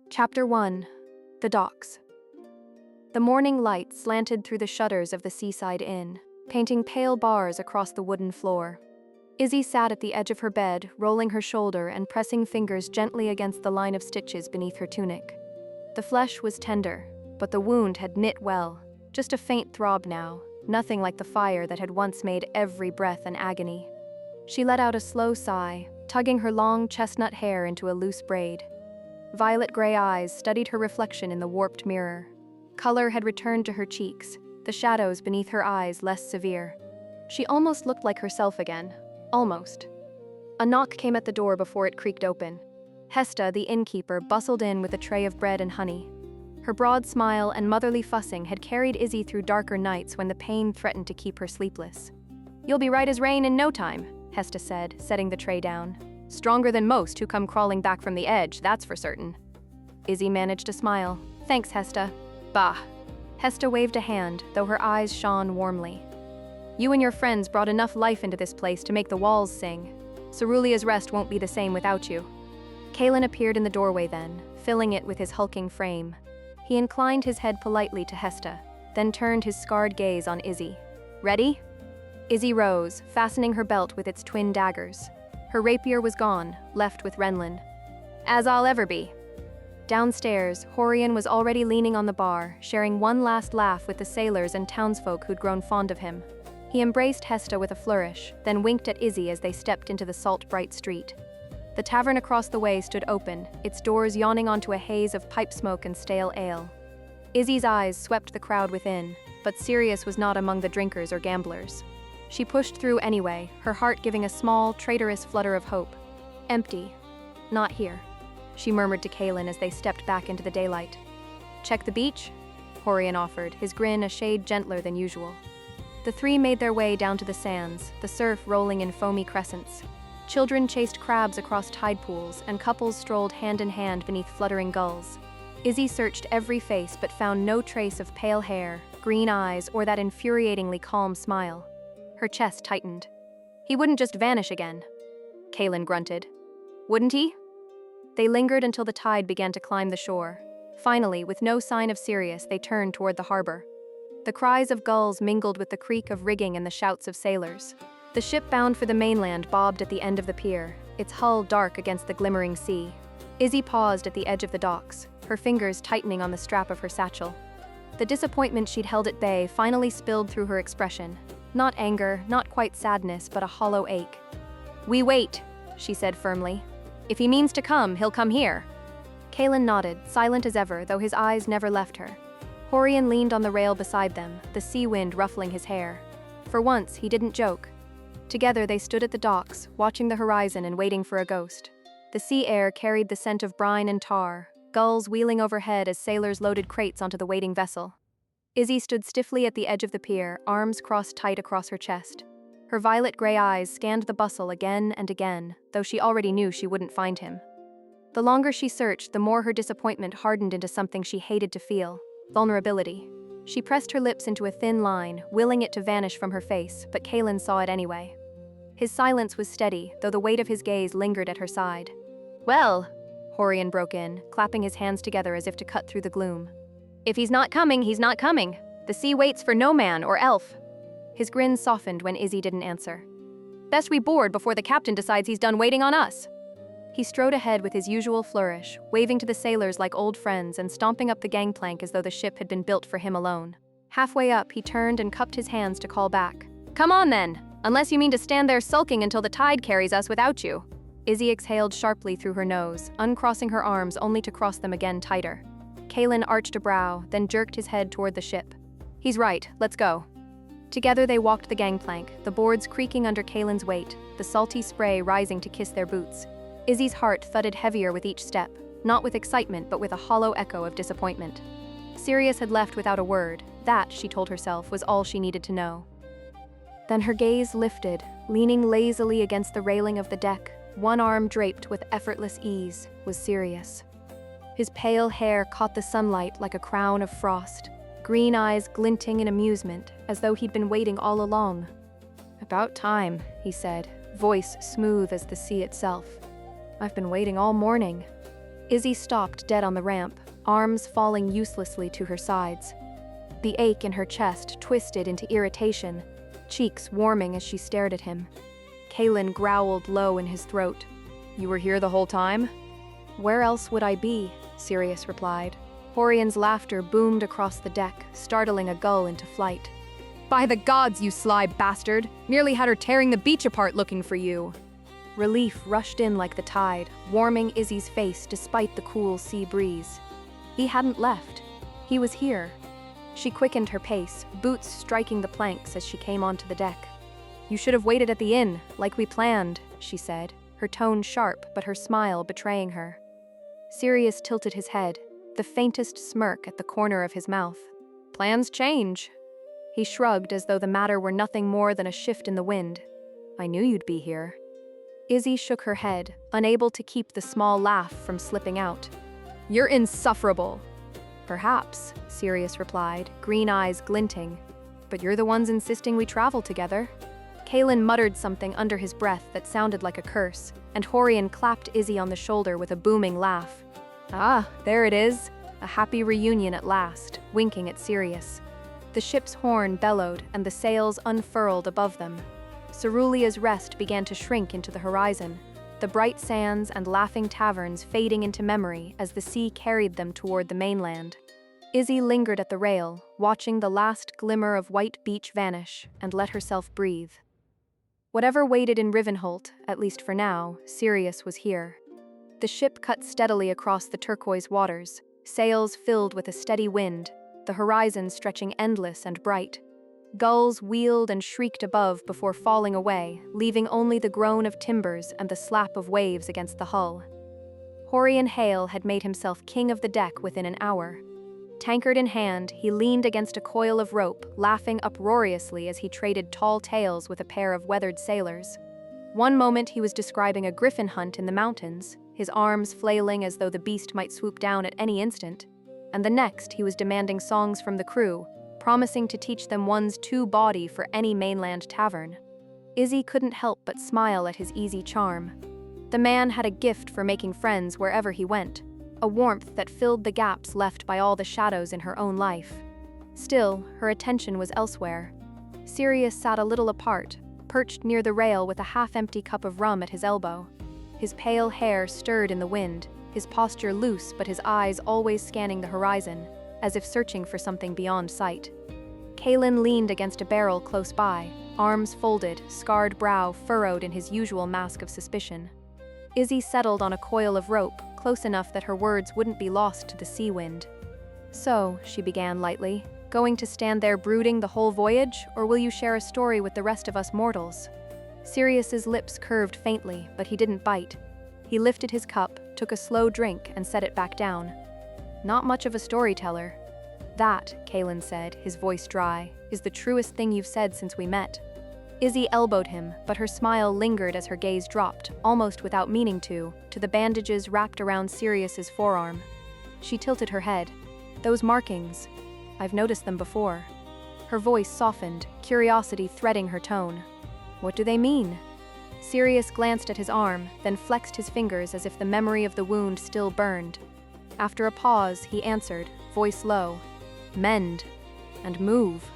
Chapter 1. The Docks. The morning light slanted through the shutters of the seaside inn, painting pale bars across the wooden floor. Izzy sat at the edge of her bed, rolling her shoulder and pressing fingers gently against the line of stitches beneath her tunic. The flesh was tender, but the wound had knit well, just a faint throb now, nothing like the fire that had once made every breath an agony. She let out a slow sigh, tugging her long chestnut hair into a loose braid. Violet gray eyes studied her reflection in the warped mirror. Color had returned to her cheeks, the shadows beneath her eyes less severe. She almost looked like herself again. Almost. A knock came at the door before it creaked open. Hesta, the innkeeper, bustled in with a tray of bread and honey. Her broad smile and motherly fussing had carried Izzy through darker nights when the pain threatened to keep her sleepless. "You'll be right as rain in no time," Hesta said, setting the tray down. "Stronger than most who come crawling back from the edge, that's for certain." Izzy managed to smile. "Thanks, Hesta." "Bah." Hesta waved a hand, though her eyes shone warmly. "You and your friends brought enough life into this place to make the walls sing. Cerulea's rest won't be the same without you." Kaelen appeared in the doorway then, filling it with his hulking frame. He inclined his head politely to Hesta, then turned his scarred gaze on Izzy. "Ready?" Izzy rose, fastening her belt with its twin daggers. Her rapier was gone, left with Renlin. "As I'll ever be." Downstairs, Horian was already leaning on the bar, sharing one last laugh with the sailors and townsfolk who'd grown fond of him. He embraced Hesta with a flourish, then winked at Izzy as they stepped into the salt-bright street. The tavern across the way stood open, its doors yawning onto a haze of pipe smoke and stale ale. Izzy's eyes swept the crowd within, but Sirius was not among the drinkers or gamblers. She pushed through anyway, her heart giving a small, traitorous flutter of hope. "Empty. Not here," she murmured to Kaelen as they stepped back into the daylight. "Check the beach?" Horian offered, his grin a shade gentler than usual. The three made their way down to the sands, the surf rolling in foamy crescents. Children chased crabs across tide pools, and couples strolled hand in hand beneath fluttering gulls. Izzy searched every face but found no trace of pale hair, green eyes, or that infuriatingly calm smile. Her chest tightened. "He wouldn't just vanish again," Kaelen grunted. "Wouldn't he?" They lingered until the tide began to climb the shore. Finally, with no sign of Sirius, they turned toward the harbor. The cries of gulls mingled with the creak of rigging and the shouts of sailors. The ship bound for the mainland bobbed at the end of the pier, its hull dark against the glimmering sea. Izzy paused at the edge of the docks, her fingers tightening on the strap of her satchel. The disappointment she'd held at bay finally spilled through her expression. Not anger, not quite sadness, but a hollow ache. "We wait," she said firmly. "If he means to come, he'll come here." Kaelen nodded, silent as ever, though his eyes never left her. Horian leaned on the rail beside them, the sea wind ruffling his hair. For once, he didn't joke. Together they stood at the docks, watching the horizon and waiting for a ghost. The sea air carried the scent of brine and tar, gulls wheeling overhead as sailors loaded crates onto the waiting vessel. Izzy stood stiffly at the edge of the pier, arms crossed tight across her chest. Her violet gray eyes scanned the bustle again and again, though she already knew she wouldn't find him. The longer she searched, the more her disappointment hardened into something she hated to feel: vulnerability. She pressed her lips into a thin line, willing it to vanish from her face, but Kaelen saw it anyway. His silence was steady, though the weight of his gaze lingered at her side. "Well," Horian broke in, clapping his hands together as if to cut through the gloom. "If he's not coming, he's not coming. The sea waits for no man or elf." His grin softened when Izzy didn't answer. "Best we board before the captain decides he's done waiting on us." He strode ahead with his usual flourish, waving to the sailors like old friends and stomping up the gangplank as though the ship had been built for him alone. Halfway up, he turned and cupped his hands to call back. "Come on then, unless you mean to stand there sulking until the tide carries us without you." Izzy exhaled sharply through her nose, uncrossing her arms only to cross them again tighter. Kaelen arched a brow, then jerked his head toward the ship. "He's right, let's go." Together they walked the gangplank, the boards creaking under Kaelen's weight, the salty spray rising to kiss their boots. Izzy's heart thudded heavier with each step, not with excitement but with a hollow echo of disappointment. Sirius had left without a word. That, she told herself, was all she needed to know. Then her gaze lifted, leaning lazily against the railing of the deck, one arm draped with effortless ease, was Sirius. His pale hair caught the sunlight like a crown of frost, green eyes glinting in amusement, as though he'd been waiting all along. "About time," he said, voice smooth as the sea itself. "I've been waiting all morning." Izzi stopped dead on the ramp, arms falling uselessly to her sides. The ache in her chest twisted into irritation, cheeks warming as she stared at him. Kaelen growled low in his throat. "You were here the whole time?" "Where else would I be?" Sirius replied. Horian's laughter boomed across the deck, startling a gull into flight. "By the gods, you sly bastard! Nearly had her tearing the beach apart looking for you!" Relief rushed in like the tide, warming Izzi's face despite the cool sea breeze. He hadn't left. He was here. She quickened her pace, boots striking the planks as she came onto the deck. "You should have waited at the inn, like we planned," she said, her tone sharp but her smile betraying her. Sirius tilted his head, the faintest smirk at the corner of his mouth. "Plans change." He shrugged as though the matter were nothing more than a shift in the wind. "I knew you'd be here." Izzi shook her head, unable to keep the small laugh from slipping out. "You're insufferable." "Perhaps," Sirius replied, green eyes glinting. "But you're the ones insisting we travel together." Kaelen muttered something under his breath that sounded like a curse, and Horian clapped Izzi on the shoulder with a booming laugh. "Ah, there it is. A happy reunion at last," winking at Sirius. The ship's horn bellowed and the sails unfurled above them. Cerulea's Rest began to shrink into the horizon, the bright sands and laughing taverns fading into memory as the sea carried them toward the mainland. Izzi lingered at the rail, watching the last glimmer of white beach vanish, and let herself breathe. Whatever waited in Rivenholt, at least for now, Sirius was here. The ship cut steadily across the turquoise waters, sails filled with a steady wind, the horizon stretching endless and bright. Gulls wheeled and shrieked above before falling away, leaving only the groan of timbers and the slap of waves against the hull. Horian Hale had made himself king of the deck within an hour. Tankard in hand, he leaned against a coil of rope, laughing uproariously as he traded tall tales with a pair of weathered sailors. One moment he was describing a griffin hunt in the mountains, his arms flailing as though the beast might swoop down at any instant, and the next he was demanding songs from the crew, promising to teach them one's two-body for any mainland tavern. Izzi couldn't help but smile at his easy charm. The man had a gift for making friends wherever he went, a warmth that filled the gaps left by all the shadows in her own life. Still, her attention was elsewhere. Sirius sat a little apart, perched near the rail with a half-empty cup of rum at his elbow. His pale hair stirred in the wind, his posture loose but his eyes always scanning the horizon, as if searching for something beyond sight. Kaelen leaned against a barrel close by, arms folded, scarred brow furrowed in his usual mask of suspicion. Izzi settled on a coil of rope, close enough that her words wouldn't be lost to the sea wind. "So," she began lightly, "going to stand there brooding the whole voyage, or will you share a story with the rest of us mortals?" Sirius's lips curved faintly, but he didn't bite. He lifted his cup, took a slow drink, and set it back down. "Not much of a storyteller." "That," Kaelen said, his voice dry, "is the truest thing you've said since we met." Izzi elbowed him, but her smile lingered as her gaze dropped, almost without meaning to the bandages wrapped around Sirius's forearm. She tilted her head. "Those markings. I've noticed them before." Her voice softened, curiosity threading her tone. "What do they mean?" Sirius glanced at his arm, then flexed his fingers as if the memory of the wound still burned. After a pause, he answered, voice low, "Mend. And move."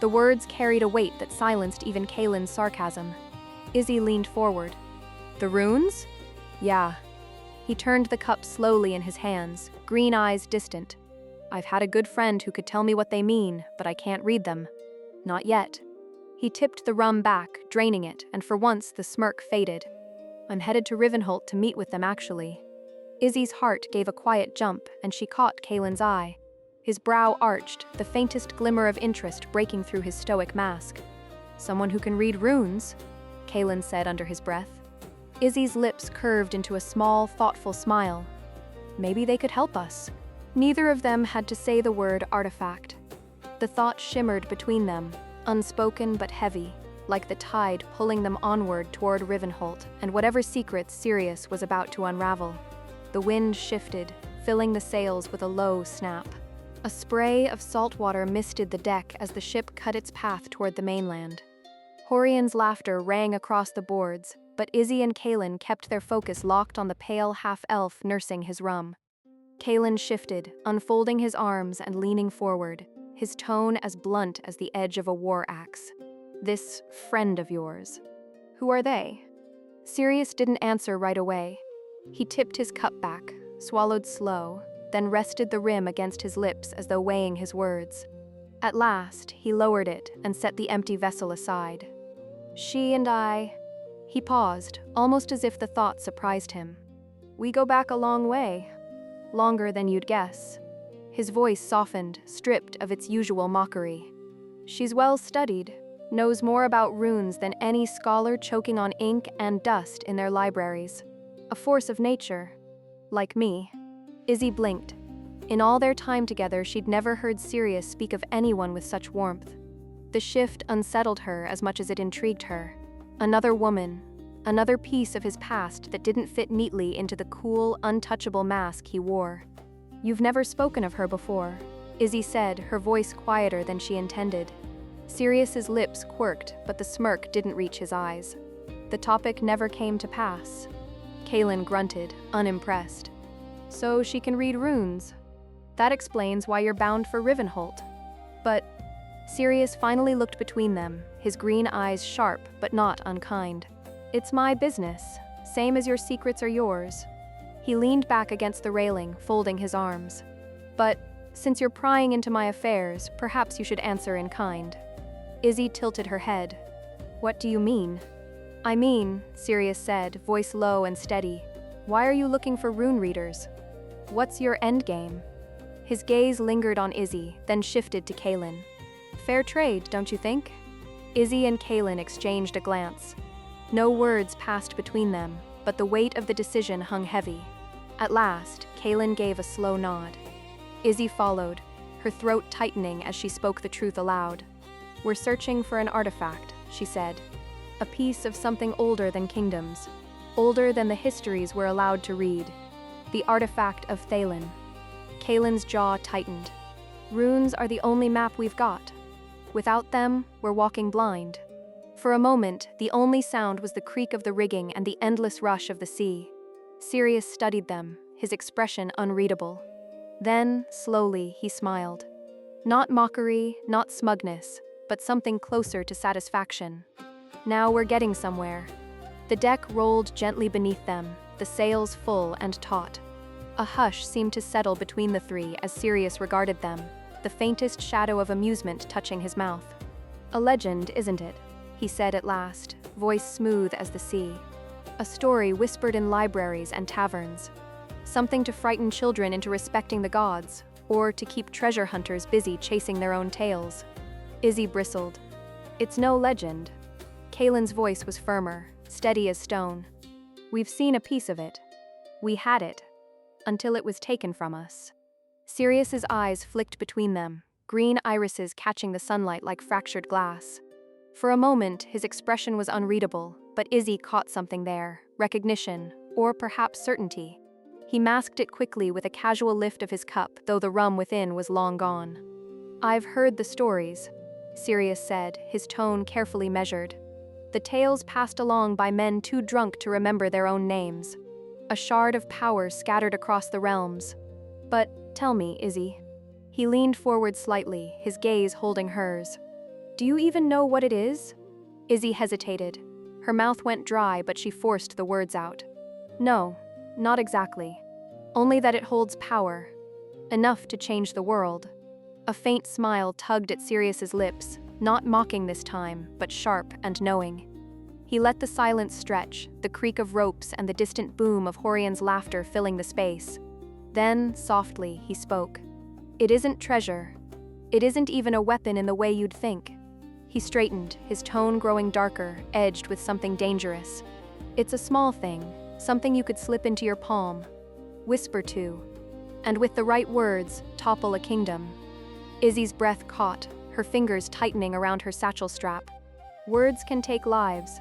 The words carried a weight that silenced even Kaelen's sarcasm. Izzi leaned forward. "The runes?" "Yeah." He turned the cup slowly in his hands, green eyes distant. "I've had a good friend who could tell me what they mean, but I can't read them. Not yet." He tipped the rum back, draining it, and for once the smirk faded. "I'm headed to Rivenholt to meet with them, actually." Izzi's heart gave a quiet jump, and she caught Kaelen's eye. His brow arched, the faintest glimmer of interest breaking through his stoic mask. "Someone who can read runes?" Kaelen said under his breath. Izzi's lips curved into a small, thoughtful smile. "Maybe they could help us." Neither of them had to say the word artifact. The thought shimmered between them, unspoken but heavy, like the tide pulling them onward toward Rivenholt and whatever secrets Sirius was about to unravel. The wind shifted, filling the sails with a low snap. A spray of salt water misted the deck as the ship cut its path toward the mainland. Horian's laughter rang across the boards, but but Izzi and Kaelen kept their focus locked on the pale half-elf nursing his rum. Kaelen shifted, unfolding his arms and leaning forward, his tone as blunt as the edge of a war axe. "This friend of yours. Who are they?" Sirius didn't answer right away. He tipped his cup back, swallowed slow, then rested the rim against his lips as though weighing his words. At last, he lowered it and set the empty vessel aside. "She and I..." He paused, almost as if the thought surprised him. "We go back a long way. Longer than you'd guess." His voice softened, stripped of its usual mockery. "She's well studied, knows more about runes than any scholar choking on ink and dust in their libraries. A force of nature. Like me." Izzi blinked. In all their time together, she'd never heard Sirius speak of anyone with such warmth. The shift unsettled her as much as it intrigued her. Another woman, another piece of his past that didn't fit neatly into the cool, untouchable mask he wore. "You've never spoken of her before," Izzi said, her voice quieter than she intended. Sirius's lips quirked, but the smirk didn't reach his eyes. "The topic never came to pass." Kaelen grunted, unimpressed. "So she can read runes. That explains why you're bound for Rivenholt." But Sirius finally looked between them, his green eyes sharp but not unkind. "It's my business, same as your secrets are yours." He leaned back against the railing, folding his arms. "But since you're prying into my affairs, perhaps you should answer in kind." Izzi tilted her head. "What do you mean?" "I mean," Sirius said, voice low and steady, "why are you looking for rune readers? What's your endgame?" His gaze lingered on Izzi, then shifted to Kaelen. "Fair trade, don't you think?" Izzi and Kaelen exchanged a glance. No words passed between them, but the weight of the decision hung heavy. At last, Kaelen gave a slow nod. Izzi followed, her throat tightening as she spoke the truth aloud. "We're searching for an artifact," she said. "A piece of something older than kingdoms, older than the histories we're allowed to read. The artifact of Thalen." Kaelen's jaw tightened. "Runes are the only map we've got. Without them, we're walking blind." For a moment, the only sound was the creak of the rigging and the endless rush of the sea. Sirius studied them, his expression unreadable. Then, slowly, he smiled. Not mockery, not smugness, but something closer to satisfaction. "Now we're getting somewhere." The deck rolled gently beneath them, the sails full and taut. A hush seemed to settle between the three as Sirius regarded them, the faintest shadow of amusement touching his mouth. "A legend, isn't it?" he said at last, voice smooth as the sea. "A story whispered in libraries and taverns. Something to frighten children into respecting the gods, or to keep treasure hunters busy chasing their own tails." Izzi bristled. "It's no legend." Kaelen's voice was firmer, steady as stone. "We've seen a piece of it. We had it, until it was taken from us." Sirius's eyes flicked between them, green irises catching the sunlight like fractured glass. For a moment, his expression was unreadable, but Izzi caught something there, recognition, or perhaps certainty. He masked it quickly with a casual lift of his cup, though the rum within was long gone. "I've heard the stories," Sirius said, his tone carefully measured. "The tales passed along by men too drunk to remember their own names. A shard of power scattered across the realms. But tell me, Izzi." He leaned forward slightly, his gaze holding hers. "Do you even know what it is?" Izzi hesitated. Her mouth went dry, but she forced the words out. "No, not exactly. Only that it holds power. Enough to change the world." A faint smile tugged at Sirius's lips, not mocking this time, but sharp and knowing. He let the silence stretch, the creak of ropes and the distant boom of Horian's laughter filling the space. Then, softly, he spoke. "It isn't treasure. It isn't even a weapon in the way you'd think." He straightened, his tone growing darker, edged with something dangerous. "It's a small thing, something you could slip into your palm, whisper to, and with the right words, topple a kingdom." Izzi's breath caught, her fingers tightening around her satchel strap. "Words can take lives,"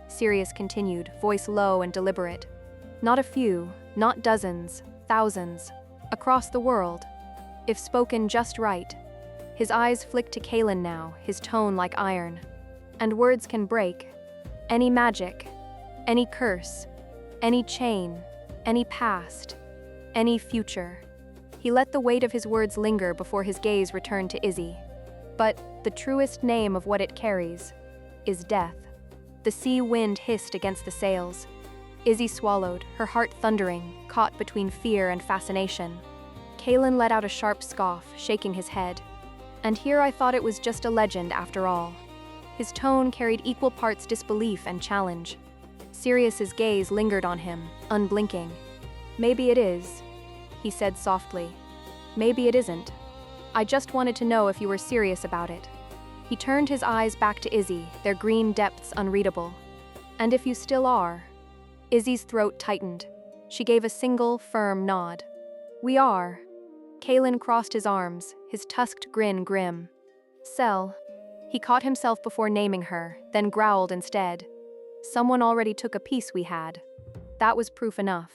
Sirius continued, voice low and deliberate. "Not a few, not dozens, thousands, across the world, if spoken just right." His eyes flicked to Kaelen now, his tone like iron. "And words can break. Any magic. Any curse, any chain, any past, any future. He let the weight of his words linger before his gaze returned to Izzi. But the truest name of what it carries is death. The sea wind hissed against the sails. Izzi swallowed, her heart thundering, caught between fear and fascination. Kaelen let out a sharp scoff, shaking his head. And here I thought it was just a legend after all. His tone carried equal parts disbelief and challenge. Sirius's gaze lingered on him, unblinking. Maybe it is, he said softly. Maybe it isn't. I just wanted to know if you were serious about it. He turned his eyes back to Izzi, their green depths unreadable. And if you still are? Izzi's throat tightened. She gave a single, firm nod. We are. Kaelen crossed his arms, his tusked grin grim. Sel. He caught himself before naming her, then growled instead. Someone already took a piece we had. That was proof enough.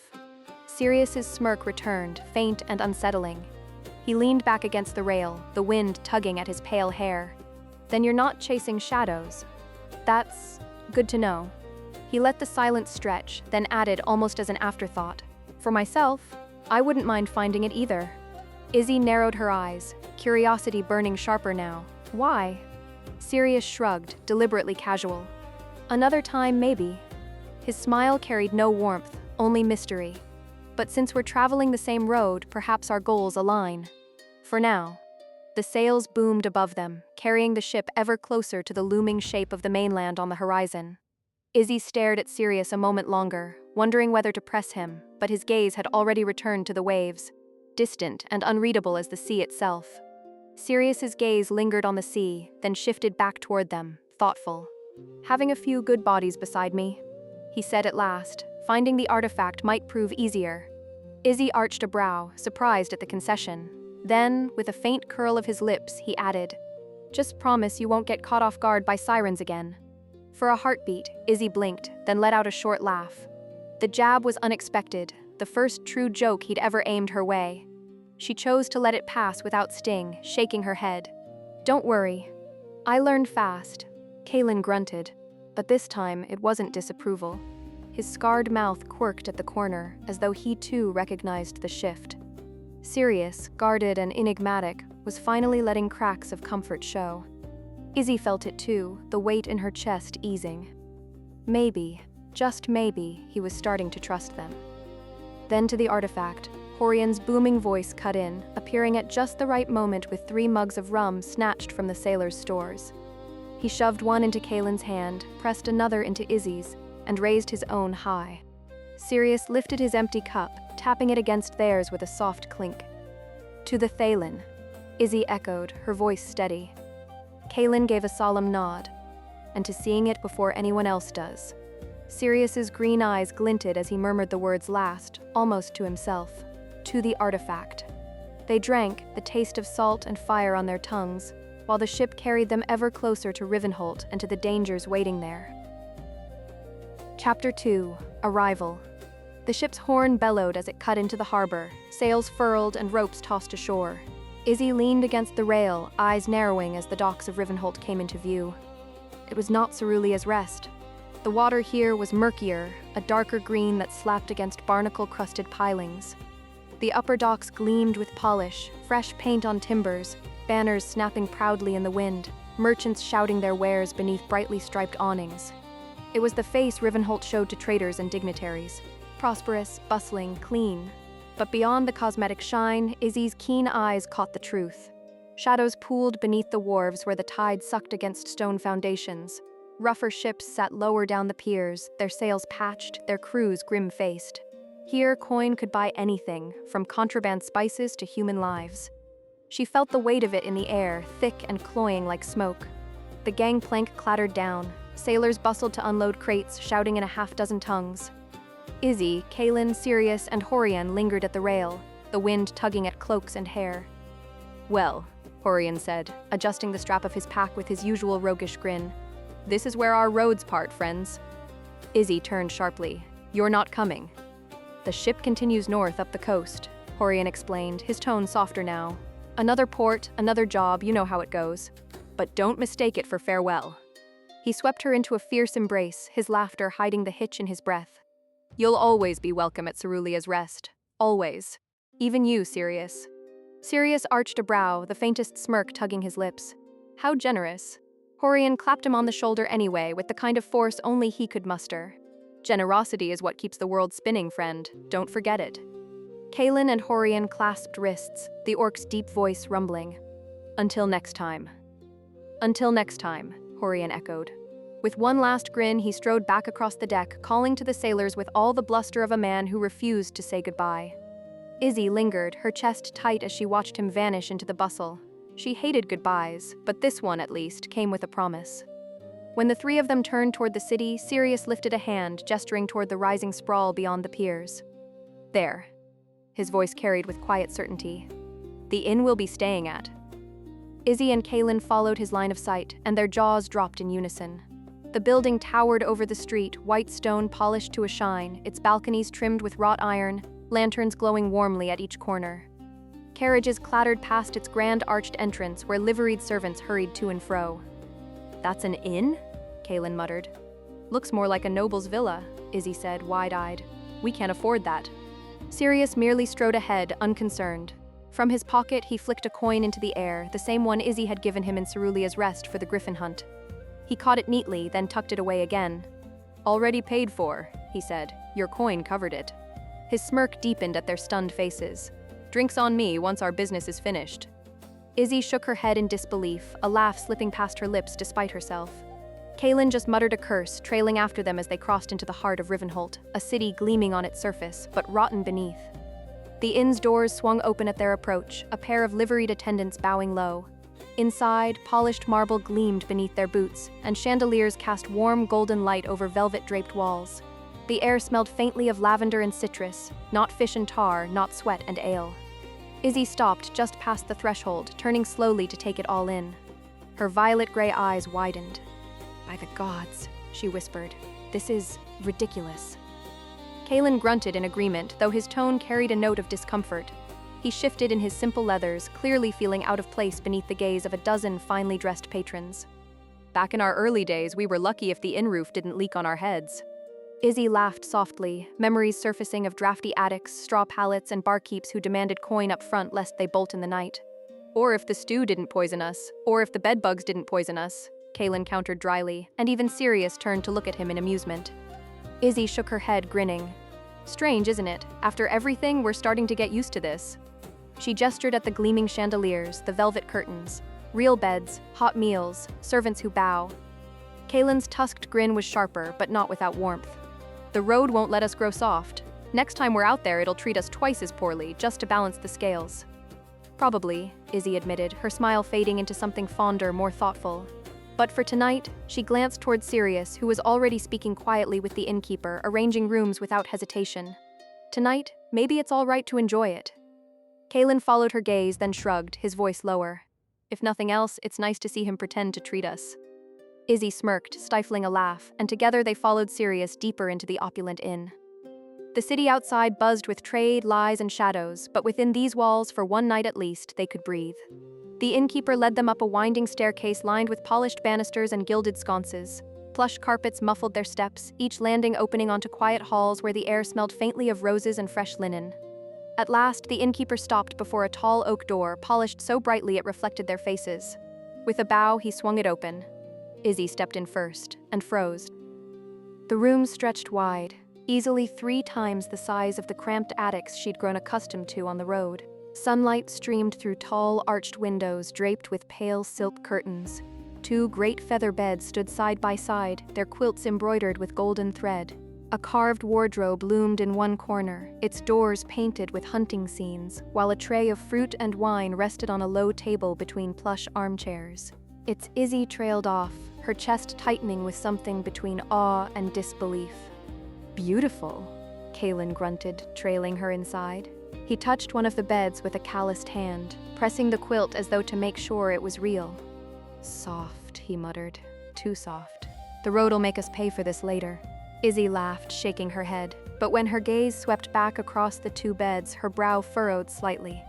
Sirius's smirk returned, faint and unsettling. He leaned back against the rail, the wind tugging at his pale hair. Then you're not chasing shadows. That's good to know. He let the silence stretch, then added almost as an afterthought. For myself, I wouldn't mind finding it either. Izzi narrowed her eyes, curiosity burning sharper now. Why? Sirius shrugged, deliberately casual. Another time, maybe. His smile carried no warmth, only mystery. But since we're traveling the same road, perhaps our goals align. For now. The sails boomed above them, carrying the ship ever closer to the looming shape of the mainland on the horizon. Izzi stared at Sirius a moment longer, wondering whether to press him, but his gaze had already returned to the waves, distant and unreadable as the sea itself. Sirius's gaze lingered on the sea, then shifted back toward them, thoughtful. Having a few good bodies beside me, he said at last, finding the artifact might prove easier. Izzi arched a brow, surprised at the concession. Then, with a faint curl of his lips, he added, Just promise you won't get caught off guard by sirens again. For a heartbeat, Izzi blinked, then let out a short laugh. The jab was unexpected, the first true joke he'd ever aimed her way. She chose to let it pass without sting, shaking her head. Don't worry. I learned fast. Kaelen grunted, but this time it wasn't disapproval. His scarred mouth quirked at the corner, as though he too recognized the shift. Sirius, guarded and enigmatic, was finally letting cracks of comfort show. Izzi felt it too, the weight in her chest easing. Maybe, just maybe, he was starting to trust them. Then to the artifact, Horian's booming voice cut in, appearing at just the right moment with 3 mugs of rum snatched from the sailors' stores. He shoved one into Kaelen's hand, pressed another into Izzi's, and raised his own high. Sirius lifted his empty cup, tapping it against theirs with a soft clink. To the Thalen, Izzi echoed, her voice steady. Kaelen gave a solemn nod, and to seeing it before anyone else does. Sirius's green eyes glinted as he murmured the words last, almost to himself. To the artifact. They drank, the taste of salt and fire on their tongues, while the ship carried them ever closer to Rivenholt and to the dangers waiting there. Chapter 2. Arrival. The ship's horn bellowed as it cut into the harbor, sails furled and ropes tossed ashore. Izzi leaned against the rail, eyes narrowing as the docks of Rivenholt came into view. It was not Cerulea's Rest. The water here was murkier, a darker green that slapped against barnacle-crusted pilings. The upper docks gleamed with polish, fresh paint on timbers, banners snapping proudly in the wind, merchants shouting their wares beneath brightly striped awnings. It was the face Rivenholt showed to traders and dignitaries. Prosperous, bustling, clean. But beyond the cosmetic shine, Izzi's keen eyes caught the truth. Shadows pooled beneath the wharves where the tide sucked against stone foundations. Rougher ships sat lower down the piers, their sails patched, their crews grim-faced. Here, coin could buy anything, from contraband spices to human lives. She felt the weight of it in the air, thick and cloying like smoke. The gangplank clattered down. Sailors bustled to unload crates, shouting in a half-dozen tongues. Izzi, Kaelen, Sirius, and Horian lingered at the rail, the wind tugging at cloaks and hair. Well, Horian said, adjusting the strap of his pack with his usual roguish grin. This is where our roads part, friends. Izzi turned sharply. You're not coming. The ship continues north up the coast, Horian explained, his tone softer now. Another port, another job, you know how it goes. But don't mistake it for farewell. He swept her into a fierce embrace, his laughter hiding the hitch in his breath. "You'll always be welcome at Cerulea's Rest. Always. Even you, Sirius." Sirius arched a brow, the faintest smirk tugging his lips. How generous. Horian clapped him on the shoulder anyway, with the kind of force only he could muster. Generosity is what keeps the world spinning, friend. Don't forget it. Kaelen and Horian clasped wrists, the orc's deep voice rumbling. "Until next time." "Until next time," Horian echoed. With one last grin, he strode back across the deck, calling to the sailors with all the bluster of a man who refused to say goodbye. Izzi lingered, her chest tight as she watched him vanish into the bustle. She hated goodbyes, but this one, at least, came with a promise. When the three of them turned toward the city, Sirius lifted a hand, gesturing toward the rising sprawl beyond the piers. "There." His voice carried with quiet certainty. "The inn we'll be staying at." Izzi and Kaelen followed his line of sight, and their jaws dropped in unison. The building towered over the street, white stone polished to a shine, its balconies trimmed with wrought iron, lanterns glowing warmly at each corner. Carriages clattered past its grand arched entrance where liveried servants hurried to and fro. "That's an inn?" Kaelen muttered. "Looks more like a noble's villa," Izzi said, wide-eyed. "We can't afford that." Sirius merely strode ahead, unconcerned. From his pocket, he flicked a coin into the air, the same one Izzi had given him in Cerulea's Rest for the griffin hunt. He caught it neatly, then tucked it away again. "Already paid for," he said. "Your coin covered it." His smirk deepened at their stunned faces. "Drinks on me once our business is finished." Izzi shook her head in disbelief, a laugh slipping past her lips despite herself. Kaelen just muttered a curse, trailing after them as they crossed into the heart of Rivenholt, a city gleaming on its surface, but rotten beneath. The inn's doors swung open at their approach, a pair of liveried attendants bowing low. Inside, polished marble gleamed beneath their boots, and chandeliers cast warm golden light over velvet-draped walls. The air smelled faintly of lavender and citrus, not fish and tar, not sweat and ale. Izzi stopped just past the threshold, turning slowly to take it all in. Her violet-gray eyes widened. "By the gods," she whispered, "this is ridiculous." Kaelen grunted in agreement, though his tone carried a note of discomfort. He shifted in his simple leathers, clearly feeling out of place beneath the gaze of a dozen finely dressed patrons. "Back in our early days, we were lucky if the inn roof didn't leak on our heads." Izzi laughed softly, memories surfacing of drafty attics, straw pallets, and barkeeps who demanded coin up front lest they bolt in the night. "Or if the stew didn't poison us, or if the bedbugs didn't poison us," Kaelen countered dryly, and even Sirius turned to look at him in amusement. Izzi shook her head, grinning. "Strange, isn't it? After everything, we're starting to get used to this." She gestured at the gleaming chandeliers, the velvet curtains, real beds, hot meals, servants who bow. Kaelen's tusked grin was sharper, but not without warmth. "The road won't let us grow soft. Next time we're out there, it'll treat us twice as poorly, just to balance the scales." "Probably," Izzi admitted, her smile fading into something fonder, more thoughtful. But for tonight, she glanced toward Sirius, who was already speaking quietly with the innkeeper, arranging rooms without hesitation. Tonight, maybe it's all right to enjoy it. Kaelen followed her gaze, then shrugged, his voice lower. "If nothing else, it's nice to see him pretend to treat us." Izzi smirked, stifling a laugh, and together they followed Sirius deeper into the opulent inn. The city outside buzzed with trade, lies, and shadows, but within these walls, for one night at least, they could breathe. The innkeeper led them up a winding staircase lined with polished banisters and gilded sconces. Plush carpets muffled their steps, each landing opening onto quiet halls where the air smelled faintly of roses and fresh linen. At last, the innkeeper stopped before a tall oak door, polished so brightly it reflected their faces. With a bow, he swung it open. Izzi stepped in first, and froze. The room stretched wide, easily 3 times the size of the cramped attics she'd grown accustomed to on the road. Sunlight streamed through tall, arched windows draped with pale silk curtains. 2 great feather beds stood side by side, their quilts embroidered with golden thread. A carved wardrobe loomed in one corner, its doors painted with hunting scenes, while a tray of fruit and wine rested on a low table between plush armchairs. Izzi trailed off, her chest tightening with something between awe and disbelief. "Beautiful," Kaelen grunted, trailing her inside. He touched one of the beds with a calloused hand, pressing the quilt as though to make sure it was real. "Soft," he muttered. "Too soft. The road'll make us pay for this later." Izzi laughed, shaking her head, but when her gaze swept back across the 2 beds, her brow furrowed slightly.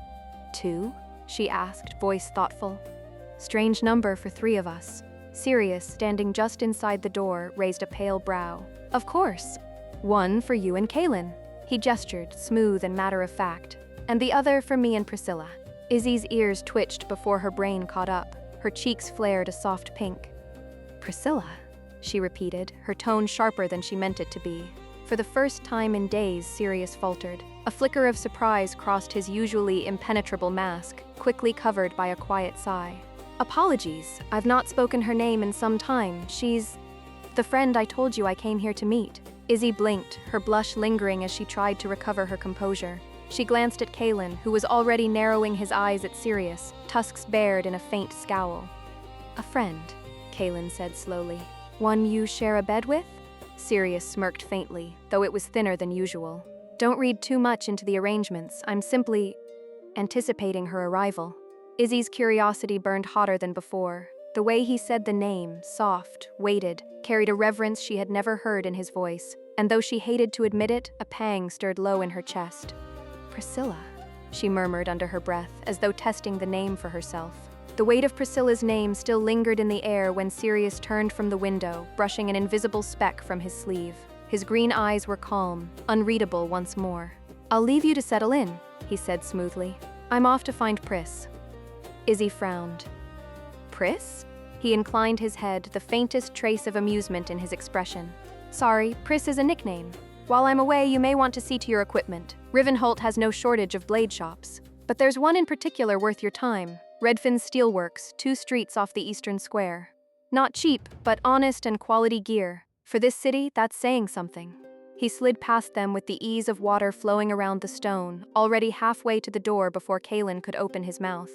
"2?" she asked, voice thoughtful. "Strange number for 3 of us." Sirius, standing just inside the door, raised a pale brow. Of course. One for you and Kaelen. He gestured, smooth and matter-of-fact. And the other for me and Priscilla. Izzy's ears twitched before her brain caught up. Her cheeks flared a soft pink. Priscilla, she repeated, her tone sharper than she meant it to be. For the first time in days, Sirius faltered. A flicker of surprise crossed his usually impenetrable mask, quickly covered by a quiet sigh. Apologies, I've not spoken her name in some time. She's the friend I told you I came here to meet. Izzy blinked, her blush lingering as she tried to recover her composure. She glanced at Kaelen, who was already narrowing his eyes at Sirius, tusks bared in a faint scowl. A friend, Kaelen said slowly. One you share a bed with? Sirius smirked faintly, though it was thinner than usual. Don't read too much into the arrangements. I'm simply anticipating her arrival. Izzy's curiosity burned hotter than before. The way he said the name, soft, weighted, carried a reverence she had never heard in his voice, and though she hated to admit it, a pang stirred low in her chest. Priscilla, she murmured under her breath, as though testing the name for herself. The weight of Priscilla's name still lingered in the air when Sirius turned from the window, brushing an invisible speck from his sleeve. His green eyes were calm, unreadable once more. I'll leave you to settle in, he said smoothly. I'm off to find Pris. Izzy frowned. Pris? He inclined his head, the faintest trace of amusement in his expression. Sorry, Pris is a nickname. While I'm away, you may want to see to your equipment. Rivenholt has no shortage of blade shops. But there's one in particular worth your time. Redfin's Steelworks, 2 streets off the Eastern Square. Not cheap, but honest and quality gear. For this city, that's saying something. He slid past them with the ease of water flowing around the stone, already halfway to the door before Kaelen could open his mouth.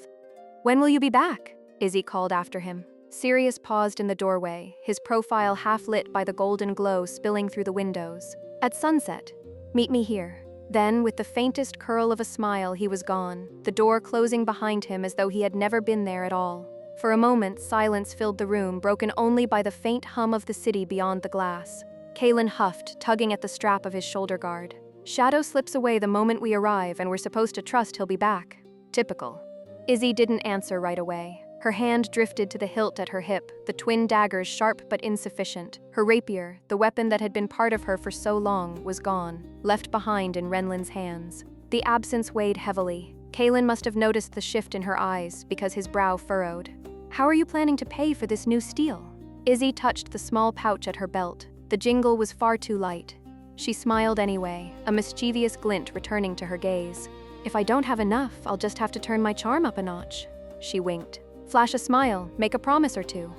When will you be back? Izzy called after him. Sirius paused in the doorway, his profile half lit by the golden glow spilling through the windows. At sunset. Meet me here. Then, with the faintest curl of a smile, he was gone, the door closing behind him as though he had never been there at all. For a moment, silence filled the room, broken only by the faint hum of the city beyond the glass. Kaelen huffed, tugging at the strap of his shoulder guard. Shadow slips away the moment we arrive, and we're supposed to trust he'll be back. Typical. Izzy didn't answer right away. Her hand drifted to the hilt at her hip, the twin daggers sharp but insufficient. Her rapier, the weapon that had been part of her for so long, was gone, left behind in Renlin's hands. The absence weighed heavily. Kaelen must have noticed the shift in her eyes, because his brow furrowed. How are you planning to pay for this new steel? Izzy touched the small pouch at her belt. The jingle was far too light. She smiled anyway, a mischievous glint returning to her gaze. If I don't have enough, I'll just have to turn my charm up a notch. She winked. Flash a smile, make a promise or two.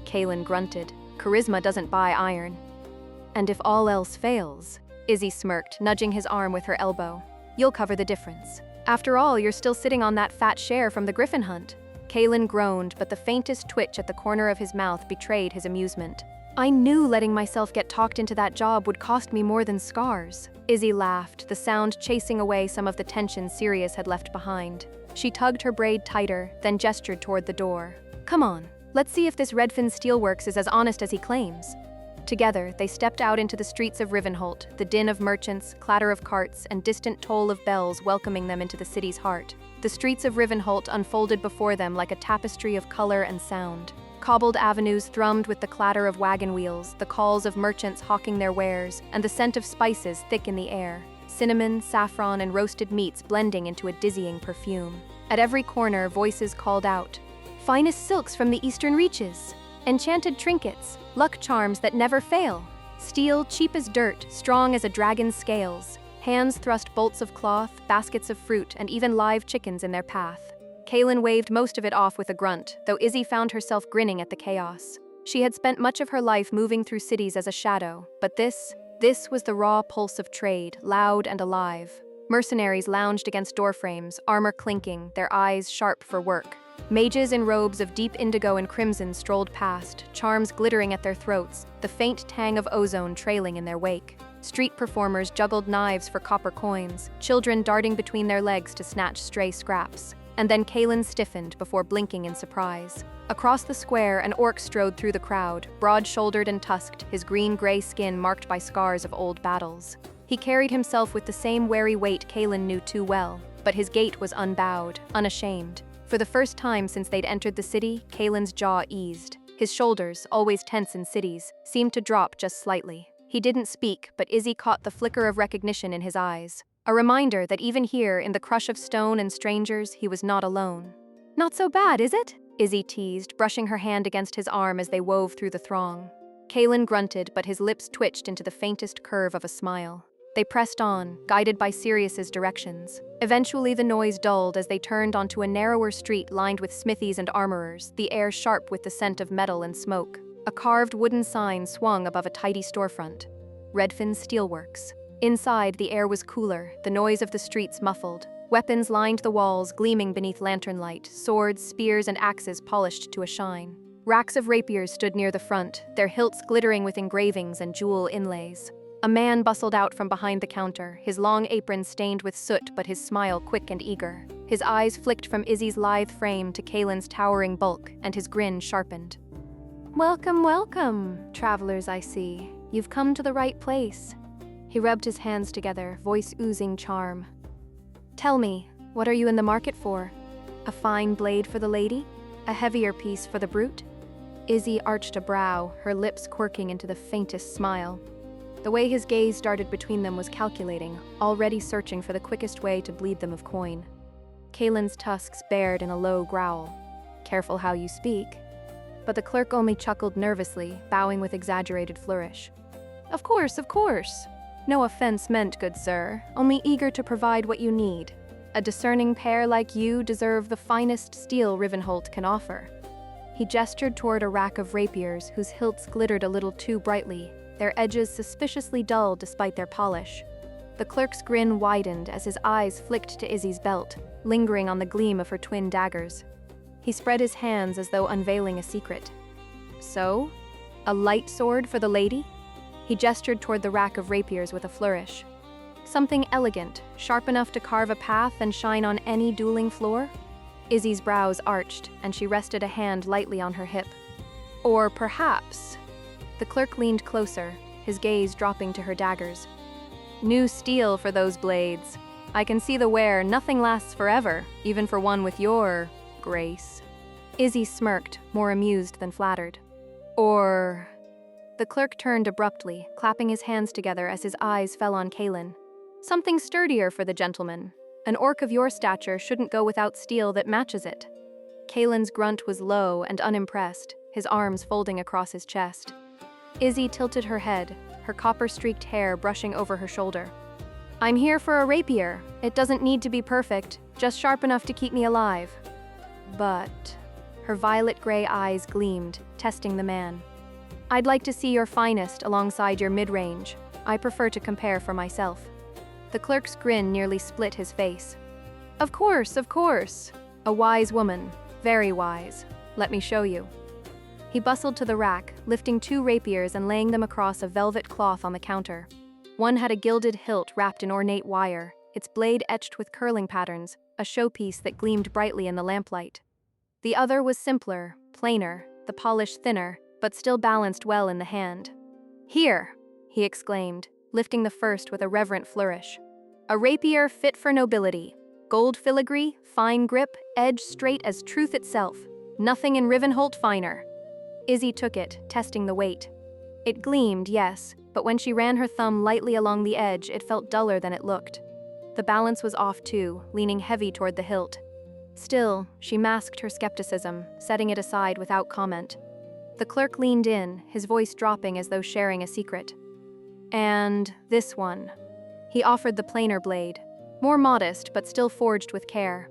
Kaelen grunted. Charisma doesn't buy iron. And if all else fails, Izzy smirked, nudging his arm with her elbow. You'll cover the difference. After all, you're still sitting on that fat share from the griffin hunt. Kaelen groaned, but the faintest twitch at the corner of his mouth betrayed his amusement. I knew letting myself get talked into that job would cost me more than scars. Izzy laughed, the sound chasing away some of the tension Sirius had left behind. She tugged her braid tighter, then gestured toward the door. Come on, let's see if this Redfin Steelworks is as honest as he claims. Together, they stepped out into the streets of Rivenholt, the din of merchants, clatter of carts, and distant toll of bells welcoming them into the city's heart. The streets of Rivenholt unfolded before them like a tapestry of color and sound. Cobbled avenues thrummed with the clatter of wagon wheels, the calls of merchants hawking their wares, and the scent of spices thick in the air. Cinnamon, saffron, and roasted meats blending into a dizzying perfume. At every corner, voices called out, finest silks from the eastern reaches, enchanted trinkets, luck charms that never fail, steel cheap as dirt, strong as a dragon's scales. Hands thrust bolts of cloth, baskets of fruit, and even live chickens in their path. Kaelen waved most of it off with a grunt, though Izzy found herself grinning at the chaos. She had spent much of her life moving through cities as a shadow, but this was the raw pulse of trade, loud and alive. Mercenaries lounged against doorframes, armor clinking, their eyes sharp for work. Mages in robes of deep indigo and crimson strolled past, charms glittering at their throats, the faint tang of ozone trailing in their wake. Street performers juggled knives for copper coins, children darting between their legs to snatch stray scraps. And then Kaelen stiffened before blinking in surprise. Across the square, an orc strode through the crowd, broad-shouldered and tusked, his green-gray skin marked by scars of old battles. He carried himself with the same wary weight Kaelen knew too well, but his gait was unbowed, unashamed. For the first time since they'd entered the city, Kaelen's jaw eased. His shoulders, always tense in cities, seemed to drop just slightly. He didn't speak, but Izzi caught the flicker of recognition in his eyes. A reminder that even here, in the crush of stone and strangers, he was not alone. "Not so bad, is it?" Izzi teased, brushing her hand against his arm as they wove through the throng. Kaelen grunted, but his lips twitched into the faintest curve of a smile. They pressed on, guided by Sirius's directions. Eventually the noise dulled as they turned onto a narrower street lined with smithies and armorers, the air sharp with the scent of metal and smoke. A carved wooden sign swung above a tidy storefront. Redfin's Steelworks. Inside, the air was cooler, the noise of the streets muffled. Weapons lined the walls, gleaming beneath lantern light, swords, spears, and axes polished to a shine. Racks of rapiers stood near the front, their hilts glittering with engravings and jewel inlays. A man bustled out from behind the counter, his long apron stained with soot but his smile quick and eager. His eyes flicked from Izzi's lithe frame to Kaelen's towering bulk, and his grin sharpened. "Welcome, welcome, travelers I see. You've come to the right place." He rubbed his hands together, voice oozing charm. "Tell me, what are you in the market for? A fine blade for the lady? A heavier piece for the brute?" Izzi arched a brow, her lips quirking into the faintest smile. The way his gaze darted between them was calculating, already searching for the quickest way to bleed them of coin. Kaelen's tusks bared in a low growl. "Careful how you speak." But the clerk only chuckled nervously, bowing with exaggerated flourish. Of course. No offense meant, good sir, only eager to provide what you need. A discerning pair like you deserve the finest steel Rivenholt can offer." He gestured toward a rack of rapiers whose hilts glittered a little too brightly, their edges suspiciously dull despite their polish. The clerk's grin widened as his eyes flicked to Izzi's belt, lingering on the gleam of her twin daggers. He spread his hands as though unveiling a secret. "So? A light sword for the lady?" He gestured toward the rack of rapiers with a flourish. "Something elegant, sharp enough to carve a path and shine on any dueling floor?" Izzi's brows arched, and she rested a hand lightly on her hip. "Or perhaps..." The clerk leaned closer, his gaze dropping to her daggers. "New steel for those blades. I can see the wear, nothing lasts forever, even for one with your grace." Izzi smirked, more amused than flattered. "Or..." The clerk turned abruptly, clapping his hands together as his eyes fell on Kaelen. "Something sturdier for the gentleman. An orc of your stature shouldn't go without steel that matches it." Kaelen's grunt was low and unimpressed, his arms folding across his chest. Izzi tilted her head, her copper-streaked hair brushing over her shoulder. "I'm here for a rapier. It doesn't need to be perfect, just sharp enough to keep me alive." "But..." Her violet-gray eyes gleamed, testing the man. "I'd like to see your finest alongside your mid-range. I prefer to compare for myself." The clerk's grin nearly split his face. Of course. A wise woman, very wise. Let me show you." He bustled to the rack, lifting 2 rapiers and laying them across a velvet cloth on the counter. One had a gilded hilt wrapped in ornate wire, its blade etched with curling patterns, a showpiece that gleamed brightly in the lamplight. The other was simpler, plainer, the polish thinner, but still balanced well in the hand. "Here," he exclaimed, lifting the first with a reverent flourish. "A rapier fit for nobility. Gold filigree, fine grip, edge straight as truth itself. Nothing in Rivenholt finer." Izzi took it, testing the weight. It gleamed, yes, but when she ran her thumb lightly along the edge, it felt duller than it looked. The balance was off too, leaning heavy toward the hilt. Still, she masked her skepticism, setting it aside without comment. The clerk leaned in, his voice dropping as though sharing a secret. "And this one." He offered the plainer blade, more modest but still forged with care.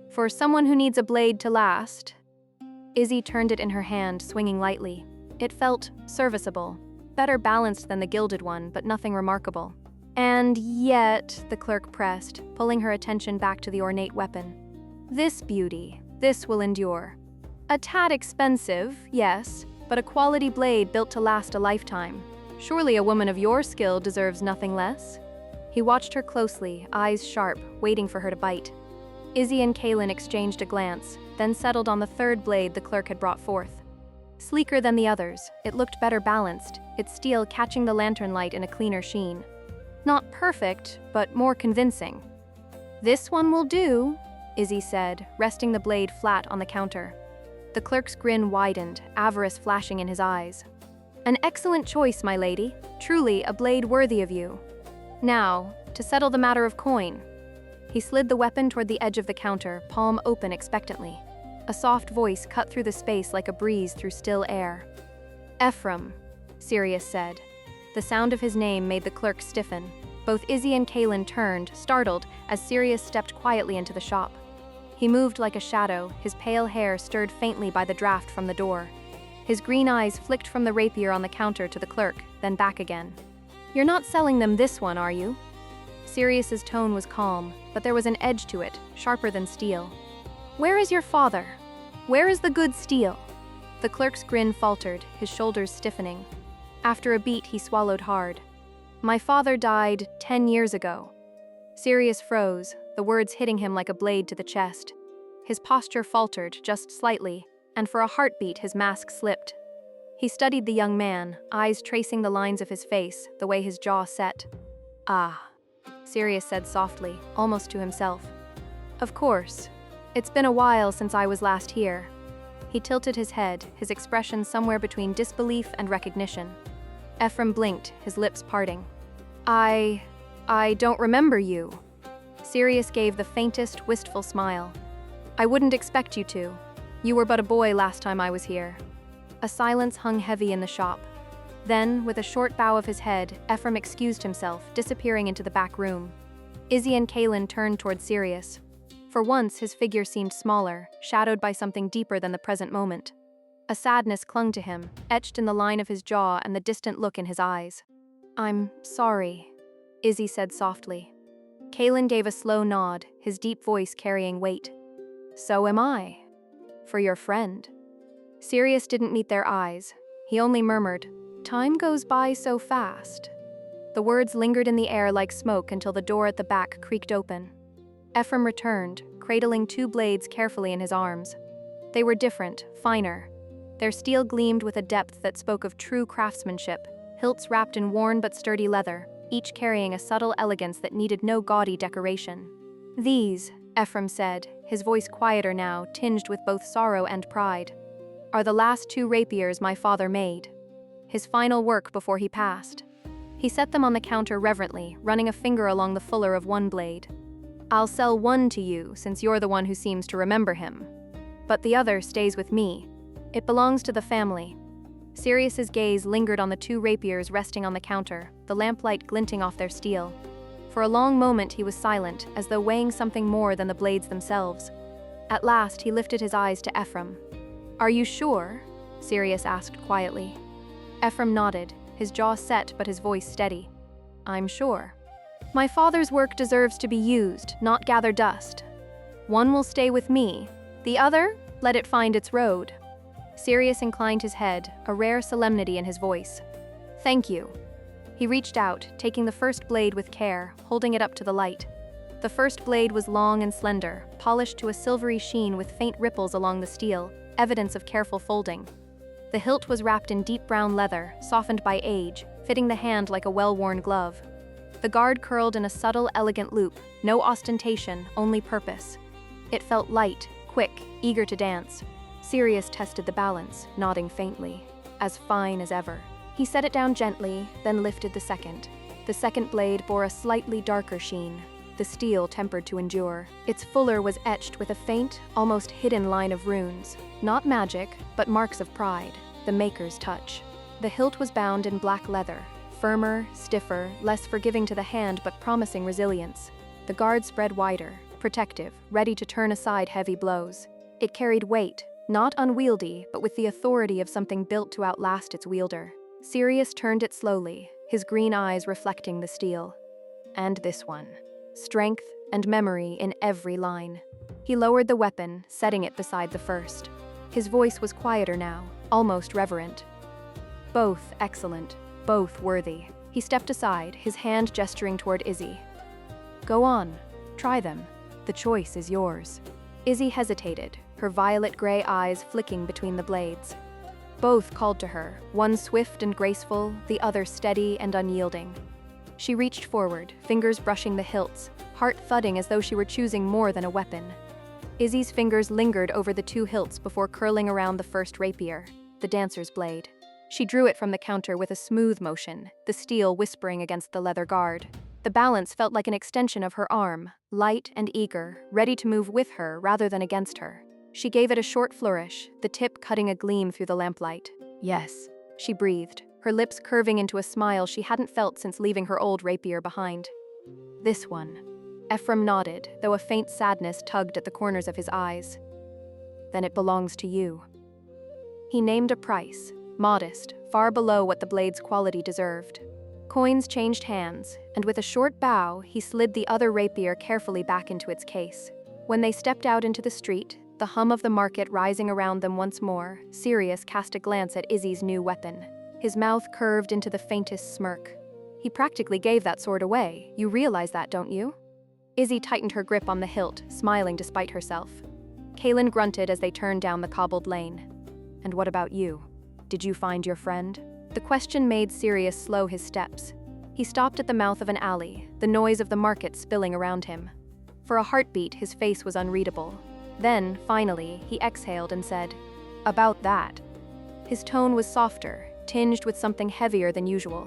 "For someone who needs a blade to last." Izzi turned it in her hand, swinging lightly. It felt serviceable, better balanced than the gilded one, but nothing remarkable. "And yet," the clerk pressed, pulling her attention back to the ornate weapon. "This beauty, this will endure. A tad expensive, yes, but a quality blade built to last a lifetime. Surely a woman of your skill deserves nothing less." He watched her closely, eyes sharp, waiting for her to bite. Izzi and Kaelen exchanged a glance, then settled on the 3rd blade the clerk had brought forth. Sleeker than the others, it looked better balanced, its steel catching the lantern light in a cleaner sheen. Not perfect, but more convincing. "This one will do," Izzi said, resting the blade flat on the counter. The clerk's grin widened, avarice flashing in his eyes. An excellent choice, my lady. Truly a blade worthy of you. Now, to settle the matter of coin. He slid the weapon toward the edge of the counter, palm open expectantly. A soft voice cut through the space like a breeze through still air. Ephraim, Sirius said. The sound of his name made the clerk stiffen. Both Izzi and Kaelen turned, startled, as Sirius stepped quietly into the shop. He moved like a shadow, his pale hair stirred faintly by the draft from the door. His green eyes flicked from the rapier on the counter to the clerk, then back again. You're not selling them this one, are you? Sirius's tone was calm, but there was an edge to it, sharper than steel. Where is your father? Where is the good steel? The clerk's grin faltered, his shoulders stiffening. After a beat, he swallowed hard. My father died 10 years ago. Sirius froze, the words hitting him like a blade to the chest. His posture faltered, just slightly, and for a heartbeat his mask slipped. He studied the young man, eyes tracing the lines of his face, the way his jaw set. Ah, Sirius said softly, almost to himself. Of course. It's been a while since I was last here. He tilted his head, his expression somewhere between disbelief and recognition. Ephraim blinked, his lips parting. I don't remember you. Sirius gave the faintest, wistful smile. I wouldn't expect you to. You were but a boy last time I was here. A silence hung heavy in the shop. Then, with a short bow of his head, Ephraim excused himself, disappearing into the back room. Izzi and Kaelen turned toward Sirius. For once, his figure seemed smaller, shadowed by something deeper than the present moment. A sadness clung to him, etched in the line of his jaw and the distant look in his eyes. I'm sorry, Izzi said softly. Kaelen gave a slow nod, his deep voice carrying weight. So am I. For your friend. Sirius didn't meet their eyes. He only murmured, Time goes by so fast. The words lingered in the air like smoke until the door at the back creaked open. Ephraim returned, cradling two blades carefully in his arms. They were different, finer. Their steel gleamed with a depth that spoke of true craftsmanship, hilts wrapped in worn but sturdy leather, each carrying a subtle elegance that needed no gaudy decoration. These, Ephraim said, his voice quieter now, tinged with both sorrow and pride, are the last two rapiers my father made. His final work before he passed. He set them on the counter reverently, running a finger along the fuller of one blade. I'll sell one to you, since you're the one who seems to remember him. But the other stays with me. It belongs to the family. Sirius's gaze lingered on the two rapiers resting on the counter, the lamplight glinting off their steel. For a long moment he was silent, as though weighing something more than the blades themselves. At last he lifted his eyes to Ephraim. Are you sure? Sirius asked quietly. Ephraim nodded, his jaw set but his voice steady. I'm sure. My father's work deserves to be used, not gather dust. One will stay with me, the other, let it find its road. Sirius inclined his head, a rare solemnity in his voice. Thank you. He reached out, taking the first blade with care, holding it up to the light. The first blade was long and slender, polished to a silvery sheen with faint ripples along the steel, evidence of careful folding. The hilt was wrapped in deep brown leather, softened by age, fitting the hand like a well-worn glove. The guard curled in a subtle, elegant loop, no ostentation, only purpose. It felt light, quick, eager to dance. Sirius tested the balance, nodding faintly. As fine as ever. He set it down gently, then lifted the second. The second blade bore a slightly darker sheen, the steel tempered to endure. Its fuller was etched with a faint, almost hidden line of runes. Not magic, but marks of pride, the maker's touch. The hilt was bound in black leather, firmer, stiffer, less forgiving to the hand but promising resilience. The guard spread wider, protective, ready to turn aside heavy blows. It carried weight, not unwieldy, but with the authority of something built to outlast its wielder. Sirius turned it slowly, his green eyes reflecting the steel. And this one. Strength and memory in every line. He lowered the weapon, setting it beside the first. His voice was quieter now, almost reverent. Both excellent, both worthy. He stepped aside, his hand gesturing toward Izzi. Go on, try them. The choice is yours. Izzi hesitated, her violet gray eyes flicking between the blades. Both called to her, one swift and graceful, the other steady and unyielding. She reached forward, fingers brushing the hilts, heart thudding as though she were choosing more than a weapon. Izzy's fingers lingered over the two hilts before curling around the first rapier, the dancer's blade. She drew it from the counter with a smooth motion, the steel whispering against the leather guard. The balance felt like an extension of her arm, light and eager, ready to move with her rather than against her. She gave it a short flourish, the tip cutting a gleam through the lamplight. "Yes," she breathed, her lips curving into a smile she hadn't felt since leaving her old rapier behind. "This one." Ephraim nodded, though a faint sadness tugged at the corners of his eyes. "Then it belongs to you." He named a price, modest, far below what the blade's quality deserved. Coins changed hands, and with a short bow, he slid the other rapier carefully back into its case. When they stepped out into the street, the hum of the market rising around them once more, Sirius cast a glance at Izzy's new weapon. His mouth curved into the faintest smirk. "He practically gave that sword away, you realize that, don't you?" Izzy tightened her grip on the hilt, smiling despite herself. Kaelen grunted as they turned down the cobbled lane. "And what about you? Did you find your friend?" The question made Sirius slow his steps. He stopped at the mouth of an alley, the noise of the market spilling around him. For a heartbeat, his face was unreadable. Then, finally, he exhaled and said, "About that." His tone was softer, tinged with something heavier than usual.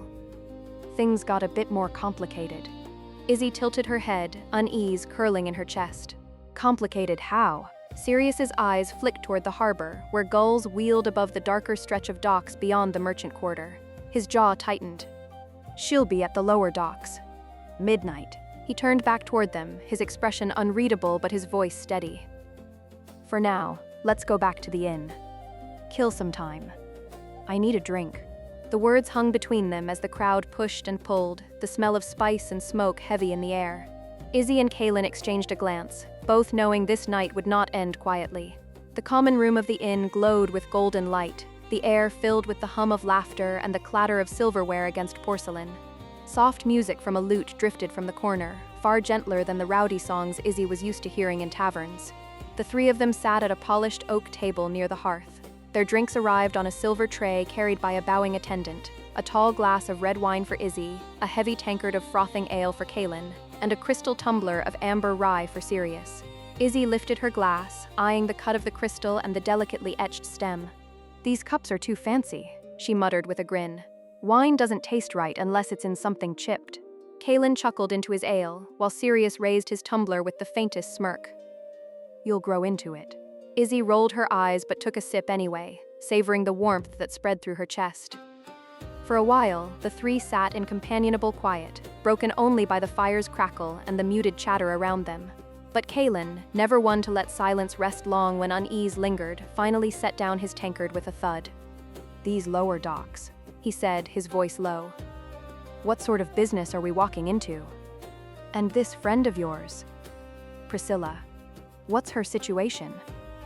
"Things got a bit more complicated." Izzy tilted her head, unease curling in her chest. "Complicated how?" Sirius's eyes flicked toward the harbor, where gulls wheeled above the darker stretch of docks beyond the merchant quarter. His jaw tightened. "She'll be at the lower docks. Midnight." He turned back toward them, his expression unreadable but his voice steady. "For now, let's go back to the inn. Kill some time. I need a drink." The words hung between them as the crowd pushed and pulled, the smell of spice and smoke heavy in the air. Izzy and Kaelen exchanged a glance, both knowing this night would not end quietly. The common room of the inn glowed with golden light, the air filled with the hum of laughter and the clatter of silverware against porcelain. Soft music from a lute drifted from the corner, far gentler than the rowdy songs Izzy was used to hearing in taverns. The three of them sat at a polished oak table near the hearth. Their drinks arrived on a silver tray carried by a bowing attendant, a tall glass of red wine for Izzy, a heavy tankard of frothing ale for Kaelen, and a crystal tumbler of amber rye for Sirius. Izzy lifted her glass, eyeing the cut of the crystal and the delicately etched stem. "These cups are too fancy," she muttered with a grin. "Wine doesn't taste right unless it's in something chipped." Kaelen chuckled into his ale, while Sirius raised his tumbler with the faintest smirk. "You'll grow into it." Izzy rolled her eyes but took a sip anyway, savoring the warmth that spread through her chest. For a while, the three sat in companionable quiet, broken only by the fire's crackle and the muted chatter around them. But Kaelen, never one to let silence rest long when unease lingered, finally set down his tankard with a thud. "These lower docks," he said, his voice low. "What sort of business are we walking into? And this friend of yours, Priscilla, what's her situation?"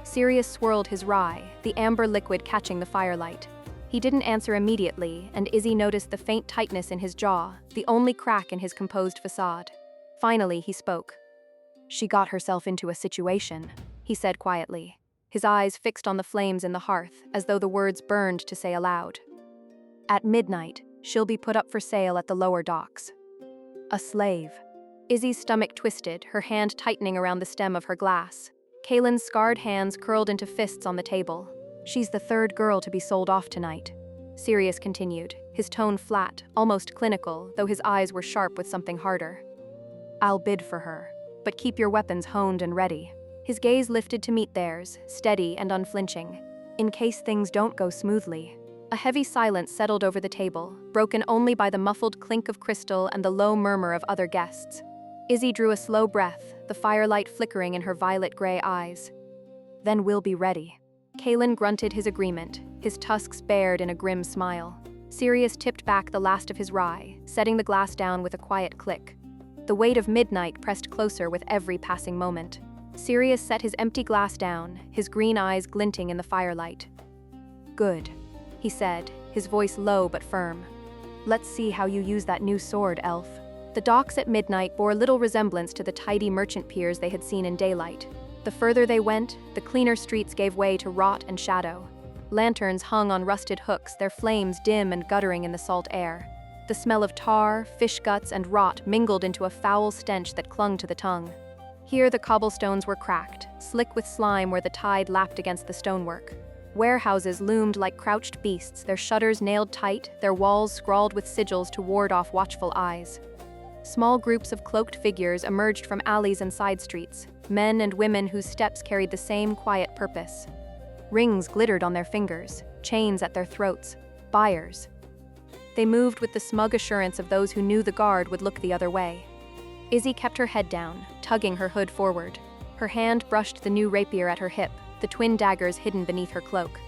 Sirius swirled his rye, the amber liquid catching the firelight. He didn't answer immediately, and Izzy noticed the faint tightness in his jaw, the only crack in his composed facade. Finally, he spoke. "She got herself into a situation," he said quietly, his eyes fixed on the flames in the hearth, as though the words burned to say aloud. "At midnight, she'll be put up for sale at the lower docks. A slave." Izzy's stomach twisted, her hand tightening around the stem of her glass. Kaelen's scarred hands curled into fists on the table. "She's the third girl to be sold off tonight," Sirius continued, his tone flat, almost clinical, though his eyes were sharp with something harder. "I'll bid for her, but keep your weapons honed and ready." His gaze lifted to meet theirs, steady and unflinching. "In case things don't go smoothly." A heavy silence settled over the table, broken only by the muffled clink of crystal and the low murmur of other guests. Izzy drew a slow breath, the firelight flickering in her violet-gray eyes. "Then we'll be ready." Kaelen grunted his agreement, his tusks bared in a grim smile. Sirius tipped back the last of his rye, setting the glass down with a quiet click. The weight of midnight pressed closer with every passing moment. Sirius set his empty glass down, his green eyes glinting in the firelight. "Good," he said, his voice low but firm. "Let's see how you use that new sword, elf." The docks at midnight bore little resemblance to the tidy merchant piers they had seen in daylight. The further they went, the cleaner streets gave way to rot and shadow. Lanterns hung on rusted hooks, their flames dim and guttering in the salt air. The smell of tar, fish guts, and rot mingled into a foul stench that clung to the tongue. Here the cobblestones were cracked, slick with slime where the tide lapped against the stonework. Warehouses loomed like crouched beasts, their shutters nailed tight, their walls scrawled with sigils to ward off watchful eyes. Small groups of cloaked figures emerged from alleys and side streets, men and women whose steps carried the same quiet purpose. Rings glittered on their fingers, chains at their throats, buyers. They moved with the smug assurance of those who knew the guard would look the other way. Izzi kept her head down, tugging her hood forward. Her hand brushed the new rapier at her hip, the twin daggers hidden beneath her cloak.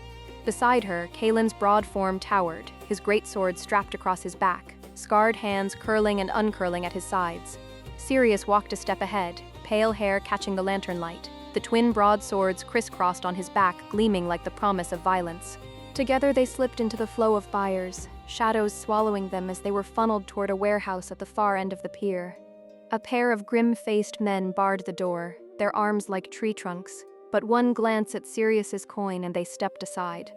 Beside her, Kaelen's broad form towered, his greatsword strapped across his back, scarred hands curling and uncurling at his sides. Sirius walked a step ahead, pale hair catching the lantern light, the twin broadswords crisscrossed on his back gleaming like the promise of violence. Together they slipped into the flow of buyers, shadows swallowing them as they were funneled toward a warehouse at the far end of the pier. A pair of grim-faced men barred the door, their arms like tree trunks, but one glance at Sirius's coin and they stepped aside.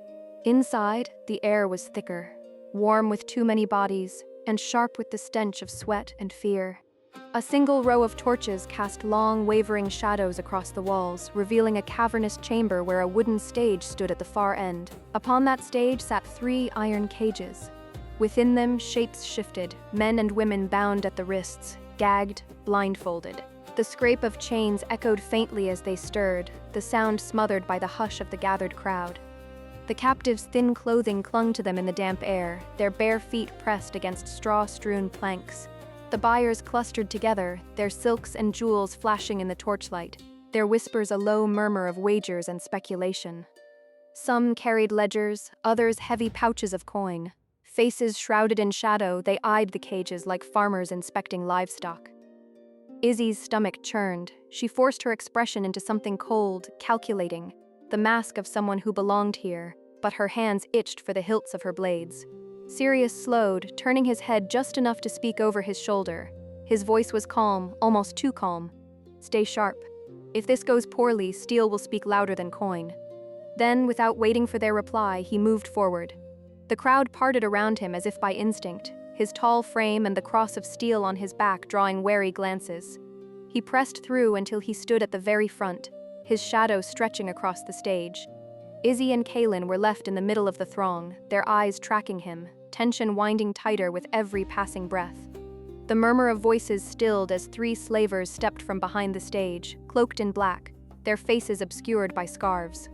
Inside, the air was thicker, warm with too many bodies, and sharp with the stench of sweat and fear. A single row of torches cast long, wavering shadows across the walls, revealing a cavernous chamber where a wooden stage stood at the far end. Upon that stage sat 3 iron cages. Within them, shapes shifted, men and women bound at the wrists, gagged, blindfolded. The scrape of chains echoed faintly as they stirred, the sound smothered by the hush of the gathered crowd. The captives' thin clothing clung to them in the damp air, their bare feet pressed against straw-strewn planks. The buyers clustered together, their silks and jewels flashing in the torchlight, their whispers a low murmur of wagers and speculation. Some carried ledgers, others heavy pouches of coin. Faces shrouded in shadow, they eyed the cages like farmers inspecting livestock. Izzi's stomach churned. She forced her expression into something cold, calculating, the mask of someone who belonged here, but her hands itched for the hilts of her blades. Sirius slowed, turning his head just enough to speak over his shoulder. His voice was calm, almost too calm. "Stay sharp. If this goes poorly, steel will speak louder than coin." Then, without waiting for their reply, he moved forward. The crowd parted around him as if by instinct, his tall frame and the cross of steel on his back drawing wary glances. He pressed through until he stood at the very front, his shadow stretching across the stage. Izzi and Kaelen were left in the middle of the throng, their eyes tracking him, tension winding tighter with every passing breath. The murmur of voices stilled as 3 slavers stepped from behind the stage, cloaked in black, their faces obscured by scarves.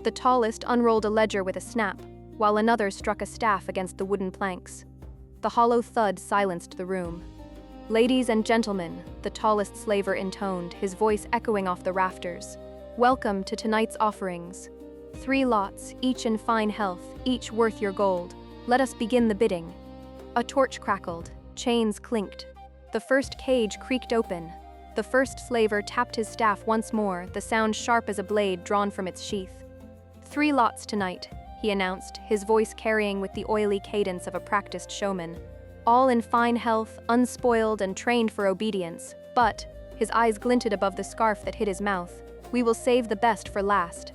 The tallest unrolled a ledger with a snap, while another struck a staff against the wooden planks. The hollow thud silenced the room. "Ladies and gentlemen," the tallest slaver intoned, his voice echoing off the rafters. "Welcome to tonight's offerings. 3 lots, each in fine health, each worth your gold. Let us begin the bidding." A torch crackled, chains clinked. The first cage creaked open. The first slaver tapped his staff once more, the sound sharp as a blade drawn from its sheath. 3 lots tonight," he announced, his voice carrying with the oily cadence of a practiced showman. "All in fine health, unspoiled and trained for obedience, but," his eyes glinted above the scarf that hid his mouth, "we will save the best for last."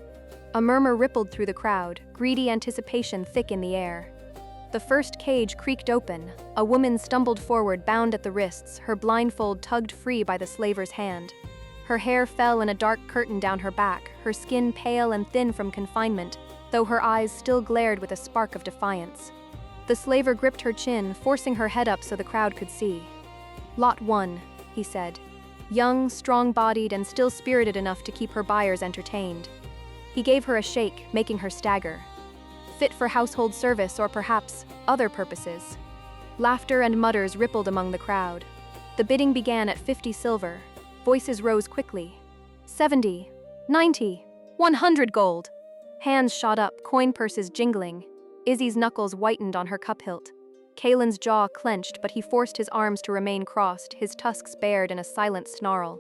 A murmur rippled through the crowd, greedy anticipation thick in the air. The first cage creaked open. A woman stumbled forward, bound at the wrists, her blindfold tugged free by the slaver's hand. Her hair fell in a dark curtain down her back, her skin pale and thin from confinement, though her eyes still glared with a spark of defiance. The slaver gripped her chin, forcing her head up so the crowd could see. "Lot 1, he said. Young, strong-bodied, and still spirited enough to keep her buyers entertained. He gave her a shake, making her stagger. Fit for household service or perhaps other purposes. Laughter and mutters rippled among the crowd. The bidding began at 50 silver. Voices rose quickly. 70, 90, 100 gold. Hands shot up, coin purses jingling. Izzi's knuckles whitened on her cup hilt. Kaelen's jaw clenched, but he forced his arms to remain crossed, his tusks bared in a silent snarl.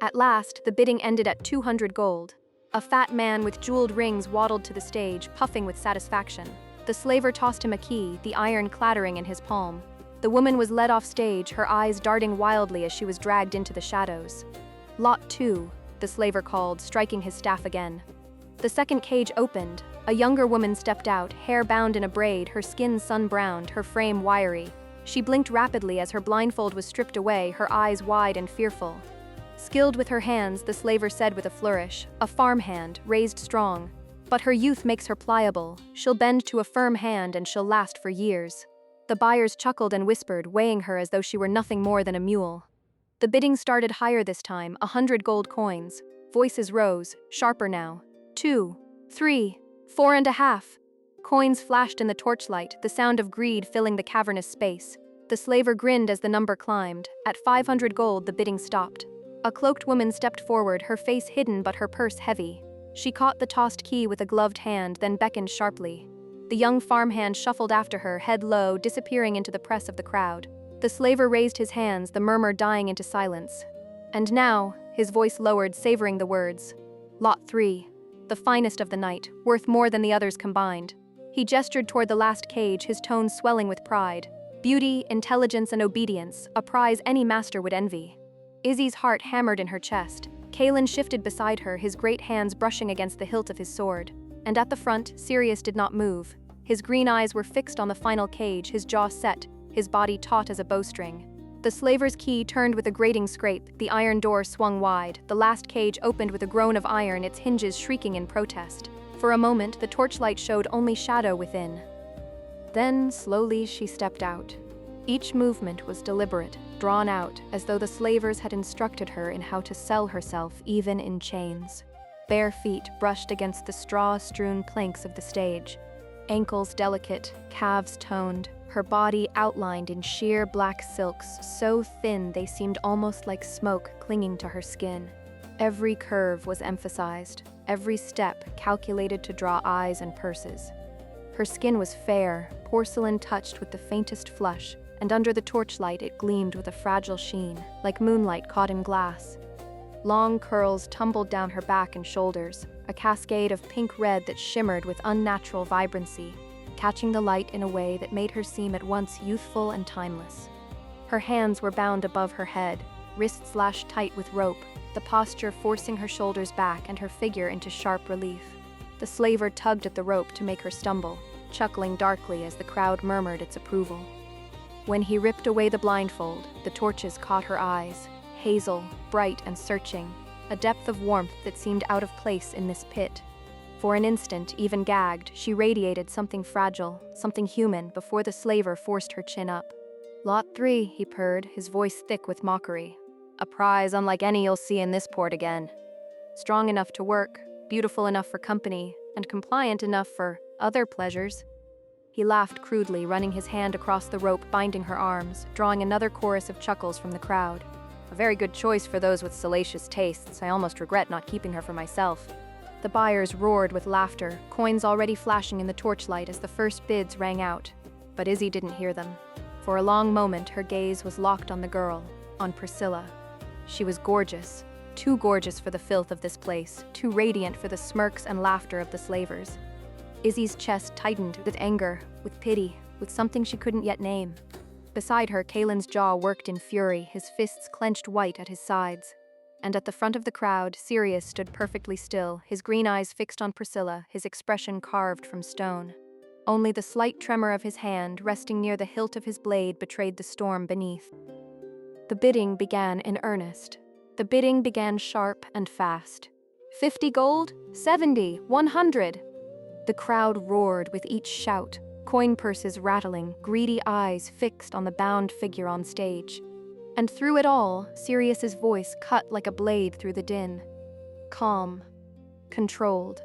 At last, the bidding ended at 200 gold. A fat man with jeweled rings waddled to the stage, puffing with satisfaction. The slaver tossed him a key, the iron clattering in his palm. The woman was led off stage, her eyes darting wildly as she was dragged into the shadows. Lot 2, the slaver called, striking his staff again. The second cage opened. A younger woman stepped out, hair bound in a braid, her skin sun-browned, her frame wiry. She blinked rapidly as her blindfold was stripped away, her eyes wide and fearful. Skilled with her hands, the slaver said with a flourish, a farmhand, raised strong. But her youth makes her pliable. She'll bend to a firm hand and she'll last for years. The buyers chuckled and whispered, weighing her as though she were nothing more than a mule. The bidding started higher this time, 100 gold coins. Voices rose, sharper now. 2, 3, 4.5. Coins flashed in the torchlight, the sound of greed filling the cavernous space. The slaver grinned as the number climbed. At 500 gold, the bidding stopped. A cloaked woman stepped forward, her face hidden but her purse heavy. She caught the tossed key with a gloved hand, then beckoned sharply. The young farmhand shuffled after her, head low, disappearing into the press of the crowd. The slaver raised his hands, the murmur dying into silence. And now, his voice lowered, savoring the words. Lot 3. The finest of the night, worth more than the others combined. He gestured toward the last cage, his tones swelling with pride. Beauty, intelligence, and obedience, a prize any master would envy. Izzy's heart hammered in her chest. Kaelen shifted beside her, his great hands brushing against the hilt of his sword. And at the front, Sirius did not move. His green eyes were fixed on the final cage, his jaw set, his body taut as a bowstring. The slaver's key turned with a grating scrape, the iron door swung wide, the last cage opened with a groan of iron, its hinges shrieking in protest. For a moment, the torchlight showed only shadow within. Then, slowly, she stepped out. Each movement was deliberate, drawn out, as though the slavers had instructed her in how to sell herself even in chains. Bare feet brushed against the straw-strewn planks of the stage. Ankles delicate, calves toned, her body outlined in sheer black silks, so thin they seemed almost like smoke clinging to her skin. Every curve was emphasized, every step calculated to draw eyes and purses. Her skin was fair, porcelain touched with the faintest flush, and under the torchlight it gleamed with a fragile sheen, like moonlight caught in glass. Long curls tumbled down her back and shoulders, a cascade of pink-red that shimmered with unnatural vibrancy, catching the light in a way that made her seem at once youthful and timeless. Her hands were bound above her head, wrists lashed tight with rope, the posture forcing her shoulders back and her figure into sharp relief. The slaver tugged at the rope to make her stumble, chuckling darkly as the crowd murmured its approval. When he ripped away the blindfold, the torches caught her eyes, hazel, bright and searching, a depth of warmth that seemed out of place in this pit. For an instant, even gagged, she radiated something fragile, something human, before the slaver forced her chin up. Lot 3, he purred, his voice thick with mockery. A prize unlike any you'll see in this port again. Strong enough to work, beautiful enough for company, and compliant enough for other pleasures. He laughed crudely, running his hand across the rope binding her arms, drawing another chorus of chuckles from the crowd. A very good choice for those with salacious tastes. I almost regret not keeping her for myself. The buyers roared with laughter, coins already flashing in the torchlight as the first bids rang out. But Izzy didn't hear them. For a long moment, her gaze was locked on the girl, on Priscilla. She was gorgeous, too gorgeous for the filth of this place, too radiant for the smirks and laughter of the slavers. Izzy's chest tightened with anger, with pity, with something she couldn't yet name. Beside her, Kaelen's jaw worked in fury, his fists clenched white at his sides. And at the front of the crowd, Sirius stood perfectly still, his green eyes fixed on Priscilla, his expression carved from stone. Only the slight tremor of his hand, resting near the hilt of his blade, betrayed the storm beneath. The bidding began in earnest. The bidding began sharp and fast. 50 gold? 70, 100. The crowd roared with each shout, coin purses rattling, greedy eyes fixed on the bound figure on stage. And through it all, Sirius's voice cut like a blade through the din. Calm, controlled,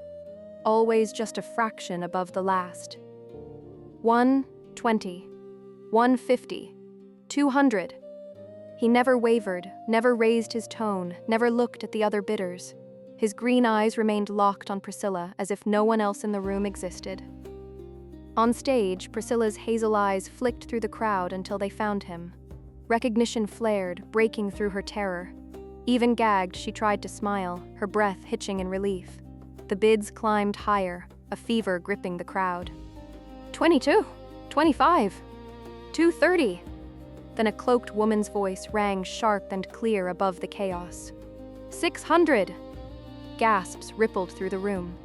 always just a fraction above the last. 120, 150, 200. He never wavered, never raised his tone, never looked at the other bidders. His green eyes remained locked on Priscilla, as if no one else in the room existed. On stage, Priscilla's hazel eyes flicked through the crowd until they found him. Recognition flared, breaking through her terror. Even gagged, she tried to smile, her breath hitching in relief. The bids climbed higher, a fever gripping the crowd. 22, 25, 230. Then a cloaked woman's voice rang sharp and clear above the chaos. 600! Gasps rippled through the room.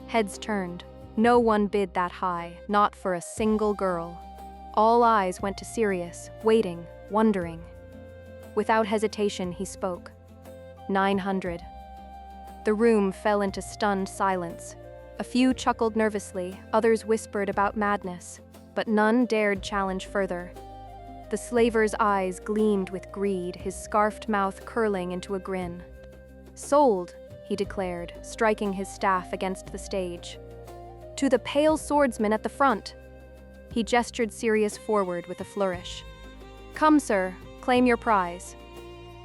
Heads turned. No one bid that high, not for a single girl. All eyes went to Sirius, waiting, wondering. Without hesitation, he spoke. 900. The room fell into stunned silence. A few chuckled nervously, others whispered about madness, but none dared challenge further. The slaver's eyes gleamed with greed, his scarfed mouth curling into a grin. "Sold," he declared, striking his staff against the stage. "To the pale swordsman at the front." He gestured Sirius forward with a flourish. "Come, sir, claim your prize."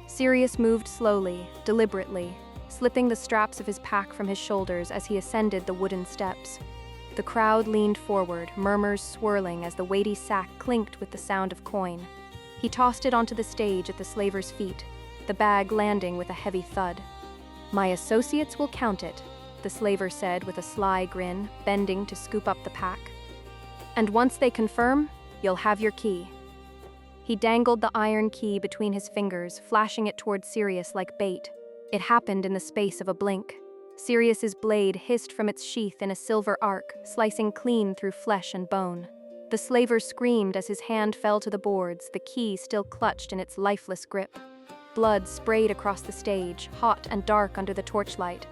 Sirius moved slowly, deliberately, slipping the straps of his pack from his shoulders as he ascended the wooden steps. The crowd leaned forward, murmurs swirling as the weighty sack clinked with the sound of coin. He tossed it onto the stage at the slaver's feet, the bag landing with a heavy thud. "My associates will count it," the slaver said with a sly grin, bending to scoop up the pack. "And once they confirm, you'll have your key." He dangled the iron key between his fingers, flashing it toward Sirius like bait. It happened in the space of a blink. Sirius's blade hissed from its sheath in a silver arc, slicing clean through flesh and bone. The slaver screamed as his hand fell to the boards, the key still clutched in its lifeless grip. Blood sprayed across the stage, hot and dark under the torchlight.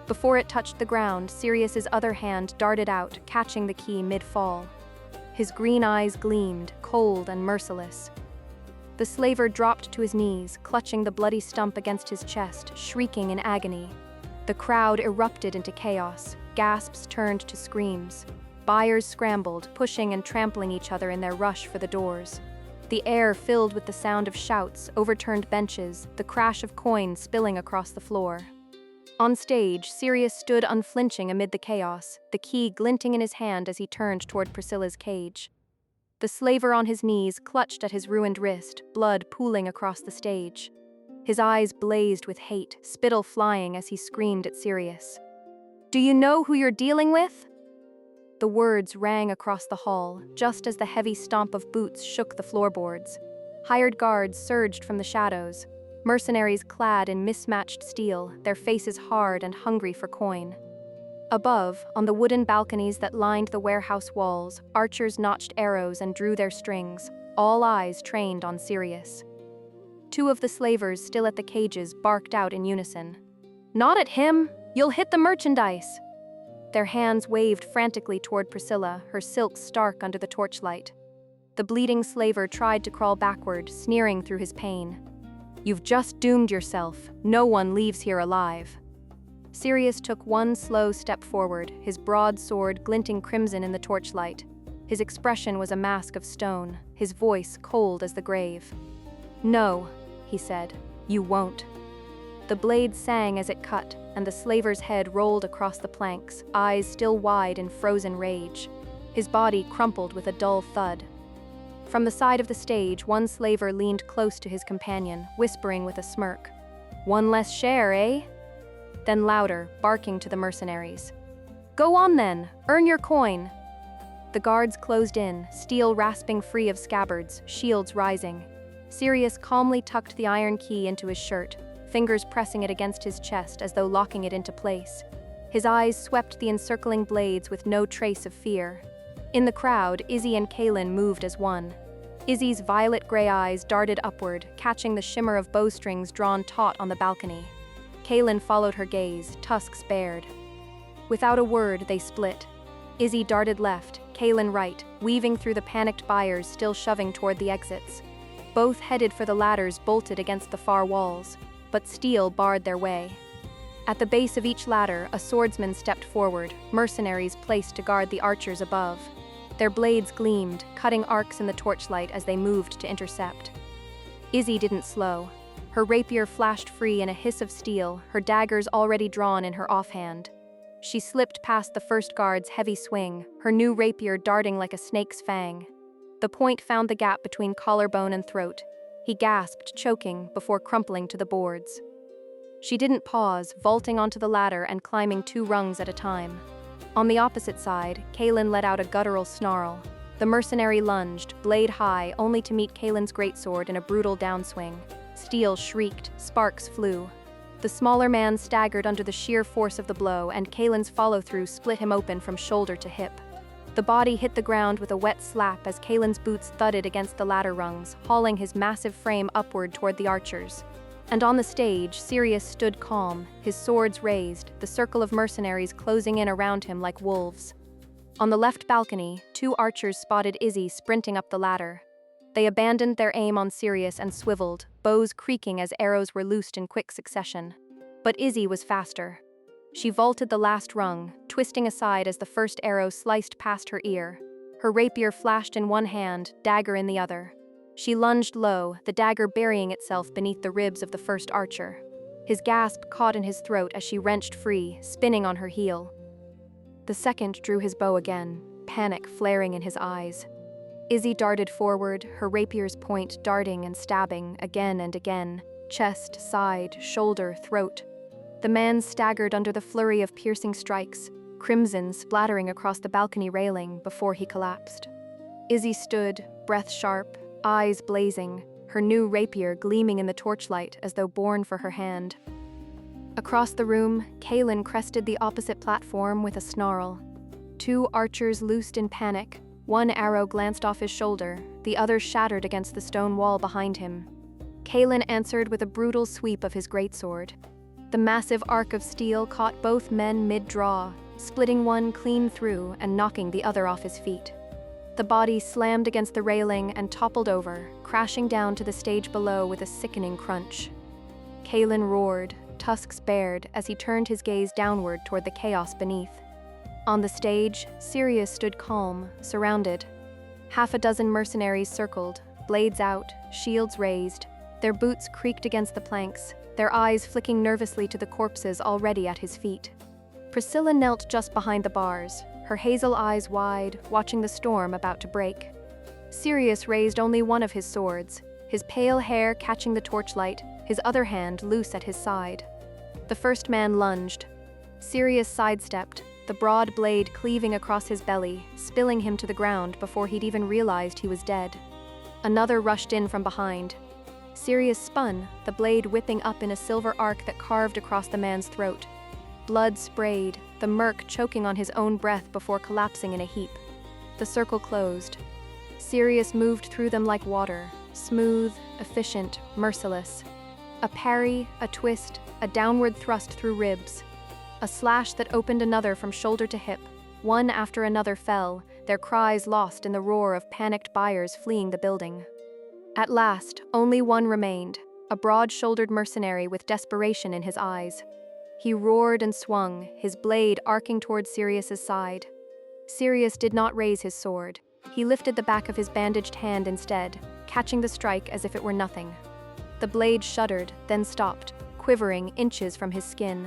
Before it touched the ground, Sirius's other hand darted out, catching the key mid-fall. His green eyes gleamed, cold and merciless. The slaver dropped to his knees, clutching the bloody stump against his chest, shrieking in agony. The crowd erupted into chaos. Gasps turned to screams. Buyers scrambled, pushing and trampling each other in their rush for the doors. The air filled with the sound of shouts, overturned benches, the crash of coins spilling across the floor. On stage, Sirius stood unflinching amid the chaos, the key glinting in his hand as he turned toward Priscilla's cage. The slaver on his knees clutched at his ruined wrist, blood pooling across the stage. His eyes blazed with hate, spittle flying as he screamed at Sirius. "Do you know who you're dealing with?" The words rang across the hall, just as the heavy stomp of boots shook the floorboards. Hired guards surged from the shadows, mercenaries clad in mismatched steel, their faces hard and hungry for coin. Above, on the wooden balconies that lined the warehouse walls, archers notched arrows and drew their strings, all eyes trained on Sirius. Two of the slavers still at the cages barked out in unison. "Not at him! You'll hit the merchandise!" Their hands waved frantically toward Priscilla, her silks stark under the torchlight. The bleeding slaver tried to crawl backward, sneering through his pain. "You've just doomed yourself. No one leaves here alive." Sirius took one slow step forward, his broad sword glinting crimson in the torchlight. His expression was a mask of stone, his voice cold as the grave. "No," he said, "you won't." The blade sang as it cut, and the slaver's head rolled across the planks, eyes still wide in frozen rage. His body crumpled with a dull thud. From the side of the stage, one slaver leaned close to his companion, whispering with a smirk. "One less share, eh?" Then louder, barking to the mercenaries. "Go on then, earn your coin." The guards closed in, steel rasping free of scabbards, shields rising. Sirius calmly tucked the iron key into his shirt, fingers pressing it against his chest as though locking it into place. His eyes swept the encircling blades with no trace of fear. In the crowd, Izzi and Kaelen moved as one. Izzi's violet-gray eyes darted upward, catching the shimmer of bowstrings drawn taut on the balcony. Kaelen followed her gaze, tusks bared. Without a word, they split. Izzi darted left, Kaelen right, weaving through the panicked buyers still shoving toward the exits. Both headed for the ladders bolted against the far walls, but steel barred their way. At the base of each ladder, a swordsman stepped forward, mercenaries placed to guard the archers above. Their blades gleamed, cutting arcs in the torchlight as they moved to intercept. Izzi didn't slow. Her rapier flashed free in a hiss of steel, her daggers already drawn in her offhand. She slipped past the first guard's heavy swing, her new rapier darting like a snake's fang. The point found the gap between collarbone and throat. He gasped, choking, before crumpling to the boards. She didn't pause, vaulting onto the ladder and climbing 2 rungs at a time. On the opposite side, Kaelen let out a guttural snarl. The mercenary lunged, blade high, only to meet Kaelen's greatsword in a brutal downswing. Steel shrieked, sparks flew. The smaller man staggered under the sheer force of the blow, and Kaelen's follow-through split him open from shoulder to hip. The body hit the ground with a wet slap as Kaelen's boots thudded against the ladder rungs, hauling his massive frame upward toward the archers. And on the stage, Sirius stood calm, his swords raised, the circle of mercenaries closing in around him like wolves. On the left balcony, 2 archers spotted Izzi sprinting up the ladder. They abandoned their aim on Sirius and swiveled, bows creaking as arrows were loosed in quick succession. But Izzi was faster. She vaulted the last rung, twisting aside as the first arrow sliced past her ear. Her rapier flashed in one hand, dagger in the other. She lunged low, the dagger burying itself beneath the ribs of the first archer. His gasp caught in his throat as she wrenched free, spinning on her heel. The second drew his bow again, panic flaring in his eyes. Izzi darted forward, her rapier's point darting and stabbing again and again, chest, side, shoulder, throat. The man staggered under the flurry of piercing strikes, crimson splattering across the balcony railing before he collapsed. Izzi stood, breath sharp, eyes blazing, her new rapier gleaming in the torchlight as though born for her hand. Across the room, Kaelen crested the opposite platform with a snarl. 2 archers loosed in panic, one arrow glanced off his shoulder, the other shattered against the stone wall behind him. Kaelen answered with a brutal sweep of his greatsword. The massive arc of steel caught both men mid-draw, splitting one clean through and knocking the other off his feet. The body slammed against the railing and toppled over, crashing down to the stage below with a sickening crunch. Kaelen roared, tusks bared, as he turned his gaze downward toward the chaos beneath. On the stage, Sirius stood calm, surrounded. 6 mercenaries circled, blades out, shields raised. Their boots creaked against the planks, their eyes flicking nervously to the corpses already at his feet. Priscilla knelt just behind the bars, her hazel eyes wide, watching the storm about to break. Sirius raised only one of his swords, his pale hair catching the torchlight, his other hand loose at his side. The first man lunged. Sirius sidestepped, the broad blade cleaving across his belly, spilling him to the ground before he'd even realized he was dead. Another rushed in from behind. Sirius spun, the blade whipping up in a silver arc that carved across the man's throat. Blood sprayed, the merc choking on his own breath before collapsing in a heap. The circle closed. Sirius moved through them like water, smooth, efficient, merciless. A parry, a twist, a downward thrust through ribs. A slash that opened another from shoulder to hip. One after another fell, their cries lost in the roar of panicked buyers fleeing the building. At last, only one remained, a broad-shouldered mercenary with desperation in his eyes. He roared and swung, his blade arcing toward Sirius's side. Sirius did not raise his sword. He lifted the back of his bandaged hand instead, catching the strike as if it were nothing. The blade shuddered, then stopped, quivering inches from his skin.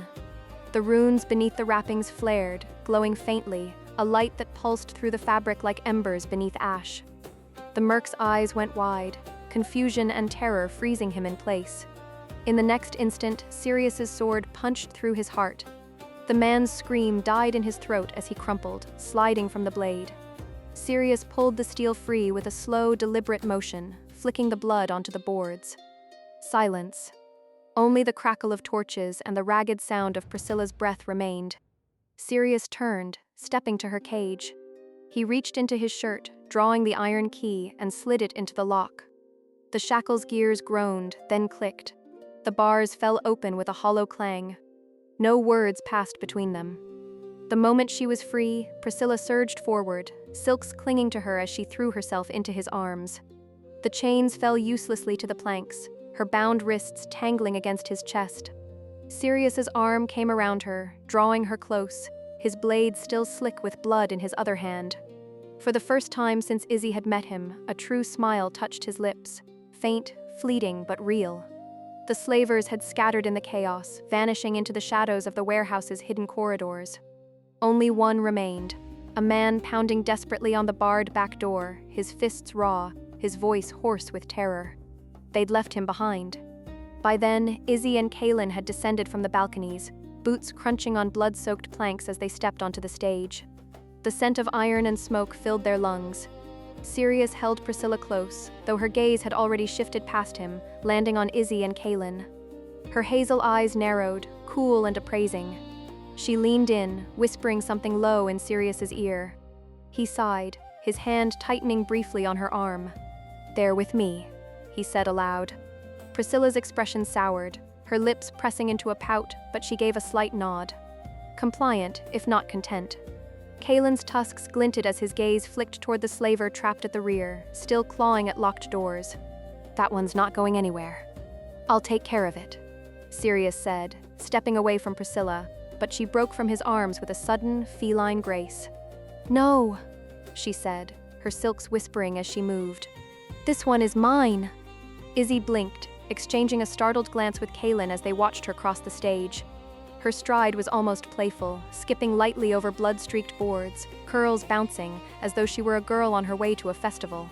The runes beneath the wrappings flared, glowing faintly, a light that pulsed through the fabric like embers beneath ash. The merc's eyes went wide, confusion and terror freezing him in place. In the next instant, Sirius's sword punched through his heart. The man's scream died in his throat as he crumpled, sliding from the blade. Sirius pulled the steel free with a slow, deliberate motion, flicking the blood onto the boards. Silence. Only the crackle of torches and the ragged sound of Priscilla's breath remained. Sirius turned, stepping to her cage. He reached into his shirt, drawing the iron key, and slid it into the lock. The shackle's gears groaned, then clicked. The bars fell open with a hollow clang. No words passed between them. The moment she was free, Priscilla surged forward, silks clinging to her as she threw herself into his arms. The chains fell uselessly to the planks, her bound wrists tangling against his chest. Sirius's arm came around her, drawing her close, his blade still slick with blood in his other hand. For the first time since Izzi had met him, a true smile touched his lips, faint, fleeting, but real. The slavers had scattered in the chaos, vanishing into the shadows of the warehouse's hidden corridors. Only one remained, a man pounding desperately on the barred back door, his fists raw, his voice hoarse with terror. They'd left him behind. By then, Izzi and Kaelen had descended from the balconies, boots crunching on blood-soaked planks as they stepped onto the stage. The scent of iron and smoke filled their lungs. Sirius held Priscilla close, though her gaze had already shifted past him, landing on Izzi and Kaelen. Her hazel eyes narrowed, cool and appraising. She leaned in, whispering something low in Sirius's ear. He sighed, his hand tightening briefly on her arm. "They're with me," he said aloud. Priscilla's expression soured, her lips pressing into a pout, but she gave a slight nod. Compliant, if not content. Kaelen's tusks glinted as his gaze flicked toward the slaver trapped at the rear, still clawing at locked doors. That one's not going anywhere. I'll take care of it, Sirius said, stepping away from Priscilla, but she broke from his arms with a sudden, feline grace. No, she said, her silks whispering as she moved. This one is mine. Izzi blinked, exchanging a startled glance with Kaelen as they watched her cross the stage. Her stride was almost playful, skipping lightly over blood-streaked boards, curls bouncing, as though she were a girl on her way to a festival.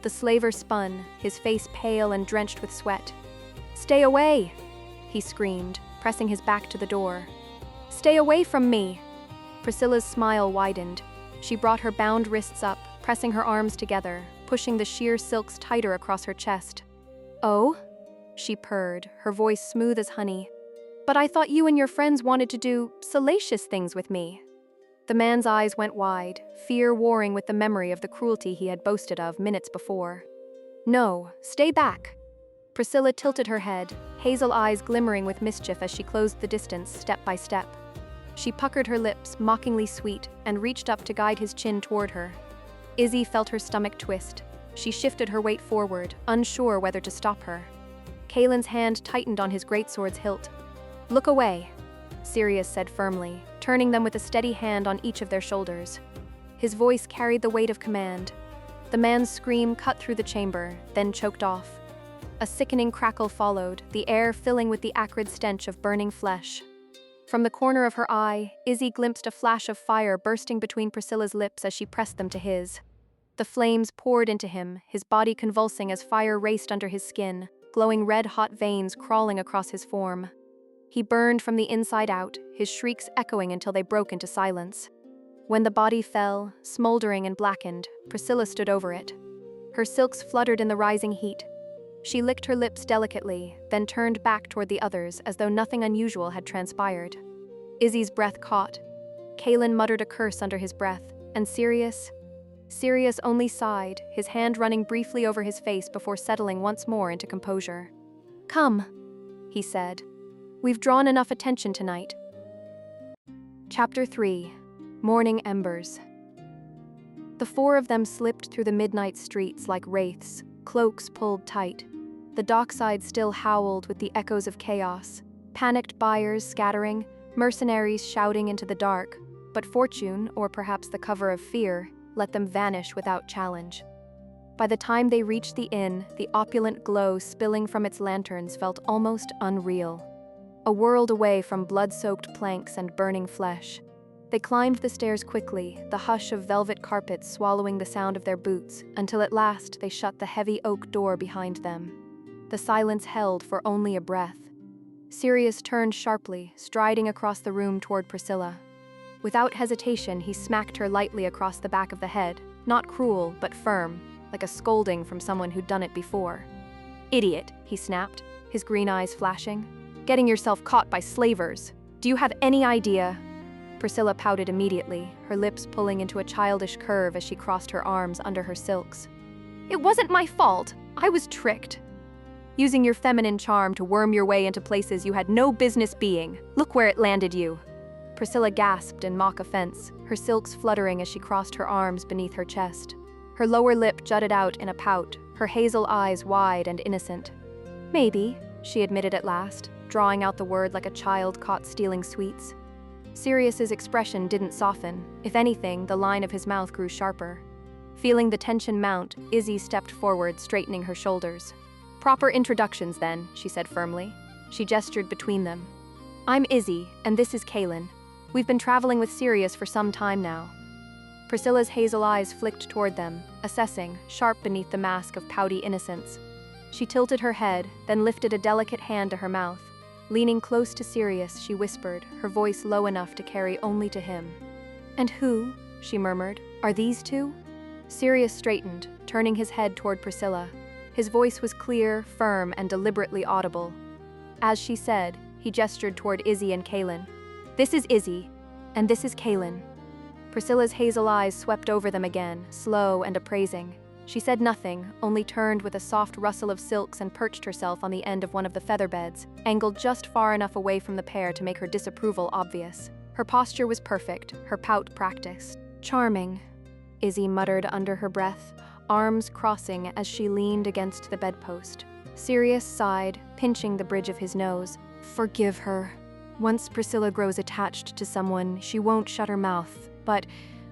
The slaver spun, his face pale and drenched with sweat. "Stay away!" he screamed, pressing his back to the door. "Stay away from me!" Priscilla's smile widened. She brought her bound wrists up, pressing her arms together, pushing the sheer silks tighter across her chest. "Oh?" she purred, her voice smooth as honey. "But I thought you and your friends wanted to do salacious things with me." The man's eyes went wide, fear warring with the memory of the cruelty he had boasted of minutes before. "No, stay back." Priscilla tilted her head, hazel eyes glimmering with mischief as she closed the distance step by step. She puckered her lips, mockingly sweet, and reached up to guide his chin toward her. Izzi felt her stomach twist. She shifted her weight forward, unsure whether to stop her. Kaelen's hand tightened on his greatsword's hilt. "Look away," Sirius said firmly, turning them with a steady hand on each of their shoulders. His voice carried the weight of command. The man's scream cut through the chamber, then choked off. A sickening crackle followed, the air filling with the acrid stench of burning flesh. From the corner of her eye, Izzi glimpsed a flash of fire bursting between Priscilla's lips as she pressed them to his. The flames poured into him, his body convulsing as fire raced under his skin, glowing red-hot veins crawling across his form. He burned from the inside out, his shrieks echoing until they broke into silence. When the body fell, smoldering and blackened, Priscilla stood over it. Her silks fluttered in the rising heat. She licked her lips delicately, then turned back toward the others as though nothing unusual had transpired. Izzi's breath caught. Kaelen muttered a curse under his breath, and Sirius only sighed, his hand running briefly over his face before settling once more into composure. "Come," he said. "We've drawn enough attention tonight." Chapter 3. Morning Embers. The four of them slipped through the midnight streets like wraiths, cloaks pulled tight. The dockside still howled with the echoes of chaos, panicked buyers scattering, mercenaries shouting into the dark, but fortune, or perhaps the cover of fear, let them vanish without challenge. By the time they reached the inn, the opulent glow spilling from its lanterns felt almost unreal. A world away from blood-soaked planks and burning flesh. They climbed the stairs quickly, the hush of velvet carpets swallowing the sound of their boots, until at last they shut the heavy oak door behind them. The silence held for only a breath. Sirius turned sharply, striding across the room toward Priscilla. Without hesitation, he smacked her lightly across the back of the head, not cruel, but firm, like a scolding from someone who'd done it before. "Idiot," he snapped, his green eyes flashing. "Getting yourself caught by slavers. Do you have any idea?" Priscilla pouted immediately, her lips pulling into a childish curve as she crossed her arms under her silks. "It wasn't my fault. I was tricked. Using your feminine charm to worm your way into places you had no business being. Look where it landed you." Priscilla gasped in mock offense, her silks fluttering as she crossed her arms beneath her chest. Her lower lip jutted out in a pout, her hazel eyes wide and innocent. "Maybe," she admitted at last, drawing out the word like a child caught stealing sweets. Sirius's expression didn't soften. If anything, the line of his mouth grew sharper. Feeling the tension mount, Izzi stepped forward, straightening her shoulders. "Proper introductions, then," she said firmly. She gestured between them. "I'm Izzi, and this is Kaelen. We've been traveling with Sirius for some time now." Priscilla's hazel eyes flicked toward them, assessing, sharp beneath the mask of pouty innocence. She tilted her head, then lifted a delicate hand to her mouth. Leaning close to Sirius, she whispered, her voice low enough to carry only to him. "And who," she murmured, "are these two?" Sirius straightened, turning his head toward Priscilla. His voice was clear, firm, and deliberately audible. As she said, he gestured toward Izzi and Kaelen. "This is Izzi, and this is Kaelen." Priscilla's hazel eyes swept over them again, slow and appraising. She said nothing, only turned with a soft rustle of silks and perched herself on the end of one of the feather beds, angled just far enough away from the pair to make her disapproval obvious. Her posture was perfect, her pout practiced. "Charming," Izzy muttered under her breath, arms crossing as she leaned against the bedpost. Sirius sighed, pinching the bridge of his nose. "Forgive her. Once Priscilla grows attached to someone, she won't shut her mouth, but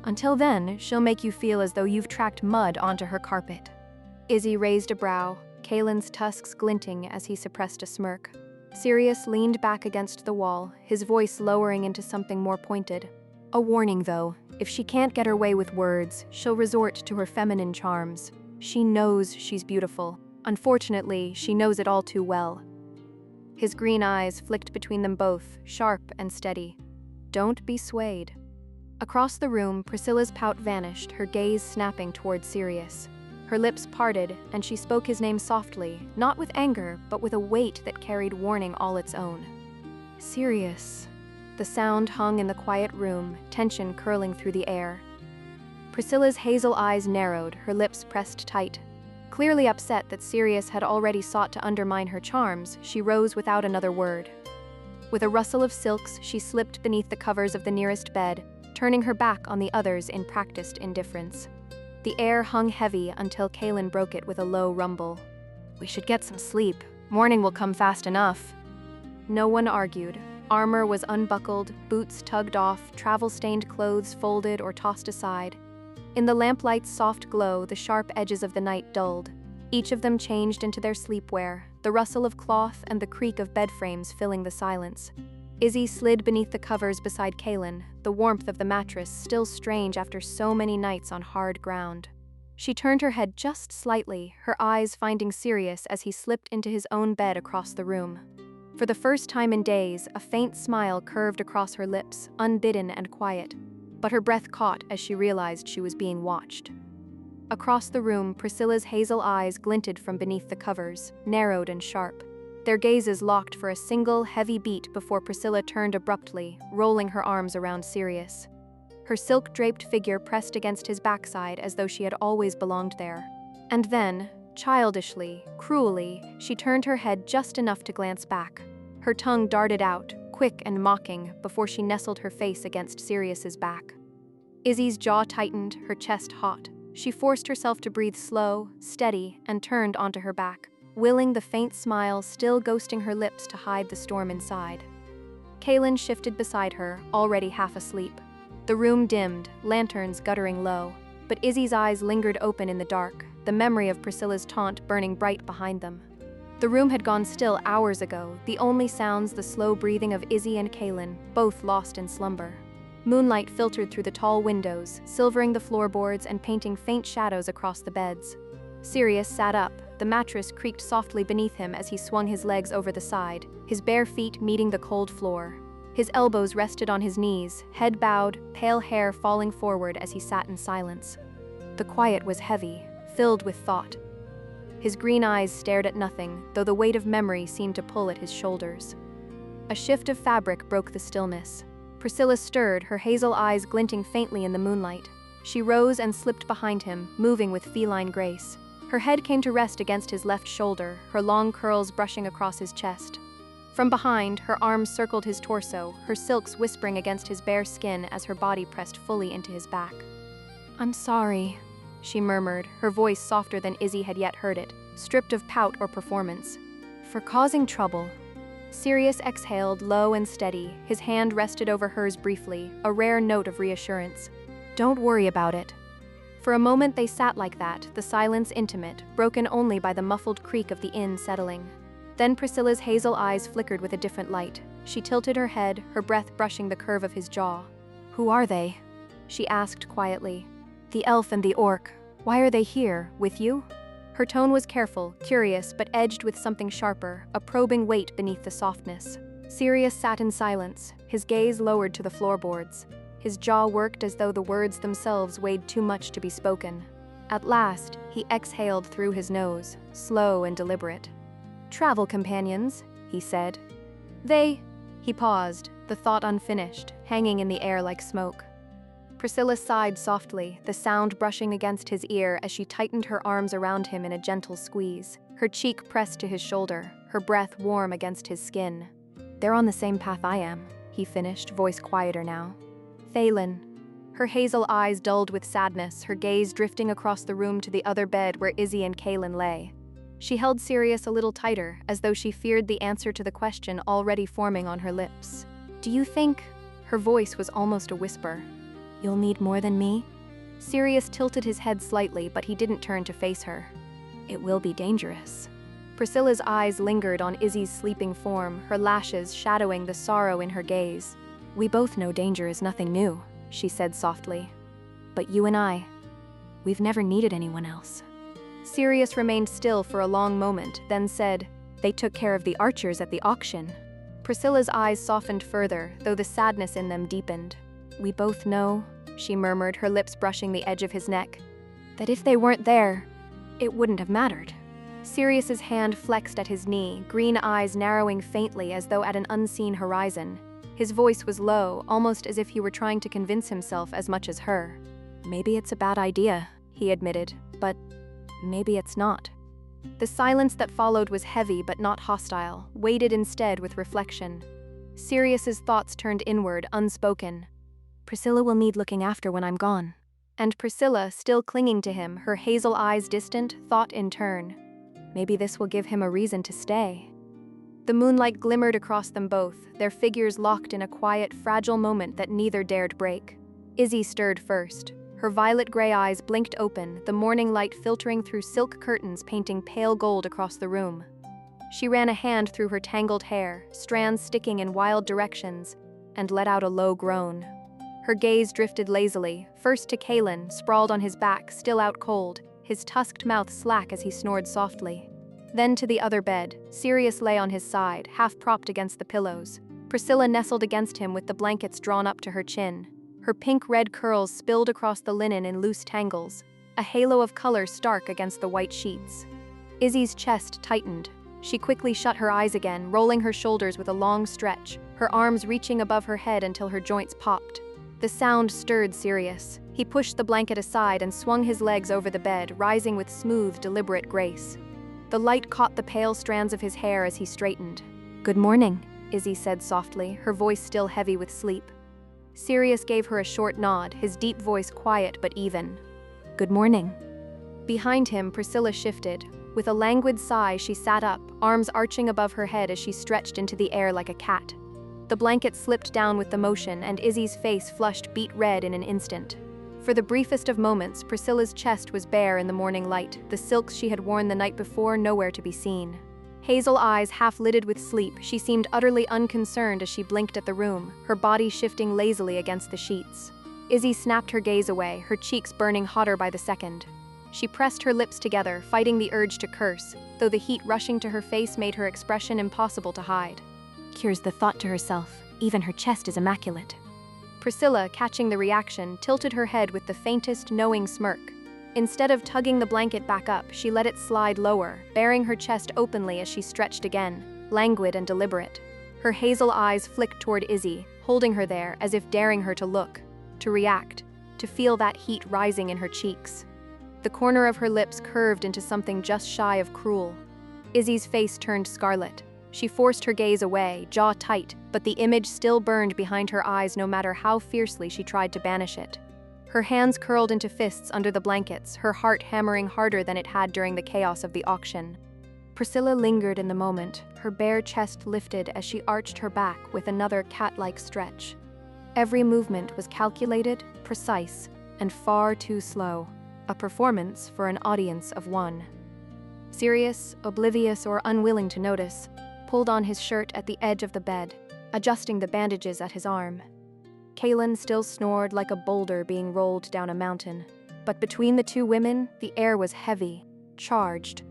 until then, she'll make you feel as though you've tracked mud onto her carpet." Izzy raised a brow, Kaelen's tusks glinting as he suppressed a smirk. Sirius leaned back against the wall, his voice lowering into something more pointed. "A warning, though. If she can't get her way with words, she'll resort to her feminine charms. She knows she's beautiful. Unfortunately, she knows it all too well." His green eyes flicked between them both, sharp and steady. "Don't be swayed." Across the room, Priscilla's pout vanished, her gaze snapping towards Sirius. Her lips parted, and she spoke his name softly, not with anger, but with a weight that carried warning all its own. "Sirius." The sound hung in the quiet room, tension curling through the air. Priscilla's hazel eyes narrowed, her lips pressed tight. Clearly upset that Sirius had already sought to undermine her charms, she rose without another word. With a rustle of silks, she slipped beneath the covers of the nearest bed, turning her back on the others in practiced indifference. The air hung heavy until Kaelen broke it with a low rumble. "We should get some sleep. Morning will come fast enough." No one argued. Armor was unbuckled, boots tugged off, travel-stained clothes folded or tossed aside. In the lamplight's soft glow, the sharp edges of the night dulled. Each of them changed into their sleepwear, the rustle of cloth and the creak of bed frames filling the silence. Izzy slid beneath the covers beside Kaelen, the warmth of the mattress still strange after so many nights on hard ground. She turned her head just slightly, her eyes finding Sirius as he slipped into his own bed across the room. For the first time in days, a faint smile curved across her lips, unbidden and quiet. But her breath caught as she realized she was being watched. Across the room, Priscilla's hazel eyes glinted from beneath the covers, narrowed and sharp. Their gazes locked for a single, heavy beat before Priscilla turned abruptly, rolling her arms around Sirius. Her silk-draped figure pressed against his backside as though she had always belonged there. And then, childishly, cruelly, she turned her head just enough to glance back. Her tongue darted out, quick and mocking, before she nestled her face against Sirius's back. Izzy's jaw tightened, her chest hot. She forced herself to breathe slow, steady, and turned onto her back, willing the faint smile still ghosting her lips to hide the storm inside. Kaelen shifted beside her, already half asleep. The room dimmed, lanterns guttering low, but Izzy's eyes lingered open in the dark, the memory of Priscilla's taunt burning bright behind them. The room had gone still hours ago, the only sounds the slow breathing of Izzy and Kaelen, both lost in slumber. Moonlight filtered through the tall windows, silvering the floorboards and painting faint shadows across the beds. Sirius sat up, the mattress creaked softly beneath him as he swung his legs over the side, his bare feet meeting the cold floor. His elbows rested on his knees, head bowed, pale hair falling forward as he sat in silence. The quiet was heavy, filled with thought. His green eyes stared at nothing, though the weight of memory seemed to pull at his shoulders. A shift of fabric broke the stillness. Priscilla stirred, her hazel eyes glinting faintly in the moonlight. She rose and slipped behind him, moving with feline grace. Her head came to rest against his left shoulder, her long curls brushing across his chest. From behind, her arms circled his torso, her silks whispering against his bare skin as her body pressed fully into his back. "I'm sorry," she murmured, her voice softer than Izzy had yet heard it, stripped of pout or performance. "For causing trouble." Sirius exhaled, low and steady, his hand rested over hers briefly, a rare note of reassurance. "Don't worry about it." For a moment they sat like that, the silence intimate, broken only by the muffled creak of the inn settling. Then Priscilla's hazel eyes flickered with a different light. She tilted her head, her breath brushing the curve of his jaw. "Who are they?" she asked quietly. "The elf and the orc. Why are they here, with you?" Her tone was careful, curious, but edged with something sharper, a probing weight beneath the softness. Sirius sat in silence, his gaze lowered to the floorboards. His jaw worked as though the words themselves weighed too much to be spoken. At last, he exhaled through his nose, slow and deliberate. "Travel companions," he said. He paused, the thought unfinished, hanging in the air like smoke. Priscilla sighed softly, the sound brushing against his ear as she tightened her arms around him in a gentle squeeze, her cheek pressed to his shoulder, her breath warm against his skin. "They're on the same path I am," he finished, voice quieter now. "Thalen." Her hazel eyes dulled with sadness, her gaze drifting across the room to the other bed where Izzi and Kaelen lay. She held Sirius a little tighter, as though she feared the answer to the question already forming on her lips. "Do you think?" Her voice was almost a whisper. "You'll need more than me?" Sirius tilted his head slightly, but he didn't turn to face her. "It will be dangerous." Priscilla's eyes lingered on Izzy's sleeping form, her lashes shadowing the sorrow in her gaze. "We both know danger is nothing new," she said softly. "But you and I, we've never needed anyone else." Sirius remained still for a long moment, then said, "They took care of the archers at the auction." Priscilla's eyes softened further, though the sadness in them deepened. "We both know," she murmured, her lips brushing the edge of his neck, "that if they weren't there, it wouldn't have mattered." Sirius's hand flexed at his knee, green eyes narrowing faintly as though at an unseen horizon. His voice was low, almost as if he were trying to convince himself as much as her. "Maybe it's a bad idea," he admitted, "but maybe it's not." The silence that followed was heavy but not hostile, weighted instead with reflection. Sirius's thoughts turned inward, unspoken. "Priscilla will need looking after when I'm gone." And Priscilla, still clinging to him, her hazel eyes distant, thought in turn, "Maybe this will give him a reason to stay." The moonlight glimmered across them both, their figures locked in a quiet, fragile moment that neither dared break. Izzi stirred first. Her violet-gray eyes blinked open, the morning light filtering through silk curtains painting pale gold across the room. She ran a hand through her tangled hair, strands sticking in wild directions, and let out a low groan. Her gaze drifted lazily, first to Kaelen, sprawled on his back, still out cold, his tusked mouth slack as he snored softly. Then to the other bed. Sirius lay on his side, half propped against the pillows. Priscilla nestled against him with the blankets drawn up to her chin. Her pink-red curls spilled across the linen in loose tangles, a halo of color stark against the white sheets. Izzy's chest tightened. She quickly shut her eyes again, rolling her shoulders with a long stretch, her arms reaching above her head until her joints popped. The sound stirred Sirius. He pushed the blanket aside and swung his legs over the bed, rising with smooth, deliberate grace. The light caught the pale strands of his hair as he straightened. "Good morning," Izzy said softly, her voice still heavy with sleep. Sirius gave her a short nod, his deep voice quiet but even. "Good morning." Behind him, Priscilla shifted. With a languid sigh, she sat up, arms arching above her head as she stretched into the air like a cat. The blanket slipped down with the motion, and Izzy's face flushed beet red in an instant. For the briefest of moments, Priscilla's chest was bare in the morning light, the silks she had worn the night before nowhere to be seen. Hazel eyes half-lidded with sleep, she seemed utterly unconcerned as she blinked at the room, her body shifting lazily against the sheets. Izzy snapped her gaze away, her cheeks burning hotter by the second. She pressed her lips together, fighting the urge to curse, though the heat rushing to her face made her expression impossible to hide. Cures the thought to herself, even her chest is immaculate. Priscilla, catching the reaction, tilted her head with the faintest, knowing smirk. Instead of tugging the blanket back up, she let it slide lower, baring her chest openly as she stretched again, languid and deliberate. Her hazel eyes flicked toward Izzy, holding her there as if daring her to look, to react, to feel that heat rising in her cheeks. The corner of her lips curved into something just shy of cruel. Izzy's face turned scarlet. She forced her gaze away, jaw tight, but the image still burned behind her eyes no matter how fiercely she tried to banish it. Her hands curled into fists under the blankets, her heart hammering harder than it had during the chaos of the auction. Priscilla lingered in the moment, her bare chest lifted as she arched her back with another cat-like stretch. Every movement was calculated, precise, and far too slow, a performance for an audience of one. Sirius, oblivious or unwilling to notice, pulled on his shirt at the edge of the bed, adjusting the bandages at his arm. Kaelen still snored like a boulder being rolled down a mountain, but between the two women, the air was heavy, charged.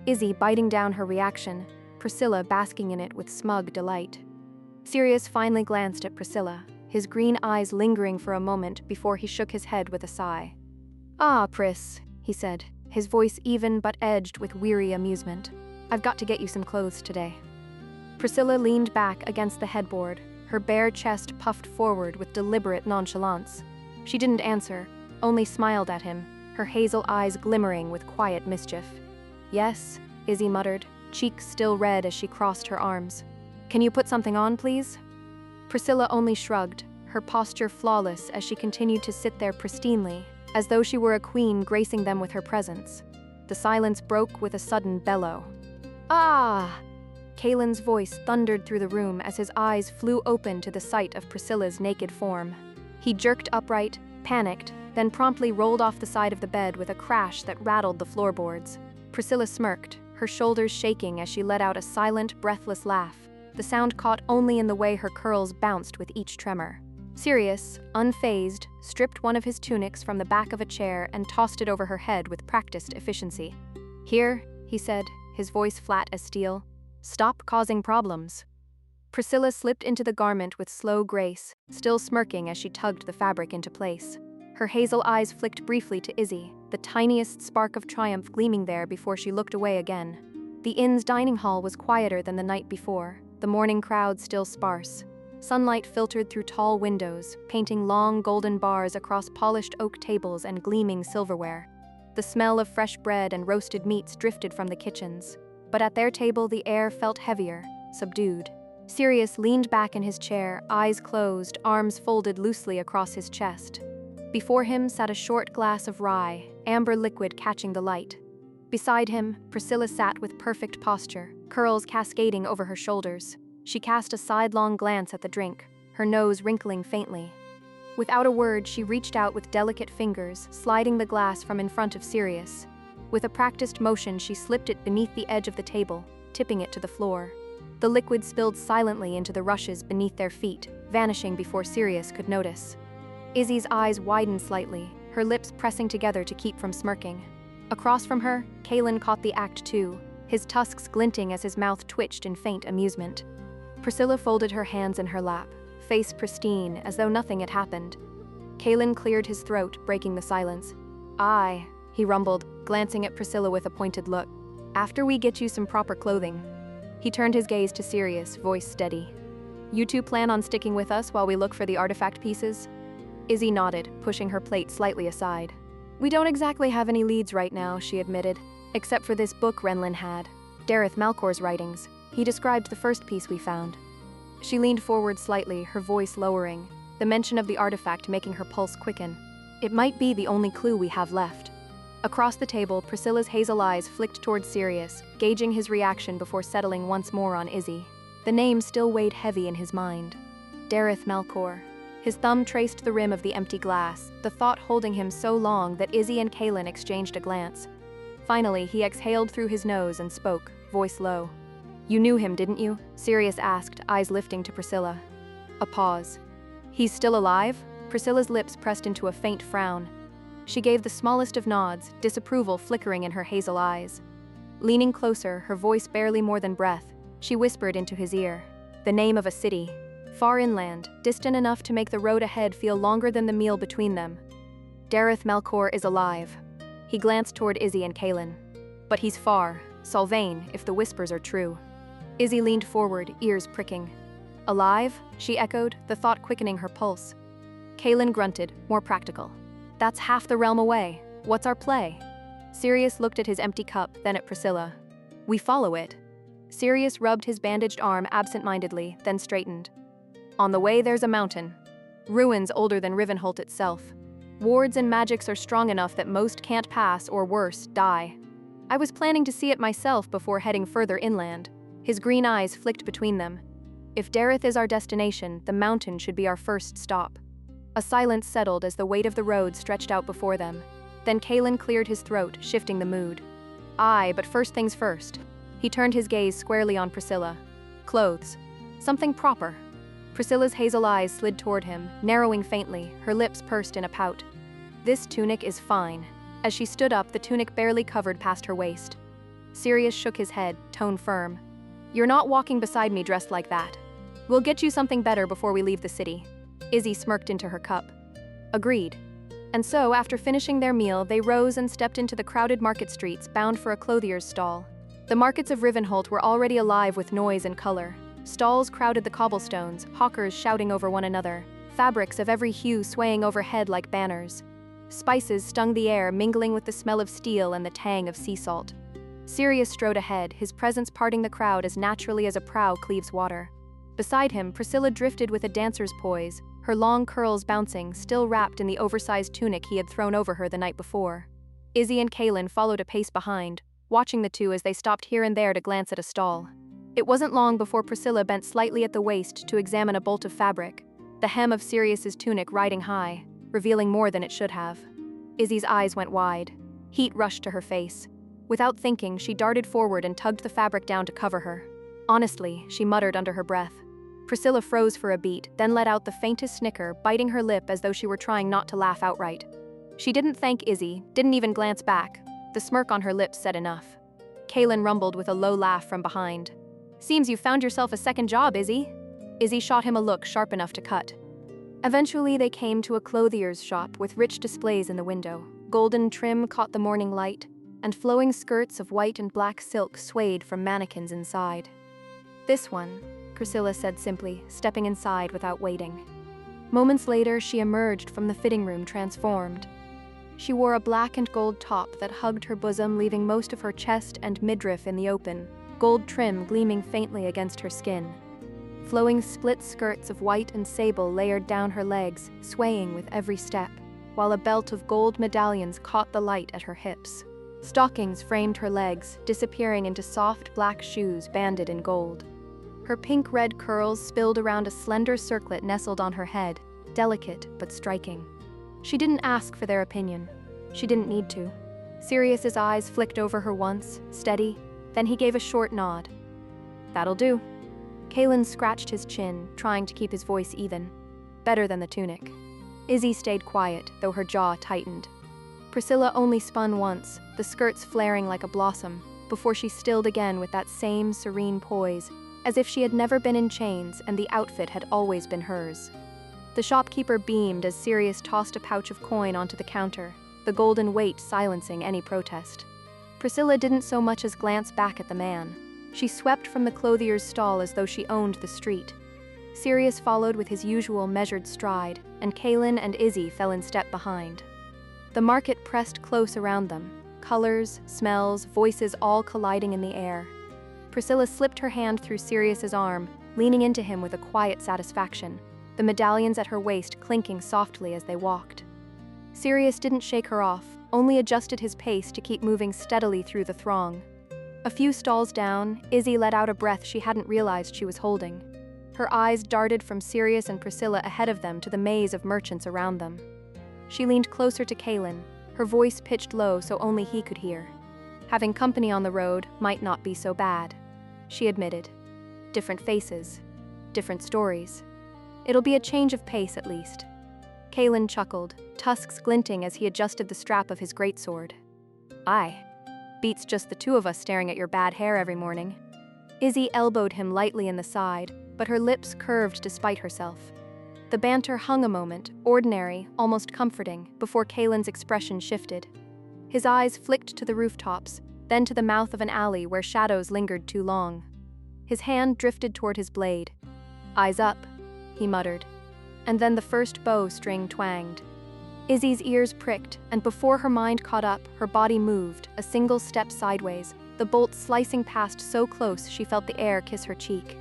Izzy biting down her reaction, Priscilla basking in it with smug delight. Sirius finally glanced at Priscilla, his green eyes lingering for a moment before he shook his head with a sigh. "Ah, Pris," he said, his voice even but edged with weary amusement. "I've got to get you some clothes today." Priscilla leaned back against the headboard, her bare chest puffed forward with deliberate nonchalance. She didn't answer, only smiled at him, her hazel eyes glimmering with quiet mischief. "Yes," Izzi muttered, cheeks still red as she crossed her arms. "Can you put something on, please?" Priscilla only shrugged, her posture flawless as she continued to sit there pristinely, as though she were a queen gracing them with her presence. The silence broke with a sudden bellow. "Ah!" Kaelen's voice thundered through the room as his eyes flew open to the sight of Priscilla's naked form. He jerked upright, panicked, then promptly rolled off the side of the bed with a crash that rattled the floorboards. Priscilla smirked, her shoulders shaking as she let out a silent, breathless laugh, the sound caught only in the way her curls bounced with each tremor. Sirius, unfazed, stripped one of his tunics from the back of a chair and tossed it over her head with practiced efficiency. "Here," he said, his voice flat as steel. "Stop causing problems." Priscilla slipped into the garment with slow grace, still smirking as she tugged the fabric into place. Her hazel eyes flicked briefly to Izzi, the tiniest spark of triumph gleaming there before she looked away again. The inn's dining hall was quieter than the night before, the morning crowd still sparse. Sunlight filtered through tall windows, painting long golden bars across polished oak tables and gleaming silverware. The smell of fresh bread and roasted meats drifted from the kitchens, but at their table the air felt heavier, subdued. Sirius leaned back in his chair, eyes closed, arms folded loosely across his chest. Before him sat a short glass of rye, amber liquid catching the light. Beside him, Priscilla sat with perfect posture, curls cascading over her shoulders. She cast a sidelong glance at the drink, her nose wrinkling faintly. Without a word, she reached out with delicate fingers, sliding the glass from in front of Sirius. With a practiced motion, she slipped it beneath the edge of the table, tipping it to the floor. The liquid spilled silently into the rushes beneath their feet, vanishing before Sirius could notice. Izzi's eyes widened slightly, her lips pressing together to keep from smirking. Across from her, Kaelen caught the act too, his tusks glinting as his mouth twitched in faint amusement. Priscilla folded her hands in her lap, face pristine, as though nothing had happened. Kaelen cleared his throat, breaking the silence. "Aye," he rumbled, glancing at Priscilla with a pointed look. "After we get you some proper clothing." He turned his gaze to Sirius, voice steady. "You two plan on sticking with us while we look for the artifact pieces?" Izzi nodded, pushing her plate slightly aside. "We don't exactly have any leads right now," she admitted, "except for this book Renlin had. Dareth Malcor's writings. He described the first piece we found." She leaned forward slightly, her voice lowering, the mention of the artifact making her pulse quicken. "It might be the only clue we have left." Across the table, Priscilla's hazel eyes flicked towards Sirius, gauging his reaction before settling once more on Izzi. The name still weighed heavy in his mind. Dareth Malcor. His thumb traced the rim of the empty glass, the thought holding him so long that Izzi and Kaelen exchanged a glance. Finally, he exhaled through his nose and spoke, voice low. "You knew him, didn't you?" Sirius asked, eyes lifting to Priscilla. A pause. "He's still alive?" Priscilla's lips pressed into a faint frown. She gave the smallest of nods, disapproval flickering in her hazel eyes. Leaning closer, her voice barely more than breath, she whispered into his ear. The name of a city. Far inland, distant enough to make the road ahead feel longer than the meal between them. Dareth Malcor is alive. He glanced toward Izzi and Kaelen. But he's far, Solvain, if the whispers are true. Izzi leaned forward, ears pricking. "Alive?" she echoed, the thought quickening her pulse. Kaelen grunted, more practical. "That's half the realm away. What's our play?" Sirius looked at his empty cup, then at Priscilla. "We follow it." Sirius rubbed his bandaged arm absent-mindedly, then straightened. "On the way there's a mountain. Ruins older than Rivenholt itself. Wards and magics are strong enough that most can't pass or worse, die. I was planning to see it myself before heading further inland." His green eyes flicked between them. "If Dareth is our destination, the mountain should be our first stop." A silence settled as the weight of the road stretched out before them. Then Kaelen cleared his throat, shifting the mood. "Aye, but first things first." He turned his gaze squarely on Priscilla. "Clothes. Something proper." Priscilla's hazel eyes slid toward him, narrowing faintly, her lips pursed in a pout. "This tunic is fine." As she stood up, the tunic barely covered past her waist. Sirius shook his head, tone firm. "You're not walking beside me dressed like that. We'll get you something better before we leave the city." Izzi smirked into her cup. "Agreed." And so, after finishing their meal, they rose and stepped into the crowded market streets, bound for a clothier's stall. The markets of Rivenholt were already alive with noise and color. Stalls crowded the cobblestones, hawkers shouting over one another, fabrics of every hue swaying overhead like banners. Spices stung the air, mingling with the smell of steel and the tang of sea salt. Sirius strode ahead, his presence parting the crowd as naturally as a prow cleaves water. Beside him, Priscilla drifted with a dancer's poise, her long curls bouncing, still wrapped in the oversized tunic he had thrown over her the night before. Izzi and Kaelen followed a pace behind, watching the two as they stopped here and there to glance at a stall. It wasn't long before Priscilla bent slightly at the waist to examine a bolt of fabric, the hem of Sirius's tunic riding high, revealing more than it should have. Izzi's eyes went wide. Heat rushed to her face. Without thinking, she darted forward and tugged the fabric down to cover her. Honestly, she muttered under her breath. Priscilla froze for a beat, then let out the faintest snicker, biting her lip as though she were trying not to laugh outright. She didn't thank Izzi, didn't even glance back. The smirk on her lips said enough. Kaelen rumbled with a low laugh from behind. "Seems you found yourself a second job, Izzi." Izzi shot him a look sharp enough to cut. Eventually, they came to a clothier's shop with rich displays in the window. Golden trim caught the morning light, and flowing skirts of white and black silk swayed from mannequins inside. "This one," Priscilla said simply, stepping inside without waiting. Moments later, she emerged from the fitting room transformed. She wore a black and gold top that hugged her bosom, leaving most of her chest and midriff in the open, gold trim gleaming faintly against her skin. Flowing split skirts of white and sable layered down her legs, swaying with every step, while a belt of gold medallions caught the light at her hips. Stockings framed her legs, disappearing into soft black shoes banded in gold. Her pink-red curls spilled around a slender circlet nestled on her head, delicate but striking. She didn't ask for their opinion. She didn't need to. Sirius's eyes flicked over her once, steady, then he gave a short nod. "That'll do." Kaelen scratched his chin, trying to keep his voice even. Better than the tunic. Izzi stayed quiet, though her jaw tightened. Priscilla only spun once, the skirts flaring like a blossom, before she stilled again with that same serene poise, as if she had never been in chains and the outfit had always been hers. The shopkeeper beamed as Sirius tossed a pouch of coin onto the counter, the golden weight silencing any protest. Priscilla didn't so much as glance back at the man. She swept from the clothier's stall as though she owned the street. Sirius followed with his usual measured stride, and Kaelen and Izzi fell in step behind. The market pressed close around them, colors, smells, voices all colliding in the air. Priscilla slipped her hand through Sirius's arm, leaning into him with a quiet satisfaction, the medallions at her waist clinking softly as they walked. Sirius didn't shake her off, only adjusted his pace to keep moving steadily through the throng. A few stalls down, Izzi let out a breath she hadn't realized she was holding. Her eyes darted from Sirius and Priscilla ahead of them to the maze of merchants around them. She leaned closer to Kaelen, her voice pitched low so only he could hear. Having company on the road might not be so bad, she admitted. Different faces, different stories. It'll be a change of pace at least. Kaelen chuckled, tusks glinting as he adjusted the strap of his greatsword. "Aye. Beats just the two of us staring at your bad hair every morning." Izzi elbowed him lightly in the side, but her lips curved despite herself. The banter hung a moment, ordinary, almost comforting, before Kalen's expression shifted. His eyes flicked to the rooftops, then to the mouth of an alley where shadows lingered too long. His hand drifted toward his blade. "Eyes up," he muttered. And then the first bow string twanged. Izzi's ears pricked, and before her mind caught up, her body moved, a single step sideways, the bolt slicing past so close she felt the air kiss her cheek.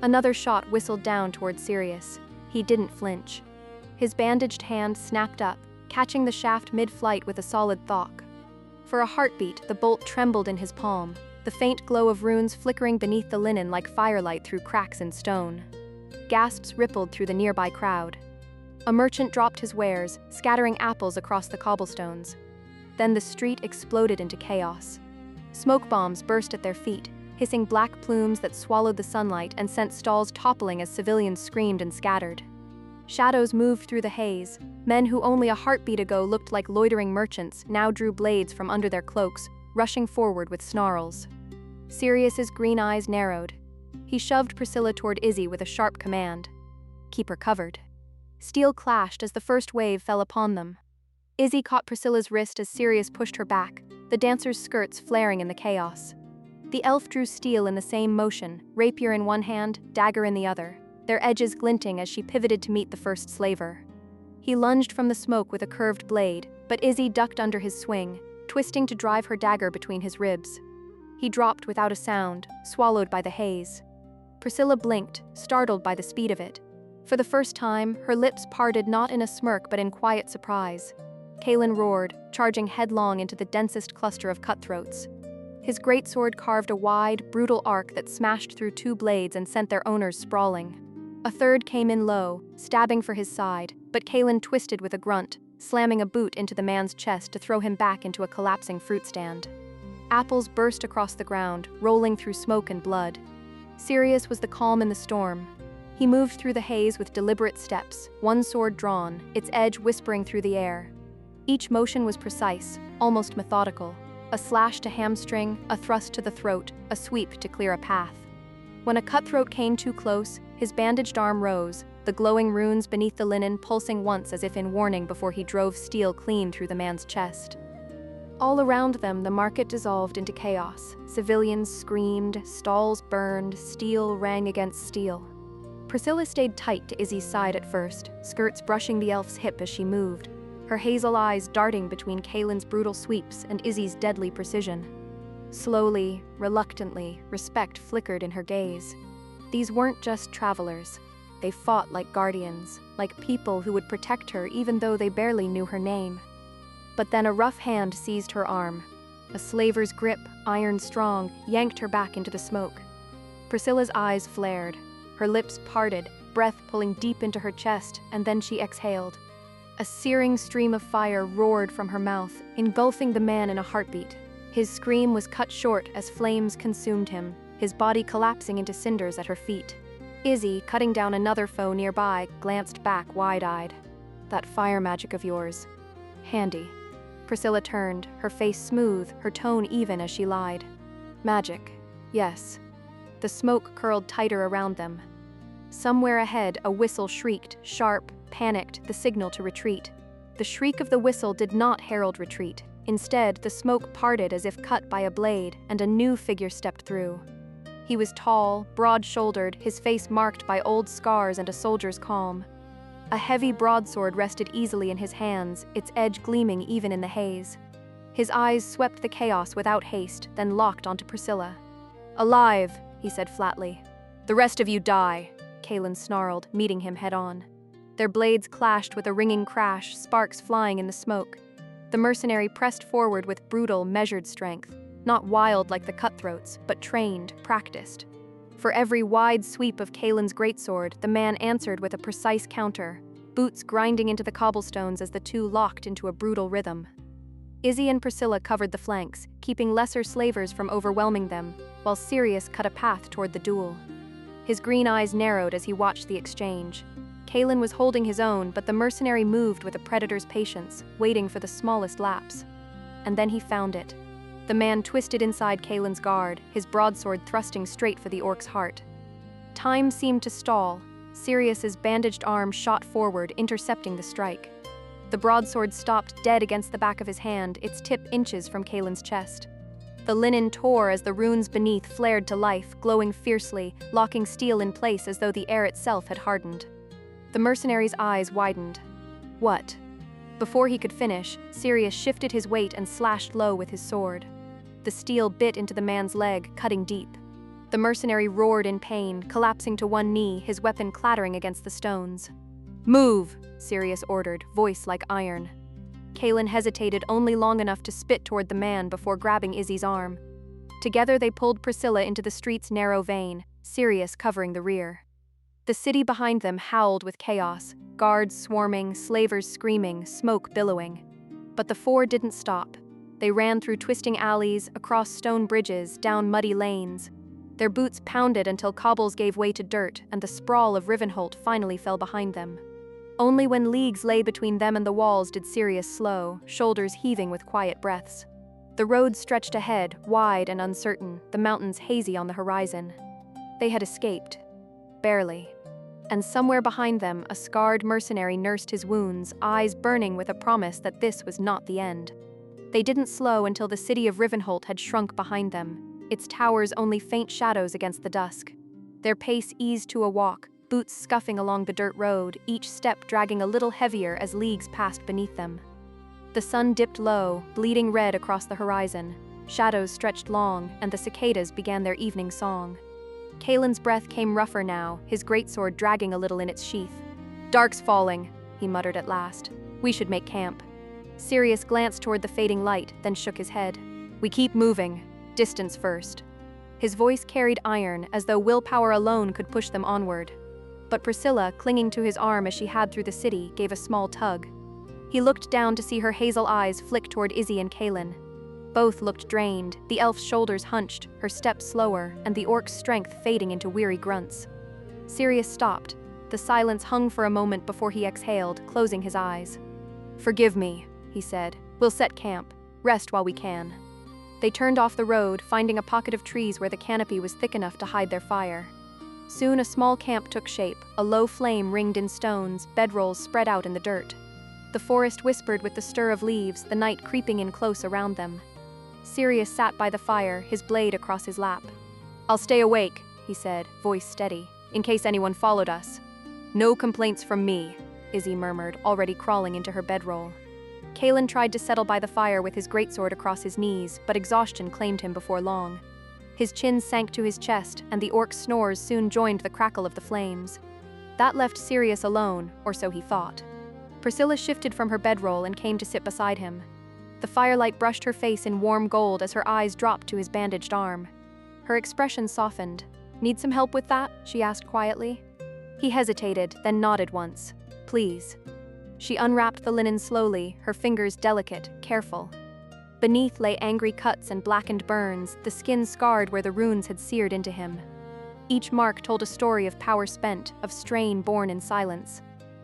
Another shot whistled down toward Sirius. He didn't flinch. His bandaged hand snapped up, catching the shaft mid-flight with a solid thock. For a heartbeat, the bolt trembled in his palm, the faint glow of runes flickering beneath the linen like firelight through cracks in stone. Gasps rippled through the nearby crowd. A merchant dropped his wares, scattering apples across the cobblestones. Then the street exploded into chaos. Smoke bombs burst at their feet, hissing black plumes that swallowed the sunlight and sent stalls toppling as civilians screamed and scattered. Shadows moved through the haze. Men who only a heartbeat ago looked like loitering merchants now drew blades from under their cloaks, rushing forward with snarls. Sirius's green eyes narrowed. He shoved Priscilla toward Izzi with a sharp command. "Keep her covered." Steel clashed as the first wave fell upon them. Izzi caught Priscilla's wrist as Sirius pushed her back, the dancer's skirts flaring in the chaos. The elf drew steel in the same motion, rapier in one hand, dagger in the other. their edges glinting as she pivoted to meet the first slaver. He lunged from the smoke with a curved blade, but Izzi ducked under his swing, twisting to drive her dagger between his ribs. He dropped without a sound, swallowed by the haze. Priscilla blinked, startled by the speed of it. For the first time, her lips parted not in a smirk but in quiet surprise. Kaelen roared, charging headlong into the densest cluster of cutthroats. His greatsword carved a wide, brutal arc that smashed through two blades and sent their owners sprawling. A third came in low, stabbing for his side, but Kaelen twisted with a grunt, slamming a boot into the man's chest to throw him back into a collapsing fruit stand. Apples burst across the ground, rolling through smoke and blood. Sirius was the calm in the storm. He moved through the haze with deliberate steps, one sword drawn, its edge whispering through the air. Each motion was precise, almost methodical. A slash to hamstring, a thrust to the throat, a sweep to clear a path. When a cutthroat came too close, his bandaged arm rose, the glowing runes beneath the linen pulsing once as if in warning before he drove steel clean through the man's chest. All around them, the market dissolved into chaos. Civilians screamed, stalls burned, steel rang against steel. Priscilla stayed tight to Izzi's side at first, skirts brushing the elf's hip as she moved, her hazel eyes darting between Kaelen's brutal sweeps and Izzi's deadly precision. Slowly, reluctantly, respect flickered in her gaze. These weren't just travelers. They fought like guardians, like people who would protect her even though they barely knew her name. But then a rough hand seized her arm. A slaver's grip, iron strong, yanked her back into the smoke. Priscilla's eyes flared. Her lips parted, breath pulling deep into her chest, and then she exhaled. A searing stream of fire roared from her mouth, engulfing the man in a heartbeat. His scream was cut short as flames consumed him, his body collapsing into cinders at her feet. Izzi, cutting down another foe nearby, glanced back wide-eyed. "That fire magic of yours. Handy." Priscilla turned, her face smooth, her tone even as she lied. "Magic. Yes." The smoke curled tighter around them. Somewhere ahead, a whistle shrieked, sharp, panicked, the signal to retreat. The shriek of the whistle did not herald retreat. Instead, the smoke parted as if cut by a blade, and a new figure stepped through. He was tall, broad-shouldered, his face marked by old scars and a soldier's calm. A heavy broadsword rested easily in his hands, its edge gleaming even in the haze. His eyes swept the chaos without haste, then locked onto Priscilla. "Alive," he said flatly. "The rest of you die," Kaelen snarled, meeting him head-on. Their blades clashed with a ringing crash, sparks flying in the smoke. The mercenary pressed forward with brutal, measured strength, not wild like the cutthroats, but trained, practiced. For every wide sweep of Kaelen's greatsword, the man answered with a precise counter, boots grinding into the cobblestones as the two locked into a brutal rhythm. Izzi and Priscilla covered the flanks, keeping lesser slavers from overwhelming them, while Sirius cut a path toward the duel. His green eyes narrowed as he watched the exchange. Kaelen was holding his own, but the mercenary moved with a predator's patience, waiting for the smallest lapse. And then he found it. The man twisted inside Kaelen's guard, his broadsword thrusting straight for the orc's heart. Time seemed to stall. Sirius's bandaged arm shot forward, intercepting the strike. The broadsword stopped dead against the back of his hand, its tip inches from Kaelen's chest. The linen tore as the runes beneath flared to life, glowing fiercely, locking steel in place as though the air itself had hardened. The mercenary's eyes widened. What? Before he could finish, Sirius shifted his weight and slashed low with his sword. The steel bit into the man's leg, cutting deep. The mercenary roared in pain, collapsing to one knee, his weapon clattering against the stones. "Move," Sirius ordered, voice like iron. Kaelen hesitated only long enough to spit toward the man before grabbing Izzi's arm. Together they pulled Priscilla into the street's narrow vein, Sirius covering the rear. The city behind them howled with chaos, guards swarming, slavers screaming, smoke billowing. But the four didn't stop. They ran through twisting alleys, across stone bridges, down muddy lanes. Their boots pounded until cobbles gave way to dirt, and the sprawl of Rivenholt finally fell behind them. Only when leagues lay between them and the walls did Sirius slow, shoulders heaving with quiet breaths. The road stretched ahead, wide and uncertain, the mountains hazy on the horizon. They had escaped. Barely. And somewhere behind them, a scarred mercenary nursed his wounds, eyes burning with a promise that this was not the end. They didn't slow until the city of Rivenholt had shrunk behind them, its towers only faint shadows against the dusk. Their pace eased to a walk, boots scuffing along the dirt road, each step dragging a little heavier as leagues passed beneath them. The sun dipped low, bleeding red across the horizon. Shadows stretched long, and the cicadas began their evening song. Kaelen's breath came rougher now, his greatsword dragging a little in its sheath. "Dark's falling," he muttered at last. "We should make camp." Sirius glanced toward the fading light, then shook his head. "We keep moving. Distance first." His voice carried iron, as though willpower alone could push them onward. But Priscilla, clinging to his arm as she had through the city, gave a small tug. He looked down to see her hazel eyes flick toward Izzi and Kaelen. Both looked drained, the elf's shoulders hunched, her steps slower, and the orc's strength fading into weary grunts. Sirius stopped. The silence hung for a moment before he exhaled, closing his eyes. "Forgive me," he said. "We'll set camp. Rest while we can." They turned off the road, finding a pocket of trees where the canopy was thick enough to hide their fire. Soon a small camp took shape, a low flame ringed in stones, bedrolls spread out in the dirt. The forest whispered with the stir of leaves, the night creeping in close around them. Sirius sat by the fire, his blade across his lap. "I'll stay awake," he said, voice steady, "in case anyone followed us." "No complaints from me," Izzi murmured, already crawling into her bedroll. Kaelen tried to settle by the fire with his greatsword across his knees, but exhaustion claimed him before long. His chin sank to his chest, and the orc's snores soon joined the crackle of the flames. That left Sirius alone, or so he thought. Priscilla shifted from her bedroll and came to sit beside him. The firelight brushed her face in warm gold as her eyes dropped to his bandaged arm. Her expression softened. "Need some help with that?" she asked quietly. He hesitated, then nodded once. "Please." She unwrapped the linen slowly, her fingers delicate, careful. Beneath lay angry cuts and blackened burns, the skin scarred where the runes had seared into him. Each mark told a story of power spent, of strain born in silence.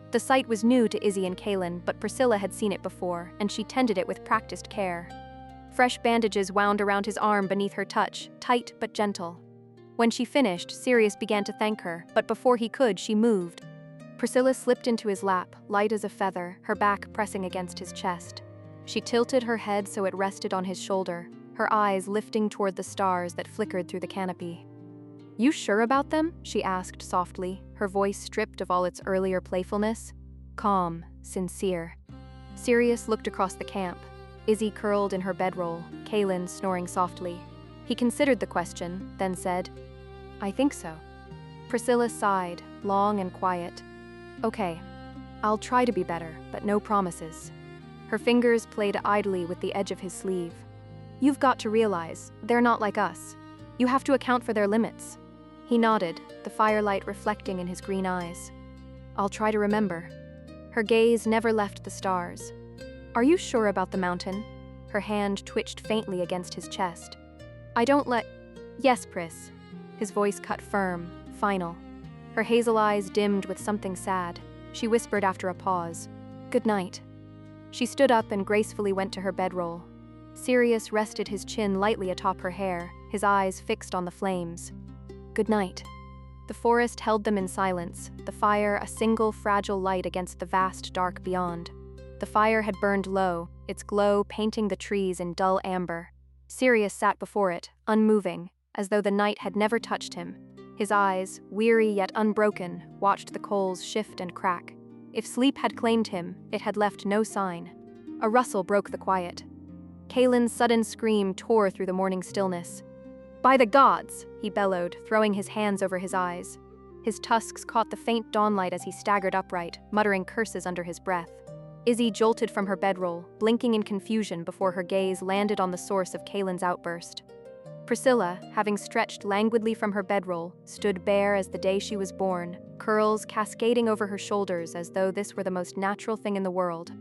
The sight was new to Izzi and Kaelen, but Priscilla had seen it before, and she tended it with practiced care. Fresh bandages wound around his arm beneath her touch, tight but gentle. When she finished, Sirius began to thank her, but before he could, she moved. Priscilla slipped into his lap, light as a feather, her back pressing against his chest. She tilted her head so it rested on his shoulder, her eyes lifting toward the stars that flickered through the canopy. "You sure about them?" she asked softly, her voice stripped of all its earlier playfulness. Calm, sincere. Sirius looked across the camp. Izzi curled in her bedroll, Kaelen snoring softly. He considered the question, then said, "I think so." Priscilla sighed, long and quiet. "Okay, I'll try to be better, but no promises." Her fingers played idly with the edge of his sleeve. "You've got to realize, they're not like us. You have to account for their limits." He nodded, the firelight reflecting in his green eyes. "I'll try to remember." Her gaze never left the stars. "Are you sure about the mountain?" Her hand twitched faintly against his chest. "I don't let—" "Yes, Pris." His voice cut firm, final. Her hazel eyes dimmed with something sad. She whispered after a pause, "Good night." She stood up and gracefully went to her bedroll. Sirius rested his chin lightly atop her hair, his eyes fixed on the flames. "Good night." The forest held them in silence, the fire a single fragile light against the vast dark beyond. The fire had burned low, its glow painting the trees in dull amber. Sirius sat before it, unmoving, as though the night had never touched him. His eyes, weary yet unbroken, watched the coals shift and crack. If sleep had claimed him, it had left no sign. A rustle broke the quiet. Kaelen's sudden scream tore through the morning stillness. "By the gods!" he bellowed, throwing his hands over his eyes. His tusks caught the faint dawnlight as he staggered upright, muttering curses under his breath. Izzi jolted from her bedroll, blinking in confusion before her gaze landed on the source of Kaelen's outburst. Priscilla, having stretched languidly from her bedroll, stood bare as the day she was born, curls cascading over her shoulders as though this were the most natural thing in the world.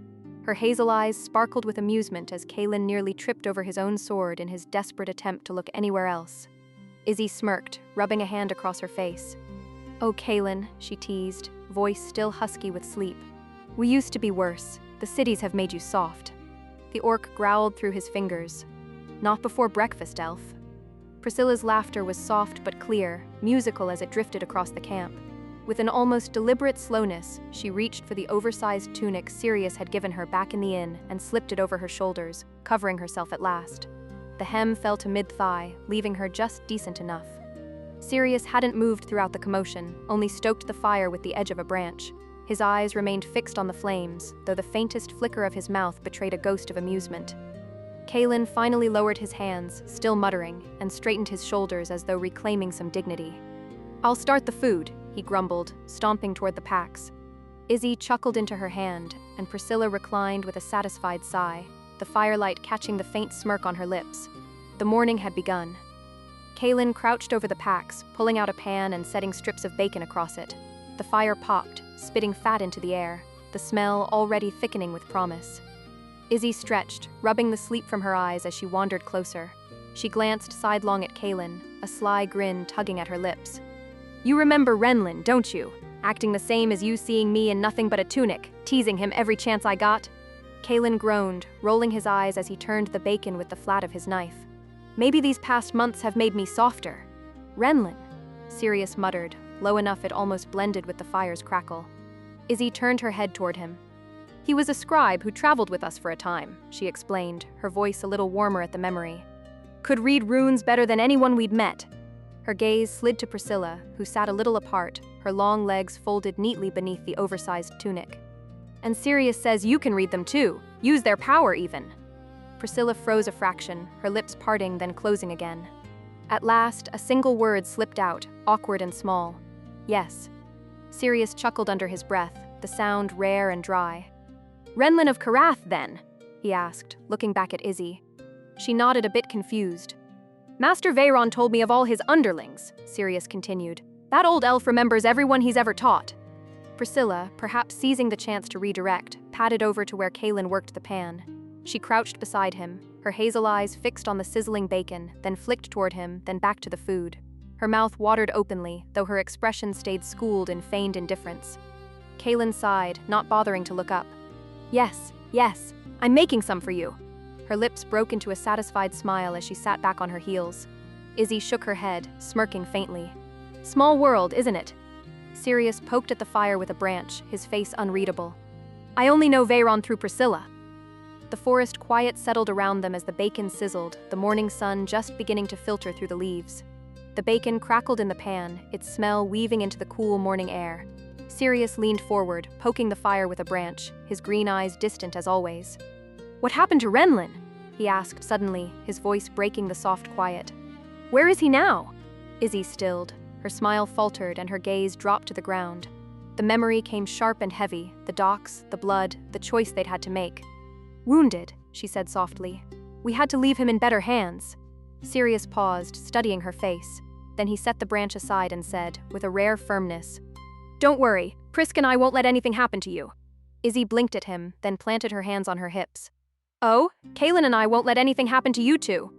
Her hazel eyes sparkled with amusement as Kaelen nearly tripped over his own sword in his desperate attempt to look anywhere else. Izzi smirked, rubbing a hand across her face. "Oh, Kaelen," she teased, voice still husky with sleep. "We used to be worse. The cities have made you soft." The orc growled through his fingers. "Not before breakfast, elf." Priscilla's laughter was soft but clear, musical as it drifted across the camp. With an almost deliberate slowness, she reached for the oversized tunic Sirius had given her back in the inn and slipped it over her shoulders, covering herself at last. The hem fell to mid-thigh, leaving her just decent enough. Sirius hadn't moved throughout the commotion, only stoked the fire with the edge of a branch. His eyes remained fixed on the flames, though the faintest flicker of his mouth betrayed a ghost of amusement. Kaelen finally lowered his hands, still muttering, and straightened his shoulders as though reclaiming some dignity. "I'll start the food," he grumbled, stomping toward the packs. Izzi chuckled into her hand, and Priscilla reclined with a satisfied sigh, the firelight catching the faint smirk on her lips. The morning had begun. Kaelen crouched over the packs, pulling out a pan and setting strips of bacon across it. The fire popped, spitting fat into the air, the smell already thickening with promise. Izzi stretched, rubbing the sleep from her eyes as she wandered closer. She glanced sidelong at Kaelen, a sly grin tugging at her lips. "You remember Renlin, don't you? Acting the same as you seeing me in nothing but a tunic, teasing him every chance I got?" Kaelen groaned, rolling his eyes as he turned the bacon with the flat of his knife. "Maybe these past months have made me softer." "Renlin," Sirius muttered, low enough it almost blended with the fire's crackle. Izzi turned her head toward him. "He was a scribe who traveled with us for a time," she explained, her voice a little warmer at the memory. "Could read runes better than anyone we'd met." Her gaze slid to Priscilla, who sat a little apart, her long legs folded neatly beneath the oversized tunic. "And Sirius says you can read them too, use their power even." Priscilla froze a fraction, her lips parting then closing again. At last, a single word slipped out, awkward and small. "Yes." Sirius chuckled under his breath, the sound rare and dry. "Renlin of Karath, then?" he asked, looking back at Izzi. She nodded a bit confused. "Master Veyron told me of all his underlings," Sirius continued. "That old elf remembers everyone he's ever taught." Priscilla, perhaps seizing the chance to redirect, padded over to where Kaelen worked the pan. She crouched beside him, her hazel eyes fixed on the sizzling bacon, then flicked toward him, then back to the food. Her mouth watered openly, though her expression stayed schooled in feigned indifference. Kaelen sighed, not bothering to look up. Yes, I'm making some for you." Her lips broke into a satisfied smile as she sat back on her heels. Izzi shook her head, smirking faintly. "Small world, isn't it?" Sirius poked at the fire with a branch, his face unreadable. "I only know Veyron through Priscilla." The forest quiet settled around them as the bacon sizzled, the morning sun just beginning to filter through the leaves. The bacon crackled in the pan, its smell weaving into the cool morning air. Sirius leaned forward, poking the fire with a branch, his green eyes distant as always. "What happened to Renlin?" he asked suddenly, his voice breaking the soft quiet. "Where is he now?" Izzi stilled. Her smile faltered and her gaze dropped to the ground. The memory came sharp and heavy, the docks, the blood, the choice they'd had to make. "Wounded," she said softly. "We had to leave him in better hands." Sirius paused, studying her face. Then he set the branch aside and said, with a rare firmness, "Don't worry, Prisk and I won't let anything happen to you." Izzi blinked at him, then planted her hands on her hips. "Oh, Kaelen and I won't let anything happen to you two."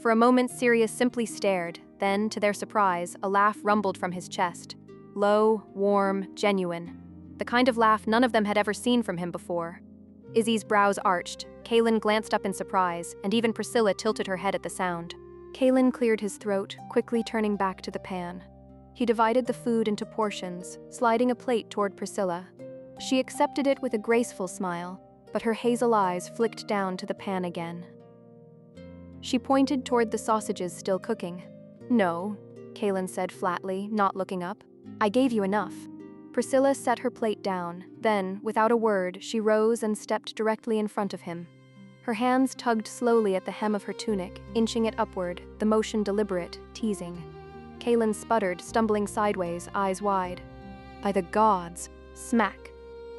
For a moment Sirius simply stared, then, to their surprise, a laugh rumbled from his chest. Low, warm, genuine. The kind of laugh none of them had ever seen from him before. Izzi's brows arched, Kaelen glanced up in surprise, and even Priscilla tilted her head at the sound. Kaelen cleared his throat, quickly turning back to the pan. He divided the food into portions, sliding a plate toward Priscilla. She accepted it with a graceful smile, but her hazel eyes flicked down to the pan again. She pointed toward the sausages still cooking. "No," Kaelen said flatly, not looking up. "I gave you enough." Priscilla set her plate down, then, without a word, she rose and stepped directly in front of him. Her hands tugged slowly at the hem of her tunic, inching it upward, the motion deliberate, teasing. Kaelen sputtered, stumbling sideways, eyes wide. "By the gods!" Smack!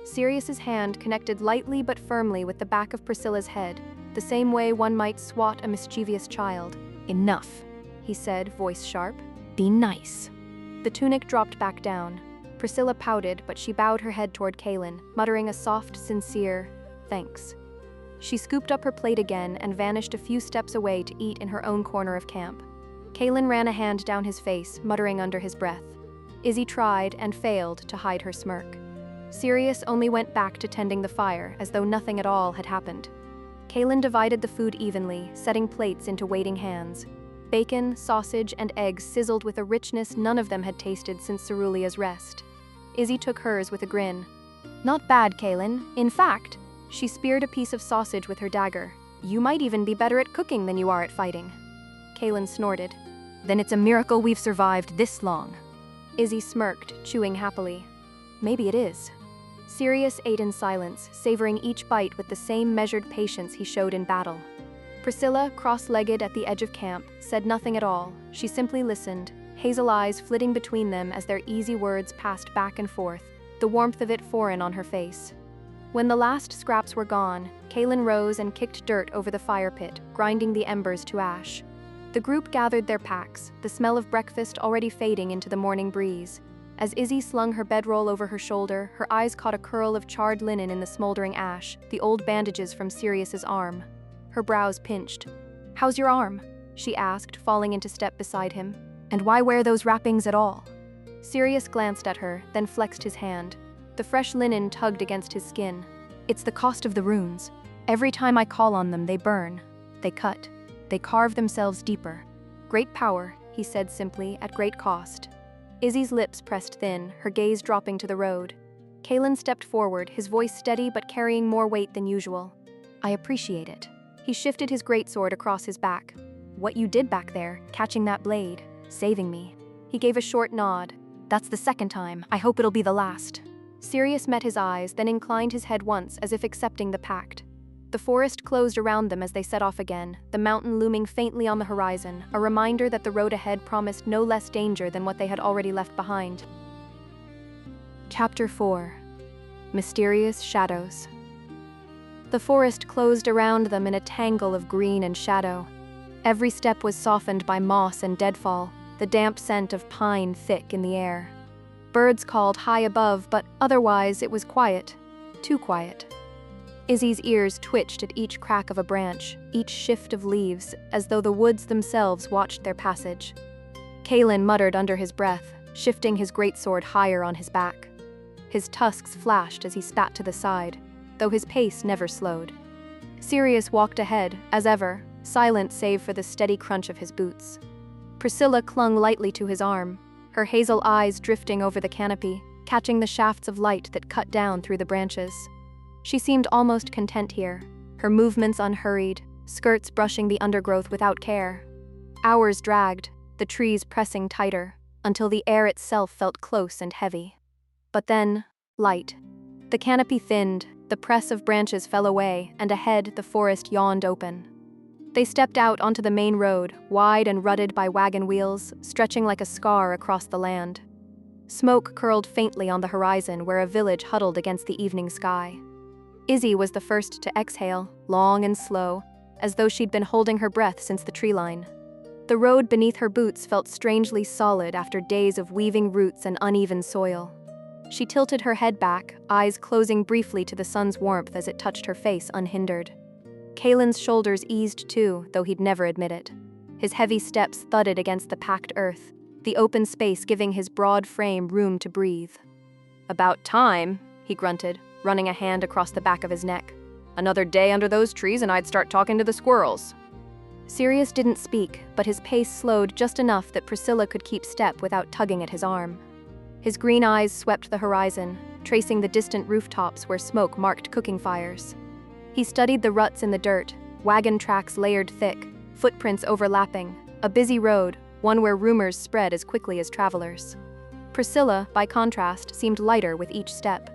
Sirius's hand connected lightly but firmly with the back of Priscilla's head, the same way one might swat a mischievous child. "Enough," he said, voice sharp. "Be nice." The tunic dropped back down. Priscilla pouted, but she bowed her head toward Kaelen, muttering a soft, sincere, "Thanks." She scooped up her plate again and vanished a few steps away to eat in her own corner of camp. Kaelen ran a hand down his face, muttering under his breath. Izzi tried and failed to hide her smirk. Sirius only went back to tending the fire, as though nothing at all had happened. Kaelen divided the food evenly, setting plates into waiting hands. Bacon, sausage, and eggs sizzled with a richness none of them had tasted since Cerulea's rest. Izzi took hers with a grin. "Not bad, Kaelen. In fact," she speared a piece of sausage with her dagger. "You might even be better at cooking than you are at fighting." Kaelen snorted. Then it's a miracle we've survived this long. Izzi smirked, chewing happily. Maybe it is. Sirius ate in silence, savoring each bite with the same measured patience he showed in battle. Priscilla, cross-legged at the edge of camp, said nothing at all. She simply listened, hazel eyes flitting between them as their easy words passed back and forth, the warmth of it foreign on her face. When the last scraps were gone, Kaelen rose and kicked dirt over the fire pit, grinding the embers to ash. The group gathered their packs, the smell of breakfast already fading into the morning breeze. As Izzi slung her bedroll over her shoulder, her eyes caught a curl of charred linen in the smoldering ash, the old bandages from Sirius's arm. Her brows pinched. "How's your arm?" she asked, falling into step beside him. "And why wear those wrappings at all?" Sirius glanced at her, then flexed his hand. The fresh linen tugged against his skin. "It's the cost of the runes. Every time I call on them, they burn. They cut. They carve themselves deeper. Great power," he said simply, "at great cost." Izzi's lips pressed thin, her gaze dropping to the road. Kaelen stepped forward, his voice steady but carrying more weight than usual. "I appreciate it." He shifted his greatsword across his back. "What you did back there, catching that blade, saving me." He gave a short nod. "That's the second time. I hope it'll be the last." Sirius met his eyes, then inclined his head once as if accepting the pact. The forest closed around them as they set off again, the mountain looming faintly on the horizon, a reminder that the road ahead promised no less danger than what they had already left behind. Chapter 4. Mysterious Shadows. The forest closed around them in a tangle of green and shadow. Every step was softened by moss and deadfall, the damp scent of pine thick in the air. Birds called high above, but otherwise it was quiet. Too quiet. Izzi's ears twitched at each crack of a branch, each shift of leaves, as though the woods themselves watched their passage. Kaelen muttered under his breath, shifting his greatsword higher on his back. His tusks flashed as he spat to the side, though his pace never slowed. Sirius walked ahead, as ever, silent save for the steady crunch of his boots. Priscilla clung lightly to his arm, her hazel eyes drifting over the canopy, catching the shafts of light that cut down through the branches. She seemed almost content here, her movements unhurried, skirts brushing the undergrowth without care. Hours dragged, the trees pressing tighter, until the air itself felt close and heavy. But then, light. The canopy thinned, the press of branches fell away, and ahead the forest yawned open. They stepped out onto the main road, wide and rutted by wagon wheels, stretching like a scar across the land. Smoke curled faintly on the horizon where a village huddled against the evening sky. Izzi was the first to exhale, long and slow, as though she'd been holding her breath since the tree line. The road beneath her boots felt strangely solid after days of weaving roots and uneven soil. She tilted her head back, eyes closing briefly to the sun's warmth as it touched her face unhindered. Kaelen's shoulders eased too, though he'd never admit it. His heavy steps thudded against the packed earth, the open space giving his broad frame room to breathe. "About time," he grunted, running a hand across the back of his neck. "Another day under those trees and I'd start talking to the squirrels." Sirius didn't speak, but his pace slowed just enough that Priscilla could keep step without tugging at his arm. His green eyes swept the horizon, tracing the distant rooftops where smoke marked cooking fires. He studied the ruts in the dirt, wagon tracks layered thick, footprints overlapping, a busy road, one where rumors spread as quickly as travelers. Priscilla, by contrast, seemed lighter with each step.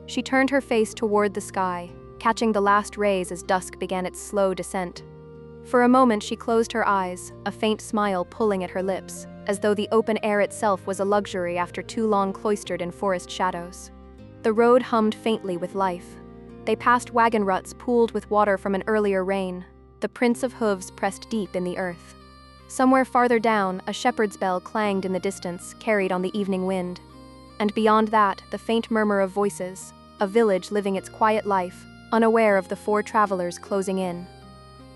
She turned her face toward the sky, catching the last rays as dusk began its slow descent. For a moment she closed her eyes, a faint smile pulling at her lips, as though the open air itself was a luxury after too long cloistered in forest shadows. The road hummed faintly with life. They passed wagon ruts pooled with water from an earlier rain, the prints of hooves pressed deep in the earth. Somewhere farther down, a shepherd's bell clanged in the distance, carried on the evening wind. And beyond that, the faint murmur of voices, a village living its quiet life, unaware of the four travelers closing in.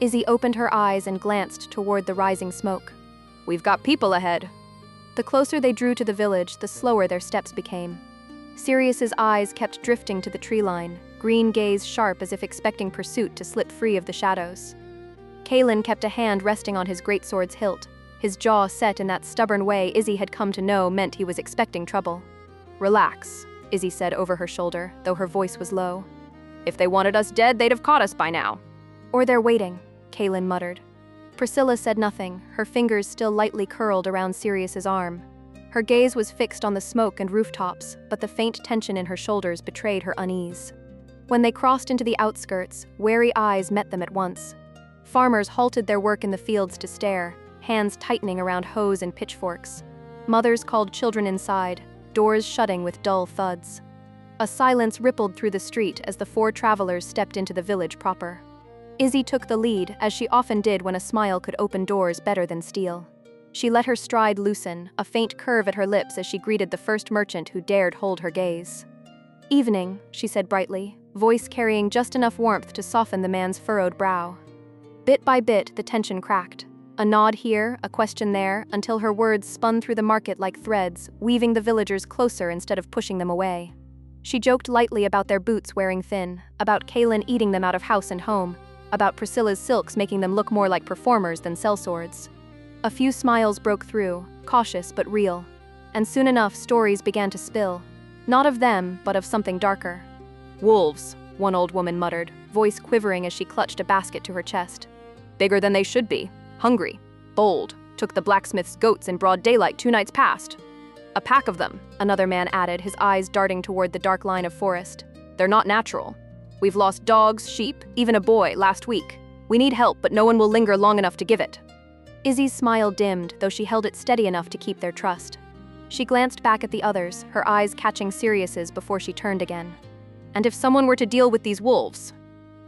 Izzi opened her eyes and glanced toward the rising smoke. "We've got people ahead." The closer they drew to the village, the slower their steps became. Sirius's eyes kept drifting to the tree line, green gaze sharp as if expecting pursuit to slip free of the shadows. Kaelen kept a hand resting on his greatsword's hilt, his jaw set in that stubborn way Izzi had come to know meant he was expecting trouble. "Relax," Izzi said over her shoulder, though her voice was low. "If they wanted us dead, they'd have caught us by now." "Or they're waiting," Kaelen muttered. Priscilla said nothing, her fingers still lightly curled around Sirius's arm. Her gaze was fixed on the smoke and rooftops, but the faint tension in her shoulders betrayed her unease. When they crossed into the outskirts, wary eyes met them at once. Farmers halted their work in the fields to stare, hands tightening around hoes and pitchforks. Mothers called children inside, doors shutting with dull thuds. A silence rippled through the street as the four travelers stepped into the village proper. Izzi took the lead, as she often did when a smile could open doors better than steel. She let her stride loosen, a faint curve at her lips as she greeted the first merchant who dared hold her gaze. "Evening," she said brightly, voice carrying just enough warmth to soften the man's furrowed brow. Bit by bit, the tension cracked. A nod here, a question there, until her words spun through the market like threads, weaving the villagers closer instead of pushing them away. She joked lightly about their boots wearing thin, about Kaelen eating them out of house and home, about Priscilla's silks making them look more like performers than sellswords. A few smiles broke through, cautious but real. And soon enough stories began to spill. Not of them, but of something darker. "Wolves," one old woman muttered, voice quivering as she clutched a basket to her chest. "Bigger than they should be. Hungry. Bold. Took the blacksmith's goats in broad daylight 2 nights past." "A pack of them," another man added, his eyes darting toward the dark line of forest. "They're not natural. We've lost dogs, sheep, even a boy last week. We need help, but no one will linger long enough to give it." Izzi's smile dimmed, though she held it steady enough to keep their trust. She glanced back at the others, her eyes catching Sirius's before she turned again. "And if someone were to deal with these wolves?"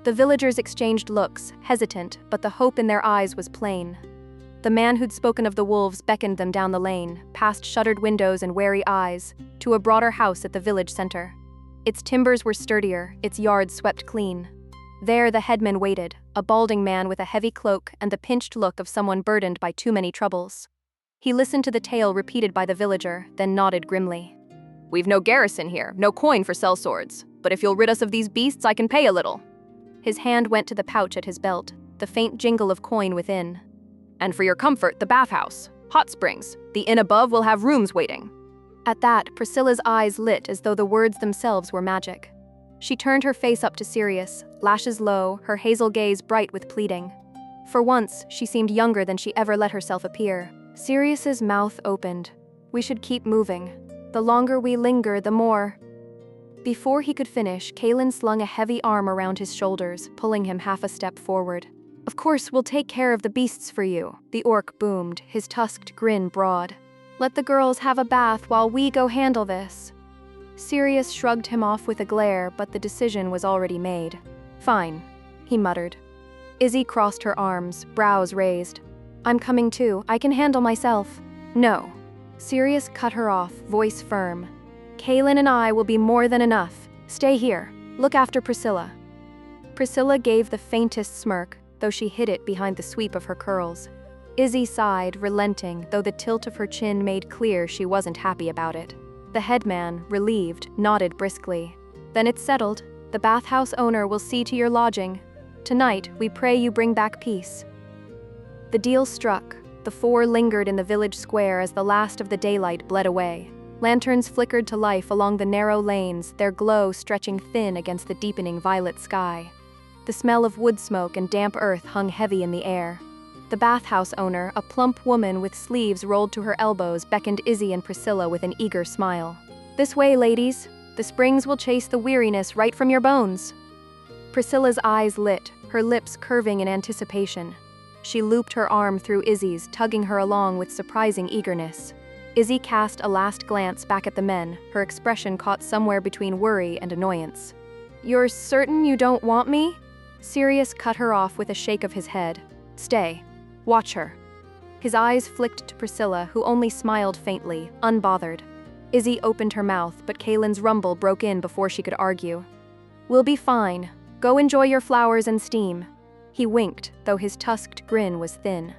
The villagers exchanged looks, hesitant, but the hope in their eyes was plain. The man who'd spoken of the wolves beckoned them down the lane, past shuttered windows and wary eyes, to a broader house at the village center. Its timbers were sturdier, its yards swept clean. There the headman waited, a balding man with a heavy cloak and the pinched look of someone burdened by too many troubles. He listened to the tale repeated by the villager, then nodded grimly. "We've no garrison here, no coin for sellswords, but if you'll rid us of these beasts, I can pay a little." His hand went to the pouch at his belt, the faint jingle of coin within. "And for your comfort, the bathhouse, hot springs, the inn above will have rooms waiting." At that, Priscilla's eyes lit as though the words themselves were magic. She turned her face up to Sirius, lashes low, her hazel gaze bright with pleading. For once, she seemed younger than she ever let herself appear. Sirius's mouth opened. "We should keep moving. The longer we linger, the more..." Before he could finish, Kaelen slung a heavy arm around his shoulders, pulling him half a step forward. "Of course, we'll take care of the beasts for you," the orc boomed, his tusked grin broad. "Let the girls have a bath while we go handle this." Sirius shrugged him off with a glare, but the decision was already made. "Fine," he muttered. Izzi crossed her arms, brows raised. "I'm coming too, I can handle myself." "No." Sirius cut her off, voice firm. "Kaelen and I will be more than enough. Stay here. Look after Priscilla." Priscilla gave the faintest smirk, though she hid it behind the sweep of her curls. Izzi sighed, relenting, though the tilt of her chin made clear she wasn't happy about it. The headman, relieved, nodded briskly. "Then it's settled. The bathhouse owner will see to your lodging. Tonight, we pray you bring back peace." The deal struck. The four lingered in the village square as the last of the daylight bled away. Lanterns flickered to life along the narrow lanes, their glow stretching thin against the deepening violet sky. The smell of wood smoke and damp earth hung heavy in the air. The bathhouse owner, a plump woman with sleeves rolled to her elbows, beckoned Izzi and Priscilla with an eager smile. "This way, ladies. The springs will chase the weariness right from your bones." Priscilla's eyes lit, her lips curving in anticipation. She looped her arm through Izzi's, tugging her along with surprising eagerness. Izzi cast a last glance back at the men, her expression caught somewhere between worry and annoyance. "You're certain you don't want me?" Sirius cut her off with a shake of his head. "Stay. Watch her." His eyes flicked to Priscilla, who only smiled faintly, unbothered. Izzi opened her mouth, but Kaelen's rumble broke in before she could argue. "We'll be fine. Go enjoy your flowers and steam." He winked, though his tusked grin was thin.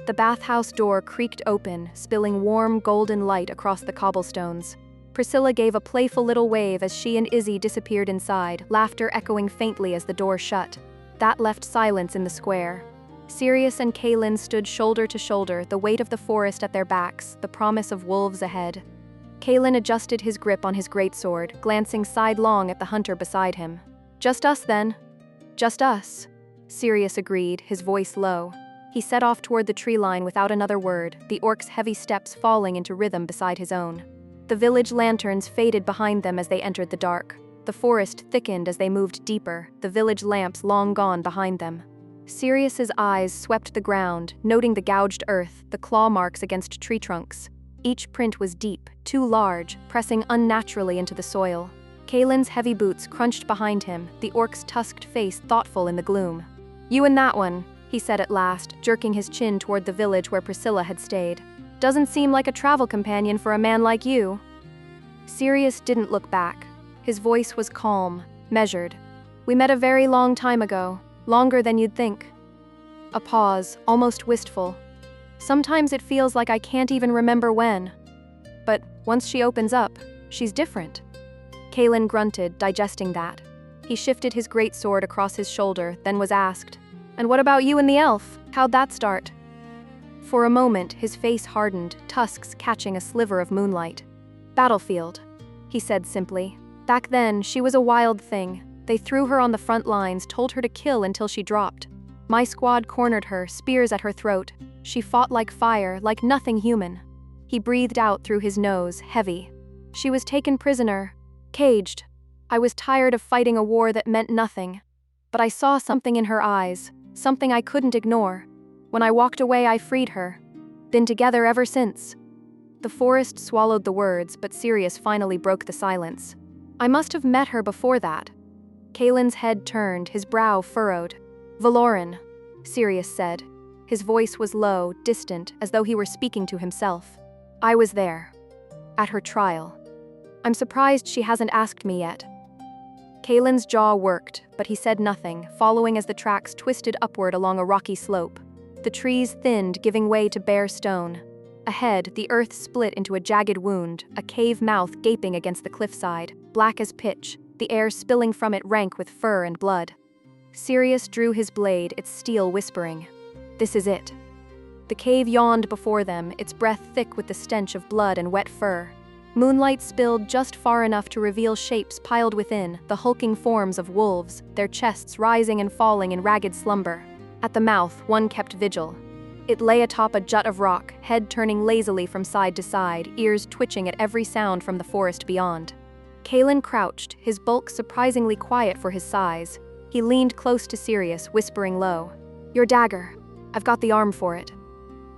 The bathhouse door creaked open, spilling warm, golden light across the cobblestones. Priscilla gave a playful little wave as she and Izzi disappeared inside, laughter echoing faintly as the door shut. That left silence in the square. Sirius and Kaelen stood shoulder to shoulder, the weight of the forest at their backs, the promise of wolves ahead. Kaelen adjusted his grip on his greatsword, glancing sidelong at the hunter beside him. "Just us, then." "Just us," Sirius agreed, his voice low. He set off toward the tree line without another word, the orc's heavy steps falling into rhythm beside his own. The village lanterns faded behind them as they entered the dark. The forest thickened as they moved deeper, the village lamps long gone behind them. Sirius's eyes swept the ground, noting the gouged earth, the claw marks against tree trunks. Each print was deep, too large, pressing unnaturally into the soil. Kaelen's heavy boots crunched behind him, the orc's tusked face thoughtful in the gloom. "You and that one," he said at last, jerking his chin toward the village where Priscilla had stayed. "Doesn't seem like a travel companion for a man like you." Sirius didn't look back. His voice was calm, measured. "We met a very long time ago, longer than you'd think." A pause, almost wistful. "Sometimes it feels like I can't even remember when. But once she opens up, she's different." Kaelen grunted, digesting that. He shifted his greatsword across his shoulder, then was asked, "And what about you and the elf? How'd that start?" For a moment, his face hardened, tusks catching a sliver of moonlight. "Battlefield," he said simply. "Back then, she was a wild thing. They threw her on the front lines, told her to kill until she dropped. My squad cornered her, spears at her throat. She fought like fire, like nothing human." He breathed out through his nose, heavy. "She was taken prisoner, caged. I was tired of fighting a war that meant nothing. But I saw something in her eyes, something I couldn't ignore. When I walked away, I freed her. Been together ever since." The forest swallowed the words, but Sirius finally broke the silence. "I must have met her before that." Kaelen's head turned, his brow furrowed. "Valoran," Sirius said. His voice was low, distant, as though he were speaking to himself. "I was there. At her trial. I'm surprised she hasn't asked me yet." Kaelen's jaw worked, but he said nothing, following as the tracks twisted upward along a rocky slope. The trees thinned, giving way to bare stone. Ahead, the earth split into a jagged wound, a cave mouth gaping against the cliffside, black as pitch, the air spilling from it rank with fur and blood. Sirius drew his blade, its steel whispering, "This is it." The cave yawned before them, its breath thick with the stench of blood and wet fur. Moonlight spilled just far enough to reveal shapes piled within, the hulking forms of wolves, their chests rising and falling in ragged slumber. At the mouth, one kept vigil. It lay atop a jut of rock, head turning lazily from side to side, ears twitching at every sound from the forest beyond. Kaelen crouched, his bulk surprisingly quiet for his size. He leaned close to Sirius, whispering low, "Your dagger. I've got the arm for it."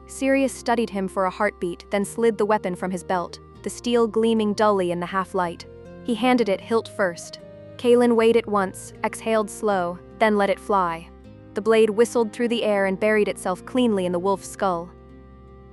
Sirius studied him for a heartbeat, then slid the weapon from his belt, the steel gleaming dully in the half-light. He handed it hilt first. Kaelen weighed it once, exhaled slow, then let it fly. The blade whistled through the air and buried itself cleanly in the wolf's skull.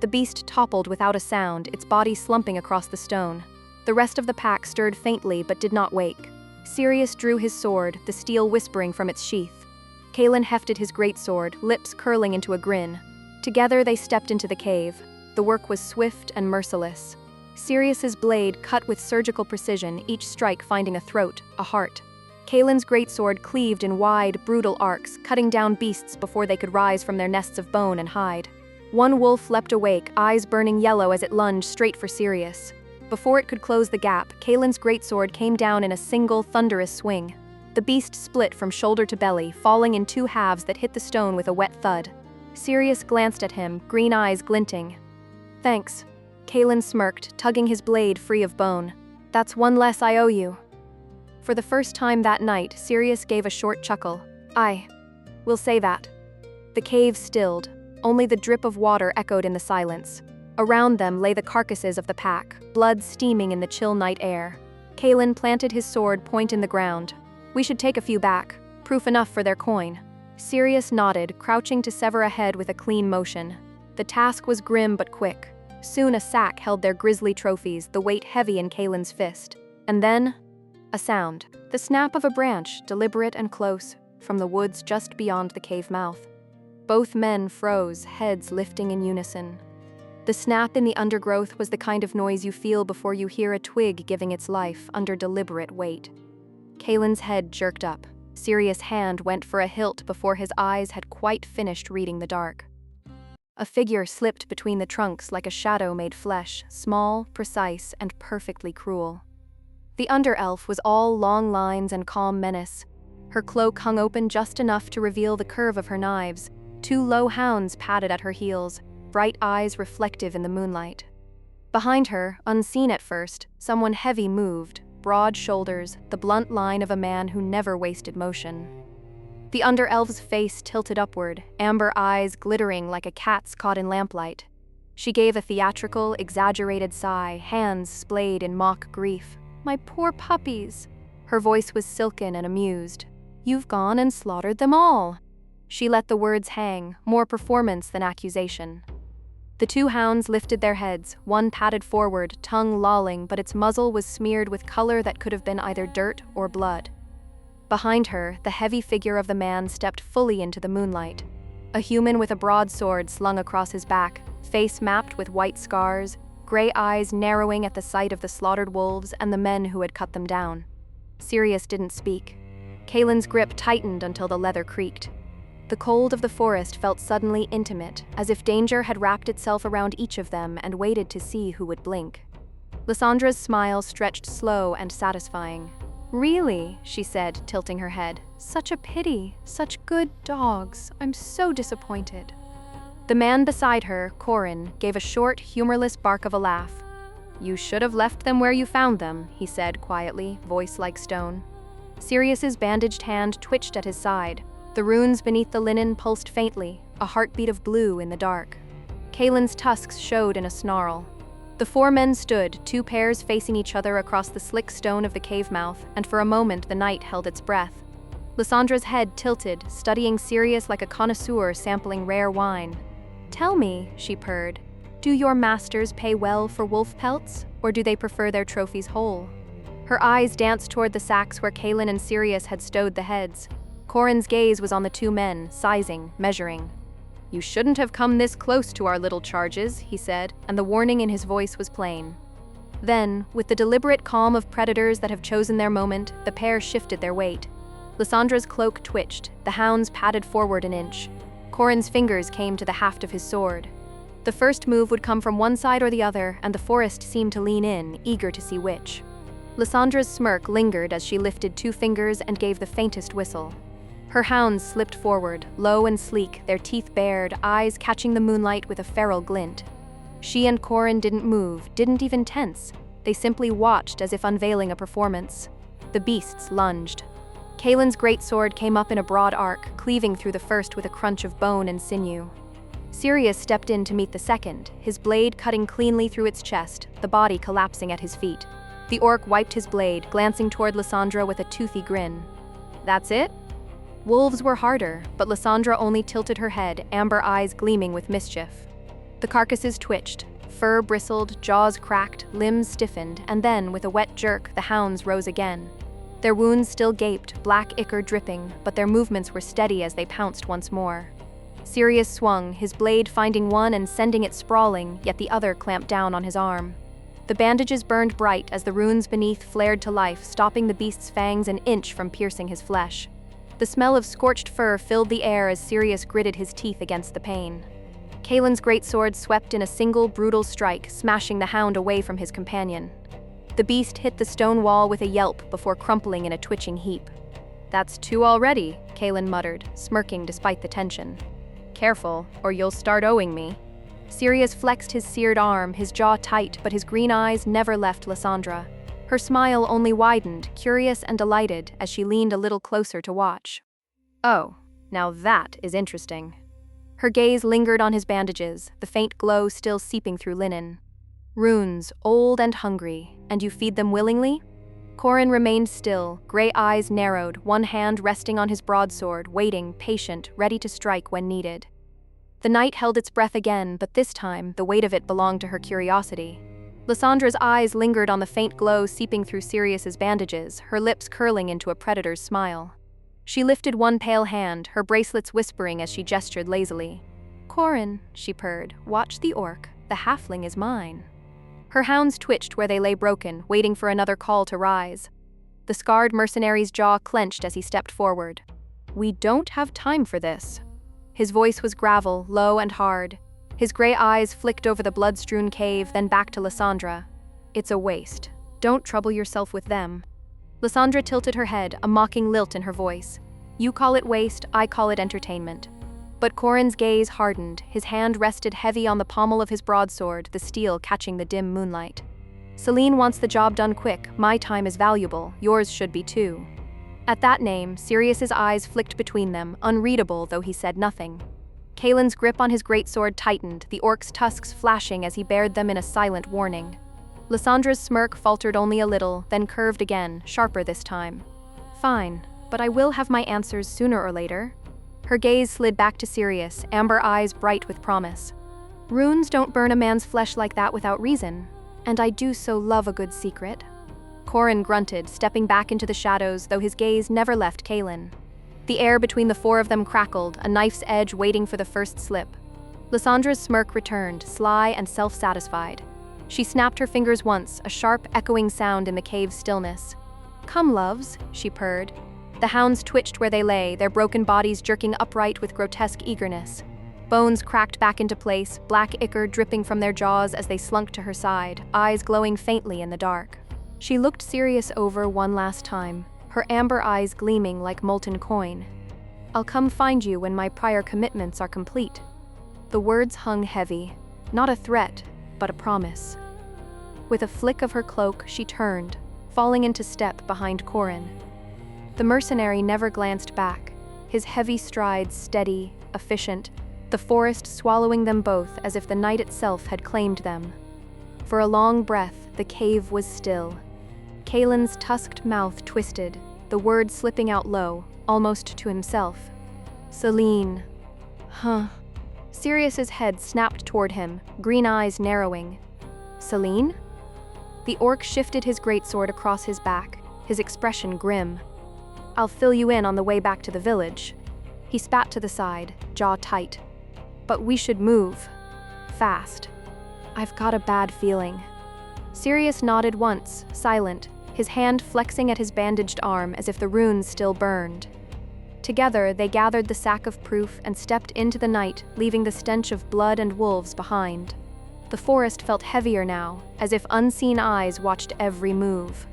The beast toppled without a sound, its body slumping across the stone. The rest of the pack stirred faintly but did not wake. Sirius drew his sword, the steel whispering from its sheath. Kaelen hefted his greatsword, lips curling into a grin. Together they stepped into the cave. The work was swift and merciless. Sirius's blade cut with surgical precision, each strike finding a throat, a heart. Kaelen's greatsword cleaved in wide, brutal arcs, cutting down beasts before they could rise from their nests of bone and hide. One wolf leapt awake, eyes burning yellow as it lunged straight for Sirius. Before it could close the gap, Kaelen's greatsword came down in a single, thunderous swing. The beast split from shoulder to belly, falling in two halves that hit the stone with a wet thud. Sirius glanced at him, green eyes glinting. "Thanks." Kaelen smirked, tugging his blade free of bone. "That's one less I owe you." For the first time that night, Sirius gave a short chuckle. We'll say that." The cave stilled. Only the drip of water echoed in the silence. Around them lay the carcasses of the pack, blood steaming in the chill night air. Kaelen planted his sword point in the ground. "We should take a few back. Proof enough for their coin." Sirius nodded, crouching to sever a head with a clean motion. The task was grim but quick. Soon a sack held their grisly trophies, the weight heavy in Kaelen's fist. And then, a sound. The snap of a branch, deliberate and close, from the woods just beyond the cave mouth. Both men froze, heads lifting in unison. The snap in the undergrowth was the kind of noise you feel before you hear a twig giving its life under deliberate weight. Kaelen's head jerked up. Sirius' hand went for a hilt before his eyes had quite finished reading the dark. A figure slipped between the trunks like a shadow made flesh, small, precise, and perfectly cruel. The under-elf was all long lines and calm menace. Her cloak hung open just enough to reveal the curve of her knives, Two low hounds padded at her heels, bright eyes reflective in the moonlight. Behind her, unseen at first, someone heavy moved, broad shoulders, the blunt line of a man who never wasted motion. The under-elf's face tilted upward, amber eyes glittering like a cat's caught in lamplight. She gave a theatrical, exaggerated sigh, hands splayed in mock grief. "My poor puppies." Her voice was silken and amused. "You've gone and slaughtered them all." She let the words hang, more performance than accusation. The two hounds lifted their heads, one padded forward, tongue lolling, but its muzzle was smeared with color that could have been either dirt or blood. Behind her, the heavy figure of the man stepped fully into the moonlight. A human with a broadsword slung across his back, face mapped with white scars, gray eyes narrowing at the sight of the slaughtered wolves and the men who had cut them down. Sirius didn't speak. Kaelen's grip tightened until the leather creaked. The cold of the forest felt suddenly intimate, as if danger had wrapped itself around each of them and waited to see who would blink. Lysandra's smile stretched slow and satisfying. "Really?" she said, tilting her head. "Such a pity. Such good dogs. I'm so disappointed." The man beside her, Corin, gave a short, humorless bark of a laugh. "You should have left them where you found them," he said quietly, voice like stone. Sirius's bandaged hand twitched at his side. The runes beneath the linen pulsed faintly, a heartbeat of blue in the dark. Kaelen's tusks showed in a snarl. The four men stood, two pairs facing each other across the slick stone of the cave mouth, and for a moment the night held its breath. Lysandra's head tilted, studying Sirius like a connoisseur sampling rare wine. "Tell me," she purred, "do your masters pay well for wolf pelts, or do they prefer their trophies whole?" Her eyes danced toward the sacks where Kaelen and Sirius had stowed the heads. Corin's gaze was on the two men, sizing, measuring. "You shouldn't have come this close to our little charges," he said, and the warning in his voice was plain. Then, with the deliberate calm of predators that have chosen their moment, the pair shifted their weight. Lysandra's cloak twitched, the hounds padded forward an inch. Corin's fingers came to the haft of his sword. The first move would come from one side or the other, and the forest seemed to lean in, eager to see which. Lysandra's smirk lingered as she lifted two fingers and gave the faintest whistle. Her hounds slipped forward, low and sleek, their teeth bared, eyes catching the moonlight with a feral glint. She and Corin didn't move, didn't even tense. They simply watched as if unveiling a performance. The beasts lunged. Kaelen's greatsword came up in a broad arc, cleaving through the first with a crunch of bone and sinew. Sirius stepped in to meet the second, his blade cutting cleanly through its chest, the body collapsing at his feet. The orc wiped his blade, glancing toward Lysandra with a toothy grin. "That's it?" Wolves were harder, but Lysandra only tilted her head, amber eyes gleaming with mischief. The carcasses twitched. Fur bristled, jaws cracked, limbs stiffened, and then, with a wet jerk, the hounds rose again. Their wounds still gaped, black ichor dripping, but their movements were steady as they pounced once more. Sirius swung, his blade finding one and sending it sprawling, yet the other clamped down on his arm. The bandages burned bright as the runes beneath flared to life, stopping the beast's fangs an inch from piercing his flesh. The smell of scorched fur filled the air as Sirius gritted his teeth against the pain. Kaelen's greatsword swept in a single brutal strike, smashing the hound away from his companion. The beast hit the stone wall with a yelp before crumpling in a twitching heap. "That's two already," Kaelen muttered, smirking despite the tension. "Careful, or you'll start owing me." Sirius flexed his seared arm, his jaw tight, but his green eyes never left Lysandra. Her smile only widened, curious and delighted, as she leaned a little closer to watch. "Oh, now that is interesting." Her gaze lingered on his bandages, the faint glow still seeping through linen. "Runes, old and hungry, and you feed them willingly?" Corin remained still, gray eyes narrowed, one hand resting on his broadsword, waiting, patient, ready to strike when needed. The night held its breath again, but this time, the weight of it belonged to her curiosity. Lysandra's eyes lingered on the faint glow seeping through Sirius's bandages, her lips curling into a predator's smile. She lifted one pale hand, her bracelets whispering as she gestured lazily. "Corin," she purred, "watch the orc. The halfling is mine." Her hounds twitched where they lay broken, waiting for another call to rise. The scarred mercenary's jaw clenched as he stepped forward. "We don't have time for this." His voice was gravel, low and hard. His gray eyes flicked over the blood-strewn cave, then back to Lysandra. "It's a waste. Don't trouble yourself with them." Lysandra tilted her head, a mocking lilt in her voice. "You call it waste, I call it entertainment." But Corin's gaze hardened, his hand rested heavy on the pommel of his broadsword, the steel catching the dim moonlight. Celine wants the job done quick. My time is valuable, yours should be too. At that name, Sirius's eyes flicked between them, unreadable though he said nothing. Kaelen's grip on his greatsword tightened, the orc's tusks flashing as he bared them in a silent warning. Lyssandra's smirk faltered only a little, then curved again, sharper this time. Fine, but I will have my answers sooner or later. Her gaze slid back to Sirius, amber eyes bright with promise. Runes don't burn a man's flesh like that without reason, and I do so love a good secret. Corin grunted, stepping back into the shadows, though his gaze never left Kaelen. The air between the four of them crackled, a knife's edge waiting for the first slip. Lyssandra's smirk returned, sly and self-satisfied. She snapped her fingers once, a sharp, echoing sound in the cave's stillness. Come, loves, she purred. The hounds twitched where they lay, their broken bodies jerking upright with grotesque eagerness. Bones cracked back into place, black ichor dripping from their jaws as they slunk to her side, eyes glowing faintly in the dark. She looked Sirius over one last time, her amber eyes gleaming like molten coin. I'll come find you when my prior commitments are complete. The words hung heavy, not a threat, but a promise. With a flick of her cloak, she turned, falling into step behind Corin. The mercenary never glanced back, his heavy strides steady, efficient, the forest swallowing them both as if the night itself had claimed them. For a long breath, the cave was still. Kaelen's tusked mouth twisted, the words slipping out low, almost to himself. Celine. Huh. Sirius's head snapped toward him, green eyes narrowing. Celine? The orc shifted his greatsword across his back, his expression grim. I'll fill you in on the way back to the village. He spat to the side, jaw tight. But we should move. Fast. I've got a bad feeling. Sirius nodded once, silent, his hand flexing at his bandaged arm as if the runes still burned. Together, they gathered the sack of proof and stepped into the night, leaving the stench of blood and wolves behind. The forest felt heavier now, as if unseen eyes watched every move.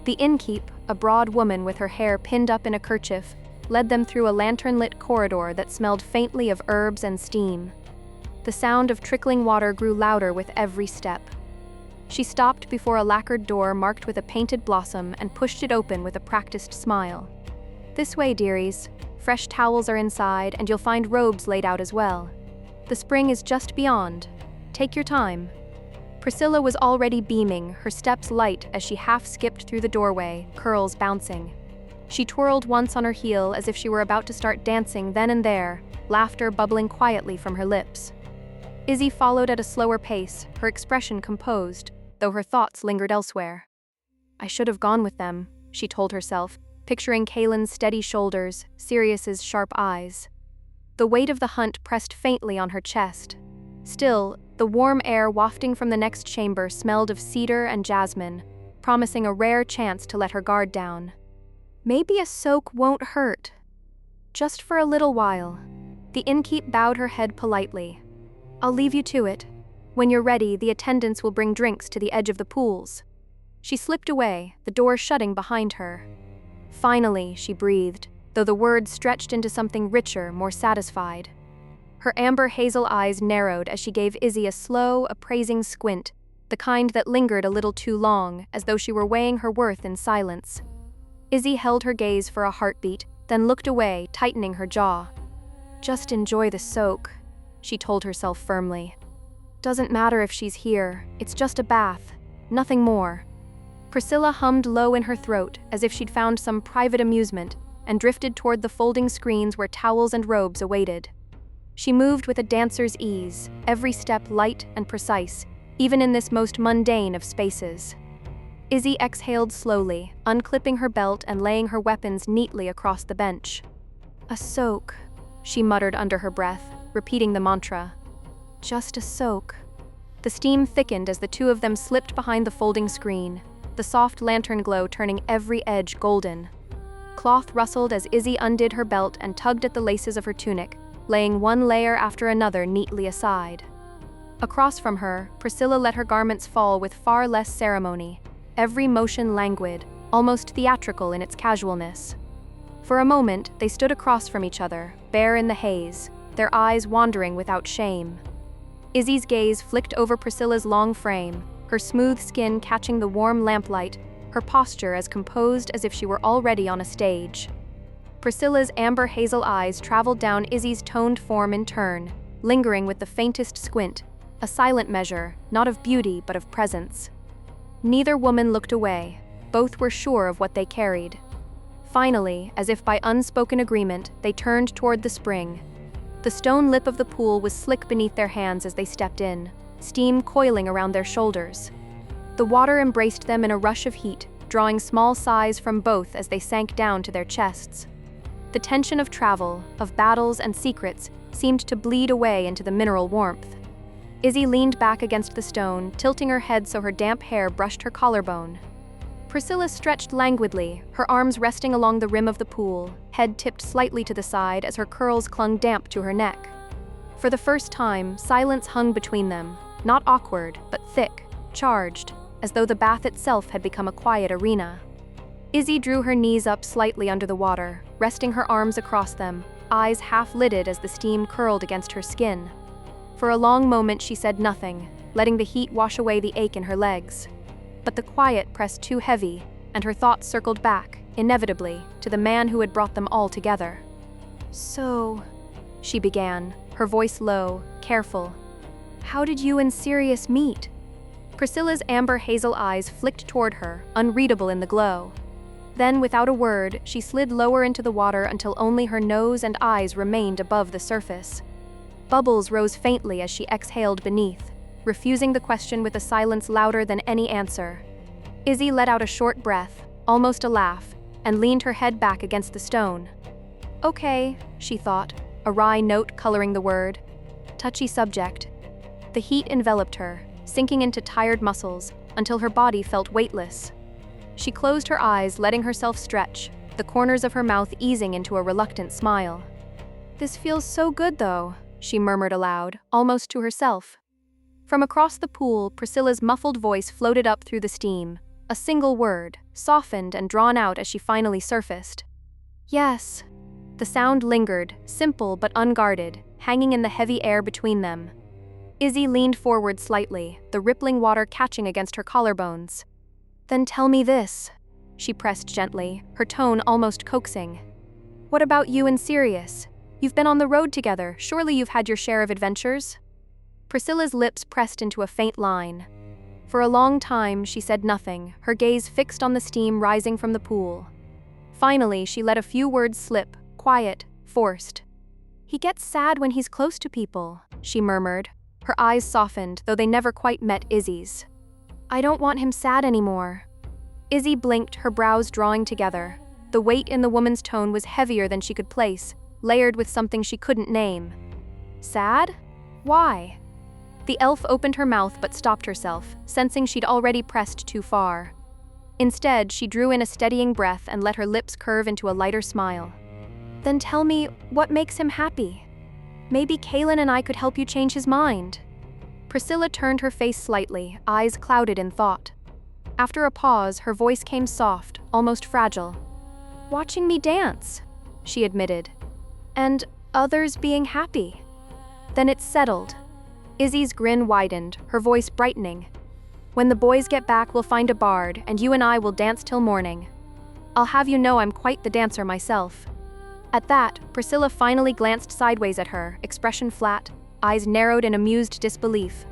The innkeep, a broad woman with her hair pinned up in a kerchief, led them through a lantern-lit corridor that smelled faintly of herbs and steam. The sound of trickling water grew louder with every step. She stopped before a lacquered door marked with a painted blossom and pushed it open with a practiced smile. This way, dearies. Fresh towels are inside, and you'll find robes laid out as well. The spring is just beyond. Take your time. Priscilla was already beaming, her steps light as she half-skipped through the doorway, curls bouncing. She twirled once on her heel as if she were about to start dancing then and there, laughter bubbling quietly from her lips. Izzi followed at a slower pace, her expression composed, though her thoughts lingered elsewhere. I should have gone with them, she told herself, picturing Kaelen's steady shoulders, Sirius's sharp eyes. The weight of the hunt pressed faintly on her chest. Still, the warm air wafting from the next chamber smelled of cedar and jasmine, promising a rare chance to let her guard down. Maybe a soak won't hurt. Just for a little while. The innkeep bowed her head politely. I'll leave you to it. When you're ready, the attendants will bring drinks to the edge of the pools. She slipped away, the door shutting behind her. Finally, she breathed, though the words stretched into something richer, more satisfied. Her amber hazel eyes narrowed as she gave Izzi a slow, appraising squint, the kind that lingered a little too long, as though she were weighing her worth in silence. Izzi held her gaze for a heartbeat, then looked away, tightening her jaw. Just enjoy the soak, she told herself firmly. Doesn't matter if she's here, it's just a bath, nothing more. Priscilla hummed low in her throat, as if she'd found some private amusement, and drifted toward the folding screens where towels and robes awaited. She moved with a dancer's ease, every step light and precise, even in this most mundane of spaces. Izzi exhaled slowly, unclipping her belt and laying her weapons neatly across the bench. A soak, she muttered under her breath, repeating the mantra. Just a soak. The steam thickened as the two of them slipped behind the folding screen, the soft lantern glow turning every edge golden. Cloth rustled as Izzi undid her belt and tugged at the laces of her tunic, laying one layer after another neatly aside. Across from her, Priscilla let her garments fall with far less ceremony, every motion languid, almost theatrical in its casualness. For a moment, they stood across from each other, bare in the haze, their eyes wandering without shame. Izzy's gaze flicked over Priscilla's long frame, her smooth skin catching the warm lamplight, her posture as composed as if she were already on a stage. Priscilla's amber hazel eyes traveled down Izzy's toned form in turn, lingering with the faintest squint, a silent measure, not of beauty but of presence. Neither woman looked away. Both were sure of what they carried. Finally, as if by unspoken agreement, they turned toward the spring. The stone lip of the pool was slick beneath their hands as they stepped in, steam coiling around their shoulders. The water embraced them in a rush of heat, drawing small sighs from both as they sank down to their chests. The tension of travel, of battles and secrets, seemed to bleed away into the mineral warmth. Izzy leaned back against the stone, tilting her head so her damp hair brushed her collarbone. Priscilla stretched languidly, her arms resting along the rim of the pool, head tipped slightly to the side as her curls clung damp to her neck. For the first time, silence hung between them, not awkward, but thick, charged, as though the bath itself had become a quiet arena. Izzy drew her knees up slightly under the water, resting her arms across them, eyes half-lidded as the steam curled against her skin. For a long moment she said nothing, letting the heat wash away the ache in her legs. But the quiet pressed too heavy, and her thoughts circled back, inevitably, to the man who had brought them all together. "So," she began, her voice low, careful. "How did you and Sirius meet?" Priscilla's amber hazel eyes flicked toward her, unreadable in the glow. Then, without a word, she slid lower into the water until only her nose and eyes remained above the surface. Bubbles rose faintly as she exhaled beneath, refusing the question with a silence louder than any answer. Izzy let out a short breath, almost a laugh, and leaned her head back against the stone. "Okay," she thought, a wry note coloring the word. Touchy subject. The heat enveloped her, sinking into tired muscles, until her body felt weightless. She closed her eyes, letting herself stretch, the corners of her mouth easing into a reluctant smile. "This feels so good, though," she murmured aloud, almost to herself. From across the pool, Priscilla's muffled voice floated up through the steam, a single word, softened and drawn out as she finally surfaced. "Yes." The sound lingered, simple but unguarded, hanging in the heavy air between them. Izzy leaned forward slightly, the rippling water catching against her collarbones. "Then tell me this," she pressed gently, her tone almost coaxing. "What about you and Sirius? You've been on the road together, surely you've had your share of adventures?" Priscilla's lips pressed into a faint line. For a long time, she said nothing, her gaze fixed on the steam rising from the pool. Finally, she let a few words slip, quiet, forced. "He gets sad when he's close to people," she murmured. Her eyes softened, though they never quite met Izzy's. "I don't want him sad anymore." Izzy blinked, her brows drawing together. The weight in the woman's tone was heavier than she could place, layered with something she couldn't name. "Sad? Why?" The elf opened her mouth but stopped herself, sensing she'd already pressed too far. Instead, she drew in a steadying breath and let her lips curve into a lighter smile. "Then tell me, what makes him happy? Maybe Kaelen and I could help you change his mind." Priscilla turned her face slightly, eyes clouded in thought. After a pause, her voice came soft, almost fragile. "Watching me dance," she admitted. "And others being happy." Then it settled. Izzy's grin widened, her voice brightening. "When the boys get back, we'll find a bard, and you and I will dance till morning. I'll have you know I'm quite the dancer myself." At that, Priscilla finally glanced sideways at her, expression flat, eyes narrowed in amused disbelief.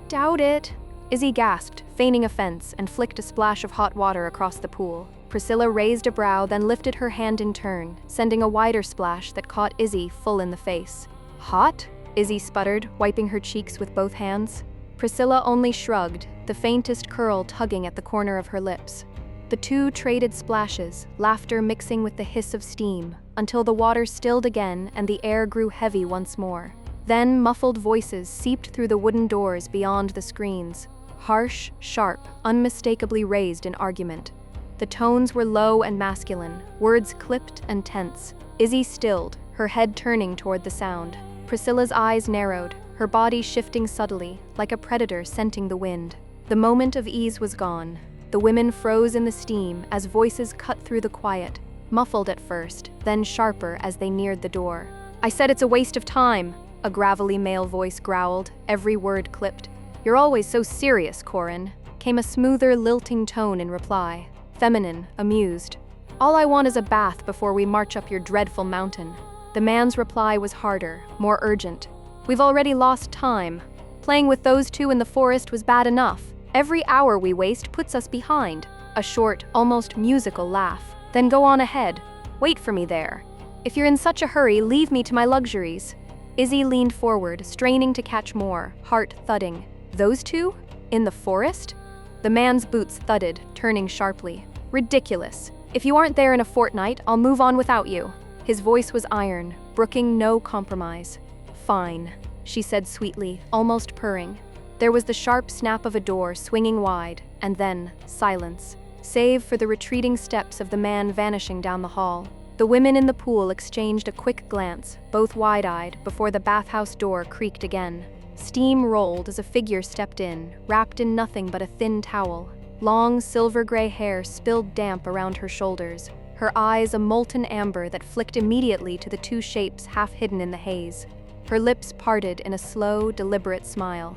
"Doubt it," Izzy gasped, feigning offense, and flicked a splash of hot water across the pool. Priscilla raised a brow, then lifted her hand in turn, sending a wider splash that caught Izzy full in the face. "Hot?" Izzy sputtered, wiping her cheeks with both hands. Priscilla only shrugged, the faintest curl tugging at the corner of her lips. The two traded splashes, laughter mixing with the hiss of steam, until the water stilled again and the air grew heavy once more. Then muffled voices seeped through the wooden doors beyond the screens, harsh, sharp, unmistakably raised in argument. The tones were low and masculine, words clipped and tense. Izzy stilled, her head turning toward the sound. Priscilla's eyes narrowed, her body shifting subtly, like a predator scenting the wind. The moment of ease was gone. The women froze in the steam as voices cut through the quiet, muffled at first, then sharper as they neared the door. I said it's a waste of time, a gravelly male voice growled, every word clipped. You're always so serious, Corin, came a smoother, lilting tone in reply, feminine, amused. All I want is a bath before we march up your dreadful mountain. The man's reply was harder, more urgent. We've already lost time. Playing with those two in the forest was bad enough. Every hour we waste puts us behind. A short, almost musical laugh. Then go on ahead. Wait for me there. If you're in such a hurry, leave me to my luxuries. Izzi leaned forward, straining to catch more, heart thudding. Those two? In the forest? The man's boots thudded, turning sharply. Ridiculous. If you aren't there in a fortnight, I'll move on without you. His voice was iron, brooking no compromise. Fine, she said sweetly, almost purring. There was the sharp snap of a door swinging wide, and then silence, save for the retreating steps of the man vanishing down the hall. The women in the pool exchanged a quick glance, both wide-eyed, before the bathhouse door creaked again. Steam rolled as a figure stepped in, wrapped in nothing but a thin towel. Long, silver-gray hair spilled damp around her shoulders, her eyes a molten amber that flicked immediately to the two shapes half hidden in the haze. Her lips parted in a slow, deliberate smile.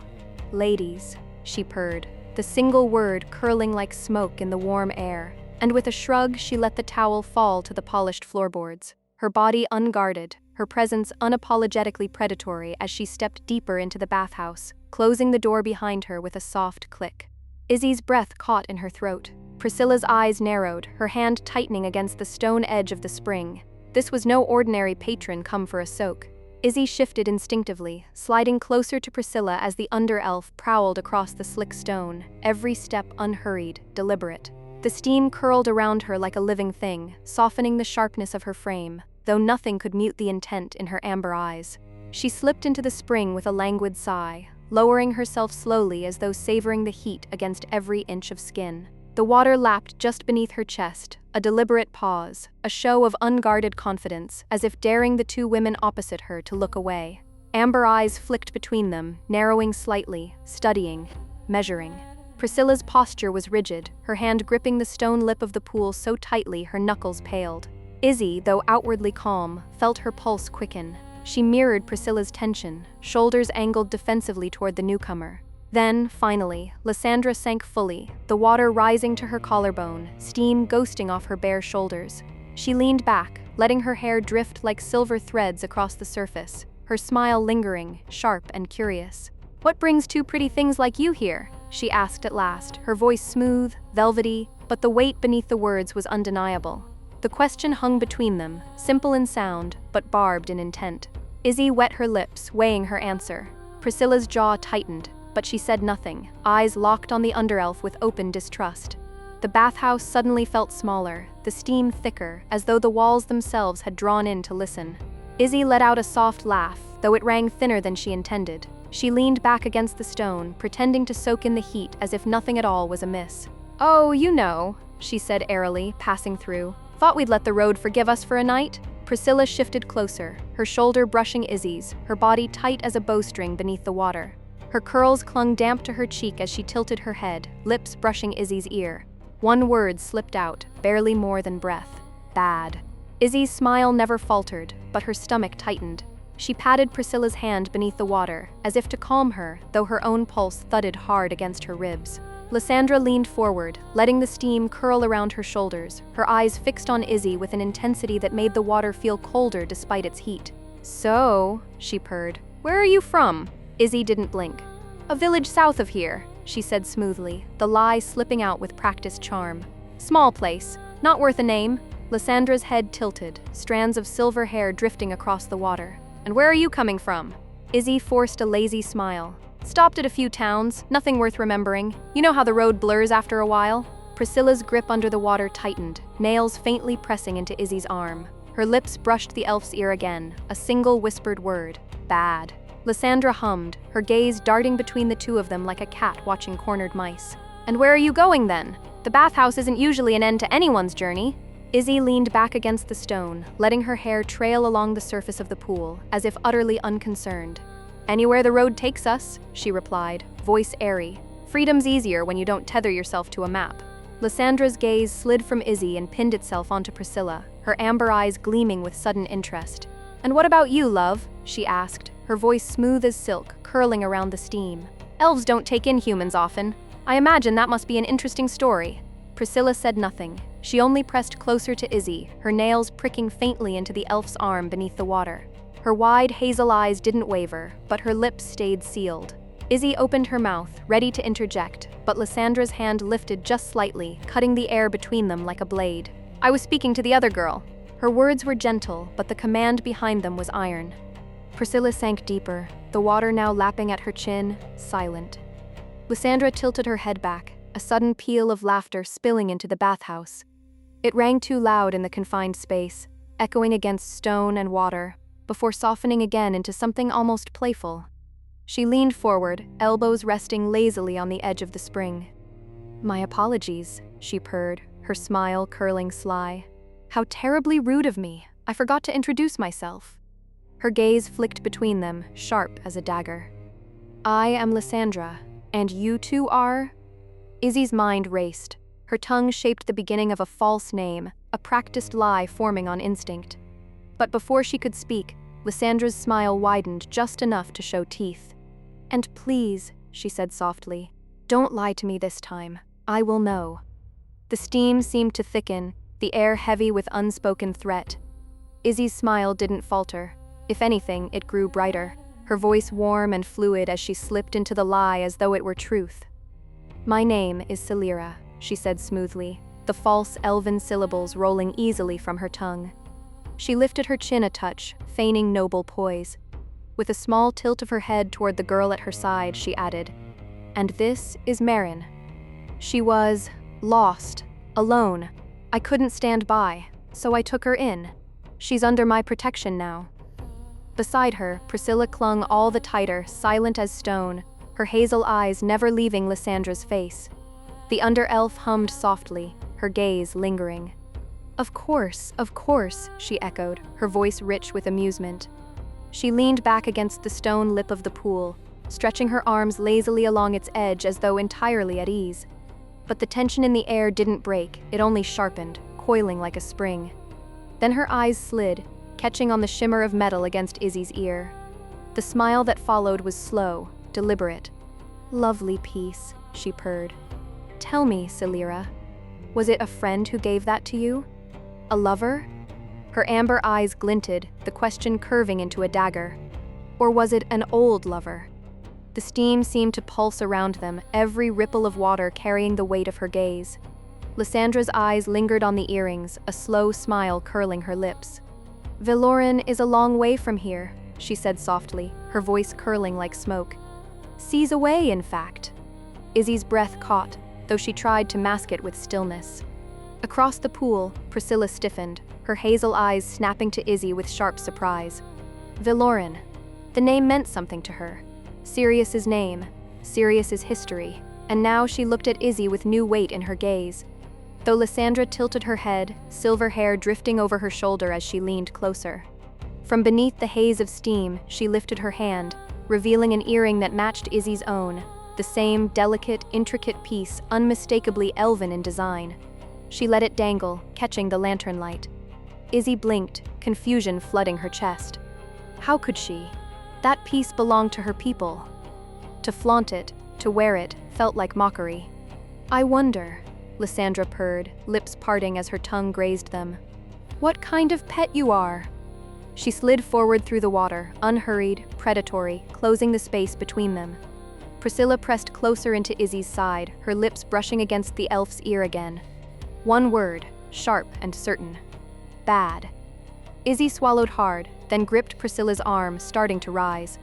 "Ladies," she purred, the single word curling like smoke in the warm air. And with a shrug, she let the towel fall to the polished floorboards, her body unguarded, her presence unapologetically predatory as she stepped deeper into the bathhouse, closing the door behind her with a soft click. Izzy's breath caught in her throat. Priscilla's eyes narrowed, her hand tightening against the stone edge of the spring. This was no ordinary patron come for a soak. Izzi shifted instinctively, sliding closer to Priscilla as the under-elf prowled across the slick stone, every step unhurried, deliberate. The steam curled around her like a living thing, softening the sharpness of her frame, though nothing could mute the intent in her amber eyes. She slipped into the spring with a languid sigh, lowering herself slowly as though savoring the heat against every inch of skin. The water lapped just beneath her chest, a deliberate pause, a show of unguarded confidence, as if daring the two women opposite her to look away. Amber eyes flicked between them, narrowing slightly, studying, measuring. Priscilla's posture was rigid, her hand gripping the stone lip of the pool so tightly her knuckles paled. Izzi, though outwardly calm, felt her pulse quicken. She mirrored Priscilla's tension, shoulders angled defensively toward the newcomer. Then, finally, Lysandra sank fully, the water rising to her collarbone, steam ghosting off her bare shoulders. She leaned back, letting her hair drift like silver threads across the surface, her smile lingering, sharp and curious. "What brings two pretty things like you here?" she asked at last, her voice smooth, velvety, but the weight beneath the words was undeniable. The question hung between them, simple in sound, but barbed in intent. Izzi wet her lips, weighing her answer. Priscilla's jaw tightened, but she said nothing, eyes locked on the underelf with open distrust. The bathhouse suddenly felt smaller, the steam thicker, as though the walls themselves had drawn in to listen. Izzi let out a soft laugh, though it rang thinner than she intended. She leaned back against the stone, pretending to soak in the heat as if nothing at all was amiss. "Oh, you know," she said airily, passing through. "Thought we'd let the road forgive us for a night?" Priscilla shifted closer, her shoulder brushing Izzy's, her body tight as a bowstring beneath the water. Her curls clung damp to her cheek as she tilted her head, lips brushing Izzy's ear. One word slipped out, barely more than breath. "Bad." Izzy's smile never faltered, but her stomach tightened. She patted Priscilla's hand beneath the water, as if to calm her, though her own pulse thudded hard against her ribs. Lysandra leaned forward, letting the steam curl around her shoulders, her eyes fixed on Izzi with an intensity that made the water feel colder despite its heat. "So," she purred, "where are you from?" Izzi didn't blink. "A village south of here," she said smoothly, the lie slipping out with practiced charm. "Small place, not worth a name." Lysandra's head tilted, strands of silver hair drifting across the water. "And where are you coming from?" Izzi forced a lazy smile. "Stopped at a few towns, nothing worth remembering. You know how the road blurs after a while?" Priscilla's grip under the water tightened, nails faintly pressing into Izzy's arm. Her lips brushed the elf's ear again, a single whispered word. "Bad." Lysandra hummed, her gaze darting between the two of them like a cat watching cornered mice. "And where are you going then? The bathhouse isn't usually an end to anyone's journey." Izzi leaned back against the stone, letting her hair trail along the surface of the pool, as if utterly unconcerned. "Anywhere the road takes us," she replied, voice airy. "Freedom's easier when you don't tether yourself to a map." Lysandra's gaze slid from Izzi and pinned itself onto Priscilla, her amber eyes gleaming with sudden interest. "And what about you, love?" she asked, her voice smooth as silk, curling around the steam. "Elves don't take in humans often. I imagine that must be an interesting story." Priscilla said nothing. She only pressed closer to Izzi, her nails pricking faintly into the elf's arm beneath the water. Her wide hazel eyes didn't waver, but her lips stayed sealed. Izzi opened her mouth, ready to interject, but Lysandra's hand lifted just slightly, cutting the air between them like a blade. "I was speaking to the other girl." Her words were gentle, but the command behind them was iron. Priscilla sank deeper, the water now lapping at her chin, silent. Lysandra tilted her head back, a sudden peal of laughter spilling into the bathhouse. It rang too loud in the confined space, echoing against stone and water, before softening again into something almost playful. She leaned forward, elbows resting lazily on the edge of the spring. "My apologies," she purred, her smile curling sly. "How terribly rude of me. I forgot to introduce myself." Her gaze flicked between them, sharp as a dagger. "I am Lysandra, and you two are?" Izzi's mind raced. Her tongue shaped the beginning of a false name, a practiced lie forming on instinct. But before she could speak, Lysandra's smile widened just enough to show teeth. "And please," she said softly, "don't lie to me this time. I will know." The steam seemed to thicken, the air heavy with unspoken threat. Izzi's smile didn't falter. If anything, it grew brighter, her voice warm and fluid as she slipped into the lie as though it were truth. "My name is Celira," she said smoothly, the false elven syllables rolling easily from her tongue. She lifted her chin a touch, feigning noble poise. With a small tilt of her head toward the girl at her side, she added, "And this is Marin. She was lost, alone. I couldn't stand by, so I took her in. She's under my protection now." Beside her, Priscilla clung all the tighter, silent as stone, her hazel eyes never leaving Lysandra's face. The under-elf hummed softly, her gaze lingering. Of course," she echoed, her voice rich with amusement. She leaned back against the stone lip of the pool, stretching her arms lazily along its edge as though entirely at ease. But the tension in the air didn't break, it only sharpened, coiling like a spring. Then her eyes slid, catching on the shimmer of metal against Izzi's ear. The smile that followed was slow, deliberate. "Lovely piece," she purred. "Tell me, Celira, was it a friend who gave that to you? A lover?" Her amber eyes glinted, the question curving into a dagger. Or was it an old lover? The steam seemed to pulse around them, every ripple of water carrying the weight of her gaze. Lysandra's eyes lingered on the earrings, a slow smile curling her lips. "Veloren is a long way from here," she said softly, her voice curling like smoke. "Seas away, in fact." Izzi's breath caught, though she tried to mask it with stillness. Across the pool, Priscilla stiffened, her hazel eyes snapping to Izzi with sharp surprise. Veloren. The name meant something to her. Sirius's name, Sirius's history, and now she looked at Izzi with new weight in her gaze. Though Lysandra tilted her head, silver hair drifting over her shoulder as she leaned closer. From beneath the haze of steam, she lifted her hand, revealing an earring that matched Izzi's own, the same delicate, intricate piece, unmistakably elven in design. She let it dangle, catching the lantern light. Izzi blinked, confusion flooding her chest. How could she? That piece belonged to her people. To flaunt it, to wear it, felt like mockery. "I wonder," Lysandra purred, lips parting as her tongue grazed them. "What kind of pet you are?" She slid forward through the water, unhurried, predatory, closing the space between them. Priscilla pressed closer into Izzi's side, her lips brushing against the elf's ear again. One word, sharp and certain. Bad. Izzi swallowed hard, then gripped Priscilla's arm, starting to rise.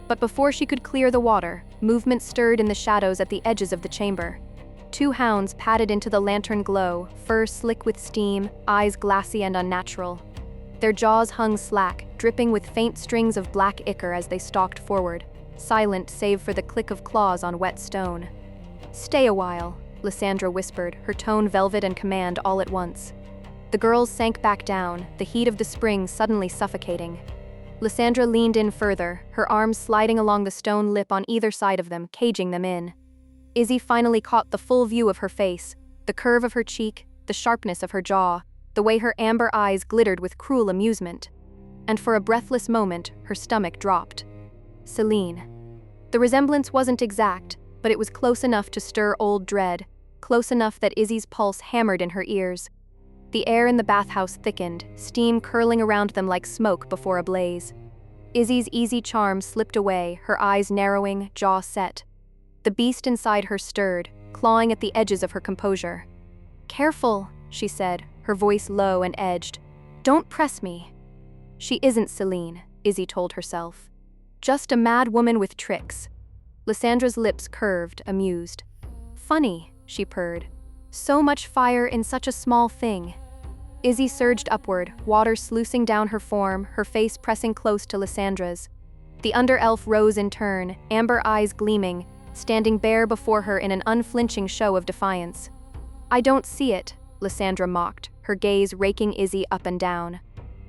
But before she could clear the water, movement stirred in the shadows at the edges of the chamber. Two hounds padded into the lantern glow, fur slick with steam, eyes glassy and unnatural. Their jaws hung slack, dripping with faint strings of black ichor as they stalked forward, silent save for the click of claws on wet stone. "Stay a while," Lysandra whispered, her tone velvet and command all at once. The girls sank back down, the heat of the spring suddenly suffocating. Lysandra leaned in further, her arms sliding along the stone lip on either side of them, caging them in. Izzi finally caught the full view of her face, the curve of her cheek, the sharpness of her jaw, the way her amber eyes glittered with cruel amusement. and for a breathless moment, her stomach dropped. Celine. The resemblance wasn't exact, but it was close enough to stir old dread, close enough that Izzy's pulse hammered in her ears. The air in the bathhouse thickened, steam curling around them like smoke before a blaze. Izzy's easy charm slipped away, her eyes narrowing, jaw set. The beast inside her stirred, clawing at the edges of her composure. "Careful," she said, her voice low and edged. "Don't press me." She isn't Celine, Izzy told herself. Just a mad woman with tricks. Lysandra's lips curved, amused. "Funny," she purred. "So much fire in such a small thing." Izzy surged upward, water sluicing down her form, her face pressing close to Lysandra's. The under-elf rose in turn, amber eyes gleaming, standing bare before her in an unflinching show of defiance. "I don't see it," Lysandra mocked, her gaze raking Izzy up and down.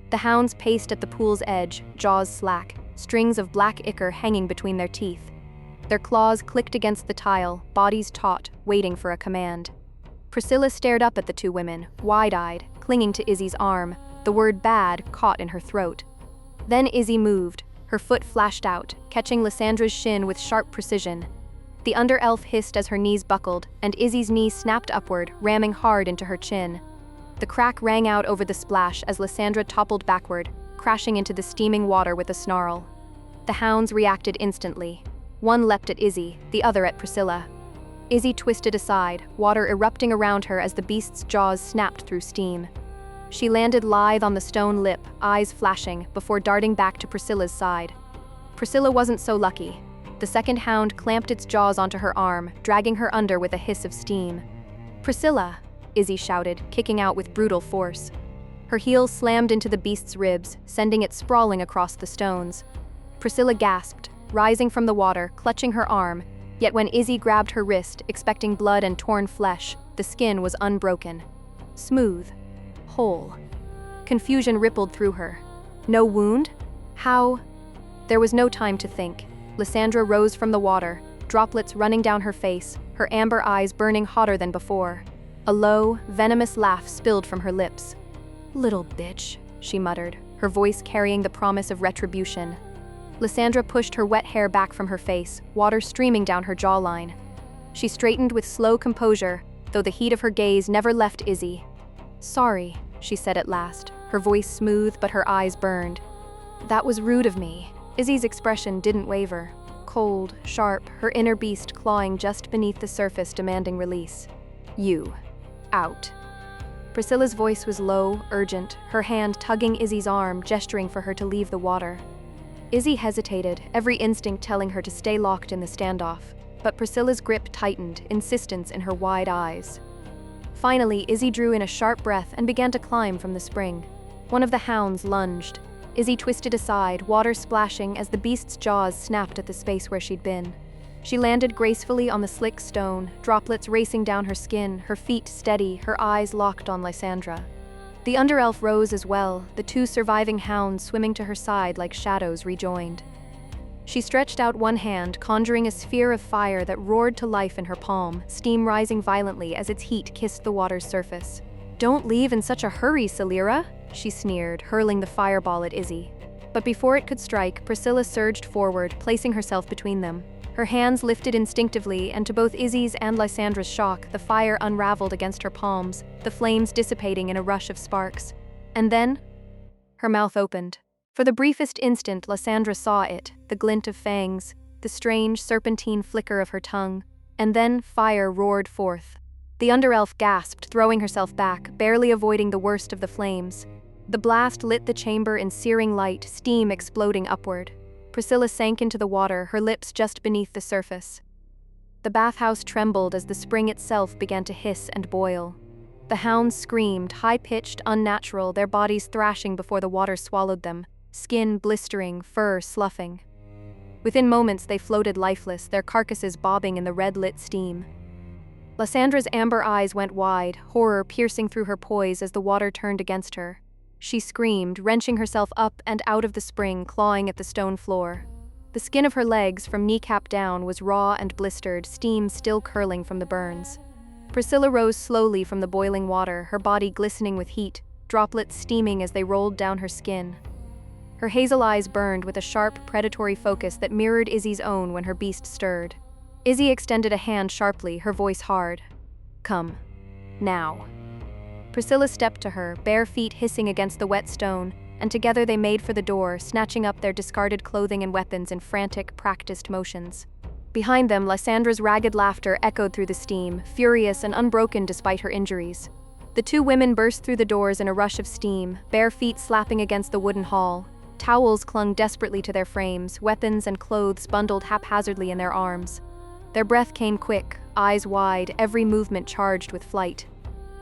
The hounds paced at the pool's edge, jaws slack, strings of black ichor hanging between their teeth. Their claws clicked against the tile, bodies taut, waiting for a command. Priscilla stared up at the two women, wide-eyed, clinging to Izzy's arm, the word bad caught in her throat. Then Izzy moved, her foot flashed out, catching Lysandra's shin with sharp precision. The under-elf hissed as her knees buckled, and Izzy's knee snapped upward, ramming hard into her chin. The crack rang out over the splash as Lysandra toppled backward, crashing into the steaming water with a snarl. The hounds reacted instantly. One leapt at Izzy, the other at Priscilla. Izzy twisted aside, water erupting around her as the beast's jaws snapped through steam. She landed lithe on the stone lip, eyes flashing, before darting back to Priscilla's side. Priscilla wasn't so lucky. The second hound clamped its jaws onto her arm, dragging her under with a hiss of steam. "Priscilla!" Izzy shouted, kicking out with brutal force. Her heel slammed into the beast's ribs, sending it sprawling across the stones. Priscilla gasped, rising from the water, clutching her arm, yet when Izzy grabbed her wrist, expecting blood and torn flesh, the skin was unbroken. Smooth. Whole. Confusion rippled through her. No wound? How? There was no time to think. Lysandra rose from the water, droplets running down her face, her amber eyes burning hotter than before. A low, venomous laugh spilled from her lips. "Little bitch," she muttered, her voice carrying the promise of retribution. Lysandra pushed her wet hair back from her face, water streaming down her jawline. She straightened with slow composure, though the heat of her gaze never left Izzy. "Sorry," she said at last, her voice smooth but her eyes burned. "That was rude of me." Izzy's expression didn't waver. Cold, sharp, her inner beast clawing just beneath the surface demanding release. "You. Out." Priscilla's voice was low, urgent, her hand tugging Izzy's arm, gesturing for her to leave the water. Izzy hesitated, every instinct telling her to stay locked in the standoff, but Priscilla's grip tightened, insistence in her wide eyes. Finally, Izzy drew in a sharp breath and began to climb from the spring. One of the hounds lunged. Izzy twisted aside, water splashing as the beast's jaws snapped at the space where she'd been. She landed gracefully on the slick stone, droplets racing down her skin, her feet steady, her eyes locked on Lysandra. The under-elf rose as well, the two surviving hounds swimming to her side like shadows rejoined. She stretched out one hand, conjuring a sphere of fire that roared to life in her palm, steam rising violently as its heat kissed the water's surface. "Don't leave in such a hurry, Celira," she sneered, hurling the fireball at Izzy. But before it could strike, Priscilla surged forward, placing herself between them. Her hands lifted instinctively, and to both Izzy's and Lysandra's shock, the fire unraveled against her palms, the flames dissipating in a rush of sparks. And then, her mouth opened. For the briefest instant, Lysandra saw it, the glint of fangs, the strange serpentine flicker of her tongue, and then fire roared forth. The underelf gasped, throwing herself back, barely avoiding the worst of the flames. The blast lit the chamber in searing light, steam exploding upward. Priscilla sank into the water, her lips just beneath the surface. The bathhouse trembled as the spring itself began to hiss and boil. The hounds screamed, high-pitched, unnatural, their bodies thrashing before the water swallowed them, skin blistering, fur sloughing. Within moments they floated lifeless, their carcasses bobbing in the red-lit steam. Lysandra's amber eyes went wide, horror piercing through her poise as the water turned against her. She screamed, wrenching herself up and out of the spring, clawing at the stone floor. The skin of her legs, from kneecap down, was raw and blistered, steam still curling from the burns. Priscilla rose slowly from the boiling water, her body glistening with heat, droplets steaming as they rolled down her skin. Her hazel eyes burned with a sharp, predatory focus that mirrored Izzy's own when her beast stirred. Izzy extended a hand sharply, her voice hard. "Come. Now." Priscilla stepped to her, bare feet hissing against the wet stone, and together they made for the door, snatching up their discarded clothing and weapons in frantic, practiced motions. Behind them, Lysandra's ragged laughter echoed through the steam, furious and unbroken despite her injuries. The two women burst through the doors in a rush of steam, bare feet slapping against the wooden hall. Towels clung desperately to their frames, weapons and clothes bundled haphazardly in their arms. Their breath came quick, eyes wide, every movement charged with flight.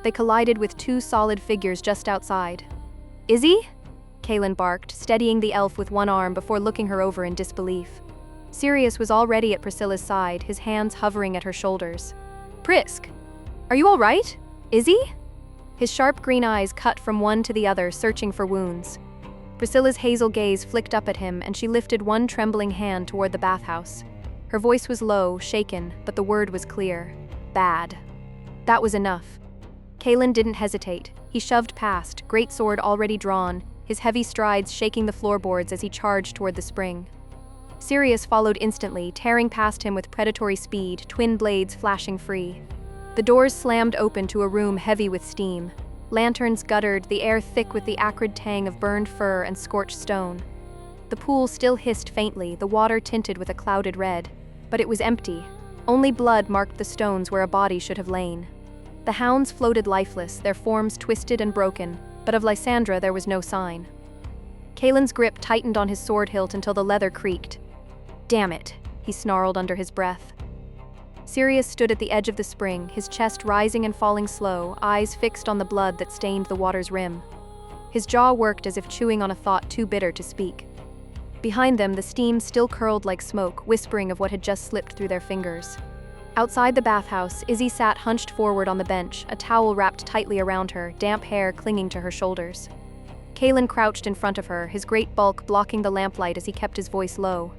They collided with two solid figures just outside. "Izzy?" Kaelen barked, steadying the elf with one arm before looking her over in disbelief. Sirius was already at Priscilla's side, his hands hovering at her shoulders. "Prisk, are you all right? Izzy?" His sharp green eyes cut from one to the other, searching for wounds. Priscilla's hazel gaze flicked up at him, and she lifted one trembling hand toward the bathhouse. Her voice was low, shaken, but the word was clear. "Bad." That was enough. Kaelen didn't hesitate. He shoved past, great sword already drawn, his heavy strides shaking the floorboards as he charged toward the spring. Sirius followed instantly, tearing past him with predatory speed, twin blades flashing free. The doors slammed open to a room heavy with steam. Lanterns guttered, the air thick with the acrid tang of burned fur and scorched stone. The pool still hissed faintly, the water tinted with a clouded red. But it was empty. Only blood marked the stones where a body should have lain. The hounds floated lifeless, their forms twisted and broken, but of Lysandra there was no sign. Kaelen's grip tightened on his sword hilt until the leather creaked. "Damn it," he snarled under his breath. Sirius stood at the edge of the spring, his chest rising and falling slow, eyes fixed on the blood that stained the water's rim. His jaw worked as if chewing on a thought too bitter to speak. Behind them, the steam still curled like smoke, whispering of what had just slipped through their fingers. Outside the bathhouse, Izzy sat hunched forward on the bench, a towel wrapped tightly around her, damp hair clinging to her shoulders. Kaelen crouched in front of her, his great bulk blocking the lamplight as he kept his voice low.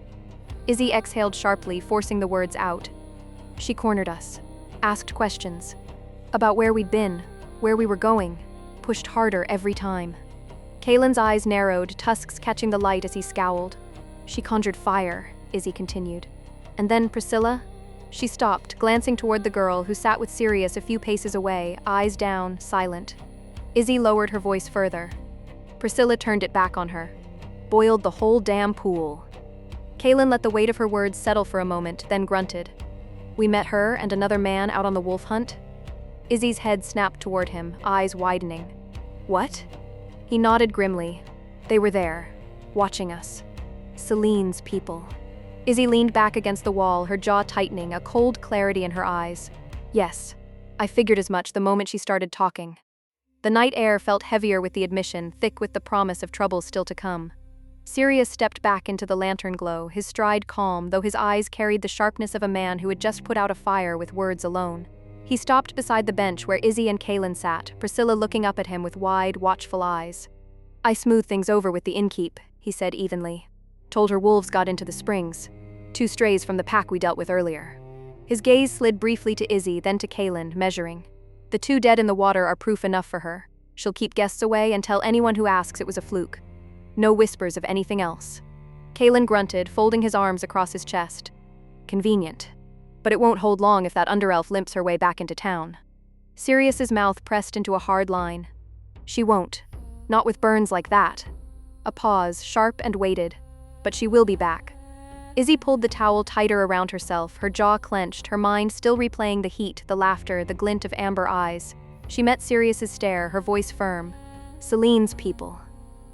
Izzy exhaled sharply, forcing the words out. "She cornered us, asked questions. About where we'd been, where we were going, pushed harder every time." Kaelen's eyes narrowed, tusks catching the light as he scowled. "She conjured fire," Izzy continued. "And then Priscilla?" She stopped, glancing toward the girl who sat with Sirius a few paces away, eyes down, silent. Izzy lowered her voice further. Priscilla turned it back on her. "Boiled the whole damn pool." Kaelen let the weight of her words settle for a moment, then grunted. "We met her and another man out on the wolf hunt?" Izzy's head snapped toward him, eyes widening. "What?" He nodded grimly. "They were there, watching us. Celine's people." Izzy leaned back against the wall, her jaw tightening, a cold clarity in her eyes. "Yes, I figured as much the moment she started talking." The night air felt heavier with the admission, thick with the promise of troubles still to come. Sirius stepped back into the lantern glow, his stride calm, though his eyes carried the sharpness of a man who had just put out a fire with words alone. He stopped beside the bench where Izzy and Kaelen sat, Priscilla looking up at him with wide, watchful eyes. "I smoothed things over with the innkeep," he said evenly. "Told her wolves got into the springs. 2 strays from the pack we dealt with earlier." His gaze slid briefly to Izzy, then to Kaelen, measuring. "The 2 dead in the water are proof enough for her. She'll keep guests away and tell anyone who asks it was a fluke. No whispers of anything else." Kaelen grunted, folding his arms across his chest. "Convenient. But it won't hold long if that underelf limps her way back into town." Sirius's mouth pressed into a hard line. "She won't. Not with burns like that." A pause, sharp and weighted. "But she will be back." Izzy pulled the towel tighter around herself, her jaw clenched, her mind still replaying the heat, the laughter, the glint of amber eyes. She met Sirius's stare, her voice firm. "Celine's people."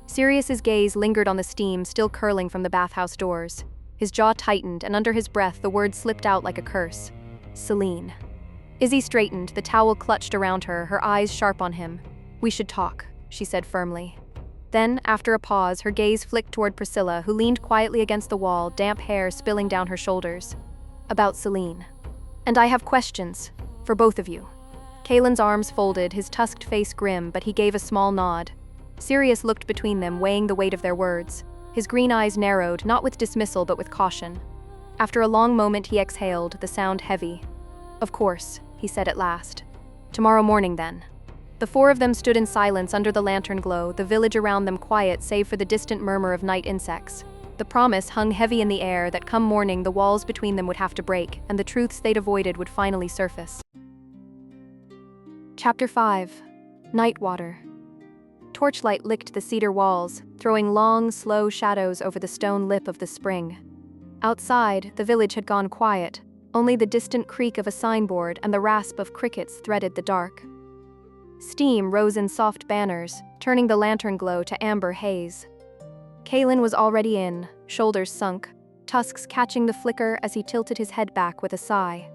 Sirius's gaze lingered on the steam still curling from the bathhouse doors. His jaw tightened, and under his breath the word slipped out like a curse. "Celine." Izzy straightened, the towel clutched around her, her eyes sharp on him. "We should talk," she said firmly. Then, after a pause, her gaze flicked toward Priscilla, who leaned quietly against the wall, damp hair spilling down her shoulders. "About Celine. And I have questions. For both of you." Kaelen's arms folded, his tusked face grim, but he gave a small nod. Sirius looked between them, weighing the weight of their words. His green eyes narrowed, not with dismissal but with caution. After a long moment he exhaled, the sound heavy. "Of course," he said at last. "Tomorrow morning then." The four of them stood in silence under the lantern glow, the village around them quiet save for the distant murmur of night insects. The promise hung heavy in the air that come morning the walls between them would have to break, and the truths they'd avoided would finally surface. Chapter 5. Nightwater. Torchlight licked the cedar walls, throwing long, slow shadows over the stone lip of the spring. Outside, the village had gone quiet. Only the distant creak of a signboard and the rasp of crickets threaded the dark. Steam rose in soft banners, turning the lantern glow to amber haze. Kaelen was already in, shoulders sunk, tusks catching the flicker as he tilted his head back with a sigh.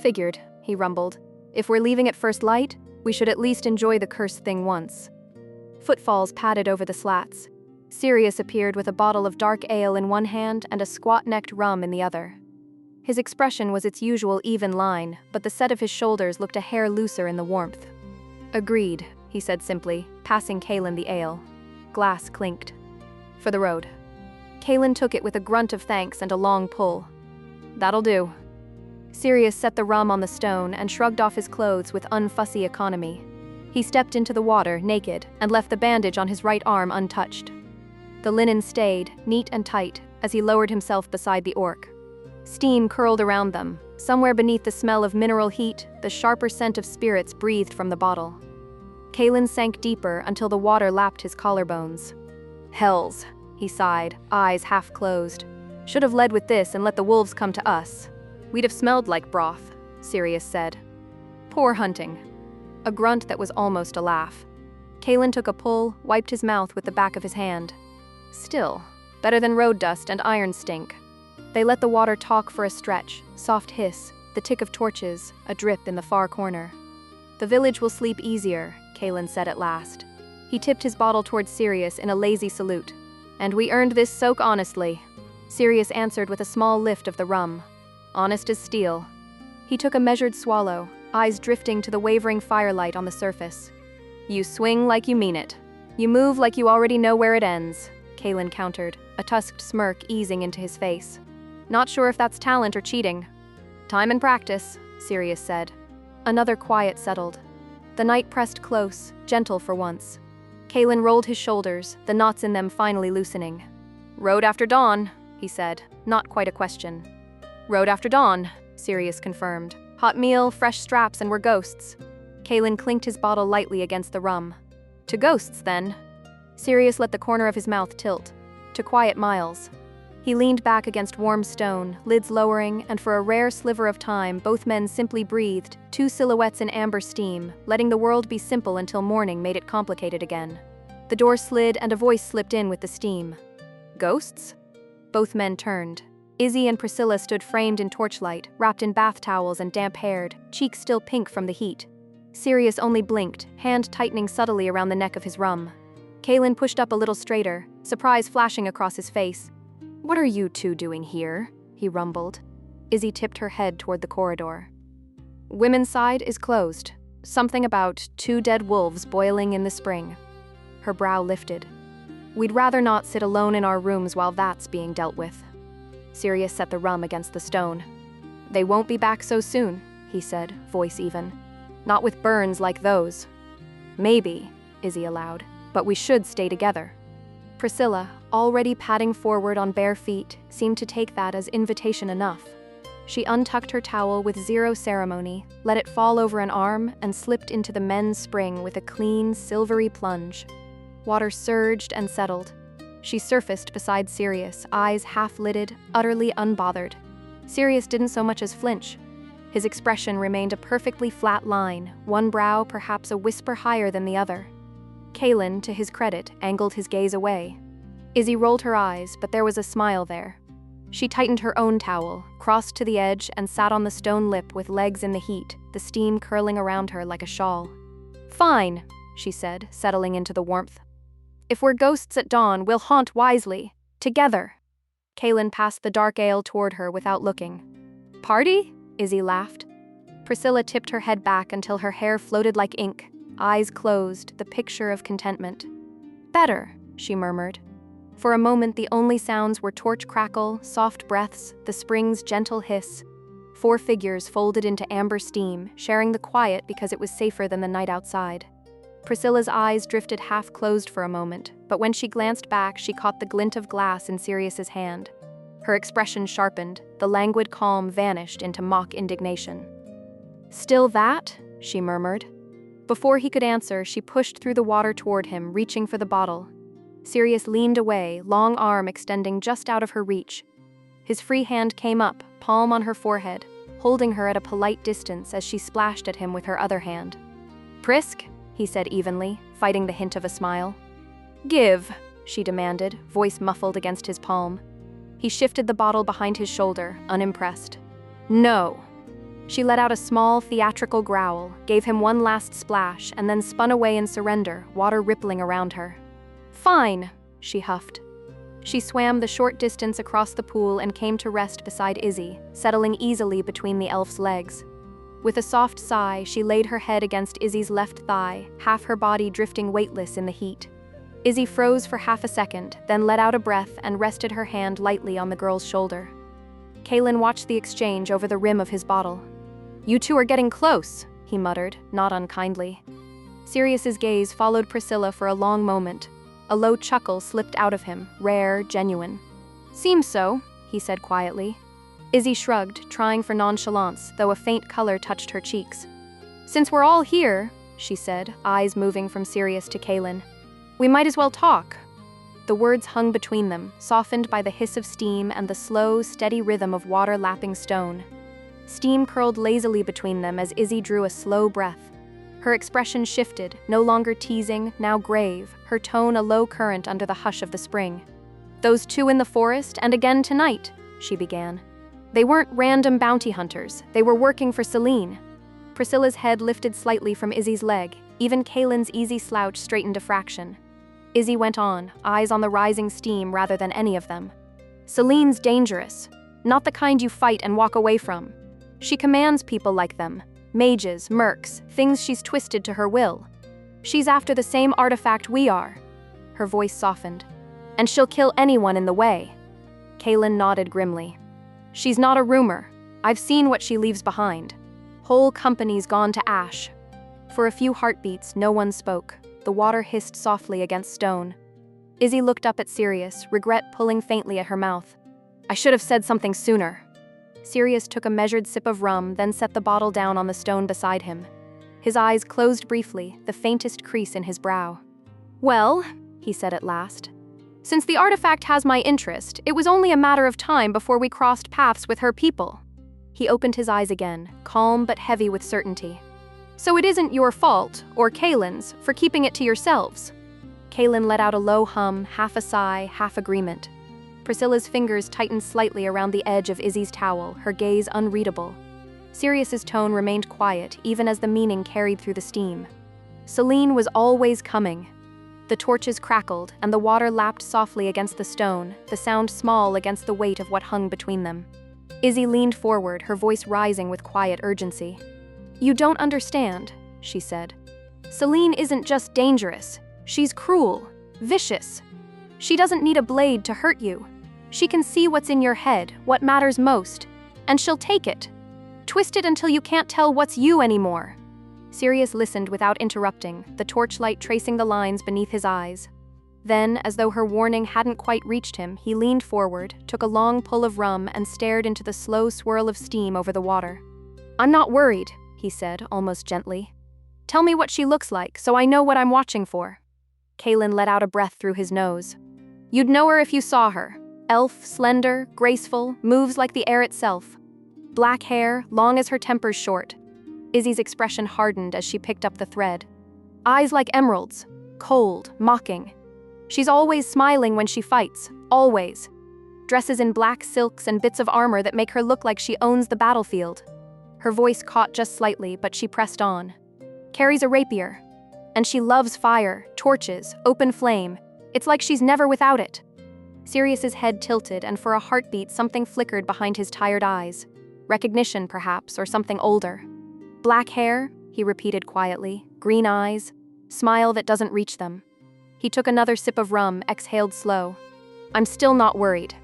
"Figured," he rumbled. "If we're leaving at first light, we should at least enjoy the cursed thing once." Footfalls padded over the slats. Sirius appeared with a bottle of dark ale in one hand and a squat-necked rum in the other. His expression was its usual even line, but the set of his shoulders looked a hair looser in the warmth. "Agreed," he said simply, passing Kaelen the ale. Glass clinked. "For the road." Kaelen took it with a grunt of thanks and a long pull. "That'll do." Sirius set the rum on the stone and shrugged off his clothes with unfussy economy. He stepped into the water, naked, and left the bandage on his right arm untouched. The linen stayed, neat and tight, as he lowered himself beside the orc. Steam curled around them. Somewhere beneath the smell of mineral heat, the sharper scent of spirits breathed from the bottle. Kaelen sank deeper until the water lapped his collarbones. "Hells," he sighed, eyes half closed. "Should have led with this and let the wolves come to us. We'd have smelled like broth," Sirius said. "Poor hunting." A grunt that was almost a laugh. Kaelen took a pull, wiped his mouth with the back of his hand. "Still, better than road dust and iron stink." They let the water talk for a stretch, soft hiss, the tick of torches, a drip in the far corner. "The village will sleep easier," Kaelen said at last. He tipped his bottle towards Sirius in a lazy salute. "And we earned this soak honestly." Sirius answered with a small lift of the rum. "Honest as steel." He took a measured swallow, eyes drifting to the wavering firelight on the surface. "You swing like you mean it. You move like you already know where it ends," Kaelen countered, a tusked smirk easing into his face. "Not sure if that's talent or cheating." "Time and practice," Sirius said. Another quiet settled. The night pressed close, gentle for once. Kaelen rolled his shoulders, the knots in them finally loosening. "Road after dawn," he said, not quite a question. "Road after dawn," Sirius confirmed. "Hot meal, fresh straps, and we're ghosts." Kaelen clinked his bottle lightly against the rum. "To ghosts, then." Sirius let the corner of his mouth tilt. "To quiet miles." He leaned back against warm stone, lids lowering, and for a rare sliver of time both men simply breathed, two silhouettes in amber steam, letting the world be simple until morning made it complicated again. The door slid and a voice slipped in with the steam. "Ghosts?" Both men turned. Izzi and Priscilla stood framed in torchlight, wrapped in bath towels and damp-haired, cheeks still pink from the heat. Sirius only blinked, hand tightening subtly around the neck of his rum. Kaelen pushed up a little straighter, surprise flashing across his face. "What are you two doing here?" he rumbled. Izzi tipped her head toward the corridor. "Women's side is closed. Something about 2 dead wolves boiling in the spring." Her brow lifted. "We'd rather not sit alone in our rooms while that's being dealt with." Sirius set the rum against the stone. "They won't be back so soon," he said, voice even. "Not with burns like those." "Maybe," Izzi allowed, "but we should stay together." Priscilla, already padding forward on bare feet, seemed to take that as invitation enough. She untucked her towel with zero ceremony, let it fall over an arm, and slipped into the men's spring with a clean, silvery plunge. Water surged and settled. She surfaced beside Sirius, eyes half-lidded, utterly unbothered. Sirius didn't so much as flinch. His expression remained a perfectly flat line, one brow perhaps a whisper higher than the other. Kaelen, to his credit, angled his gaze away. Izzi rolled her eyes, but there was a smile there. She tightened her own towel, crossed to the edge, and sat on the stone lip with legs in the heat, the steam curling around her like a shawl. "Fine," she said, settling into the warmth. "If we're ghosts at dawn, we'll haunt wisely. Together." Kaelen passed the dark ale toward her without looking. "Party?" Izzi laughed. Priscilla tipped her head back until her hair floated like ink, eyes closed, the picture of contentment. "Better," she murmured. For a moment the only sounds were torch crackle, soft breaths, the spring's gentle hiss. 4 figures folded into amber steam, sharing the quiet because it was safer than the night outside. Priscilla's eyes drifted half-closed for a moment, but when she glanced back, she caught the glint of glass in Sirius's hand. Her expression sharpened, the languid calm vanished into mock indignation. "Still that?" she murmured. Before he could answer, she pushed through the water toward him, reaching for the bottle. Sirius leaned away, long arm extending just out of her reach. His free hand came up, palm on her forehead, holding her at a polite distance as she splashed at him with her other hand. "Prisk," he said evenly, fighting the hint of a smile. "Give," she demanded, voice muffled against his palm. He shifted the bottle behind his shoulder, unimpressed. "No." She let out a small, theatrical growl, gave him one last splash, and then spun away in surrender, water rippling around her. "Fine," she huffed. She swam the short distance across the pool and came to rest beside Izzi, settling easily between the elf's legs. With a soft sigh, she laid her head against Izzi's left thigh, half her body drifting weightless in the heat. Izzi froze for half a second, then let out a breath and rested her hand lightly on the girl's shoulder. Kaelen watched the exchange over the rim of his bottle. "You two are getting close," he muttered, not unkindly. Sirius's gaze followed Priscilla for a long moment. A low chuckle slipped out of him, rare, genuine. "Seems so," he said quietly. Izzi shrugged, trying for nonchalance, though a faint color touched her cheeks. "Since we're all here," she said, eyes moving from Sirius to Kaelen, "we might as well talk." The words hung between them, softened by the hiss of steam and the slow, steady rhythm of water lapping stone. Steam curled lazily between them as Izzi drew a slow breath. Her expression shifted, no longer teasing, now grave, her tone a low current under the hush of the spring. "Those two in the forest, and again tonight," she began. "They weren't random bounty hunters, they were working for Thalen." Priscilla's head lifted slightly from Izzi's leg, even Kaelen's easy slouch straightened a fraction. Izzi went on, eyes on the rising steam rather than any of them. "Thalane's dangerous. Not the kind you fight and walk away from. She commands people like them. Mages, mercs, things she's twisted to her will. She's after the same artifact we are." Her voice softened. "And she'll kill anyone in the way." Kaelen nodded grimly. "She's not a rumor. I've seen what she leaves behind. Whole companies gone to ash." For a few heartbeats, no one spoke. The water hissed softly against stone. Izzi looked up at Sirius, regret pulling faintly at her mouth. "I should have said something sooner." Sirius took a measured sip of rum, then set the bottle down on the stone beside him. His eyes closed briefly, the faintest crease in his brow. "Well," he said at last, "since the artifact has my interest, it was only a matter of time before we crossed paths with her people." He opened his eyes again, calm but heavy with certainty. "So it isn't your fault, or Kaelen's, for keeping it to yourselves." Kaelen let out a low hum, half a sigh, half agreement. Priscilla's fingers tightened slightly around the edge of Izzi's towel, her gaze unreadable. Sirius's tone remained quiet, even as the meaning carried through the steam. Thalen was always coming. The torches crackled, and the water lapped softly against the stone, the sound small against the weight of what hung between them. Izzi leaned forward, her voice rising with quiet urgency. "You don't understand," she said. "Thalen isn't just dangerous. She's cruel, vicious. She doesn't need a blade to hurt you. She can see what's in your head, what matters most, and she'll take it. Twist it until you can't tell what's you anymore." Sirius listened without interrupting, the torchlight tracing the lines beneath his eyes. Then, as though her warning hadn't quite reached him, he leaned forward, took a long pull of rum, and stared into the slow swirl of steam over the water. "I'm not worried," he said, almost gently. "Tell me what she looks like, so I know what I'm watching for." Kaelen let out a breath through his nose. "You'd know her if you saw her. Elf, slender, graceful, moves like the air itself. Black hair, long as her temper's short." Izzi's expression hardened as she picked up the thread. "Eyes like emeralds, cold, mocking. She's always smiling when she fights, always. Dresses in black silks and bits of armor that make her look like she owns the battlefield." Her voice caught just slightly, but she pressed on. "Carries a rapier. And she loves fire, torches, open flame. It's like she's never without it." Sirius's head tilted, and for a heartbeat something flickered behind his tired eyes. Recognition, perhaps, or something older. "Black hair," he repeated quietly, "green eyes, smile that doesn't reach them." He took another sip of rum, exhaled slow. "I'm still not worried."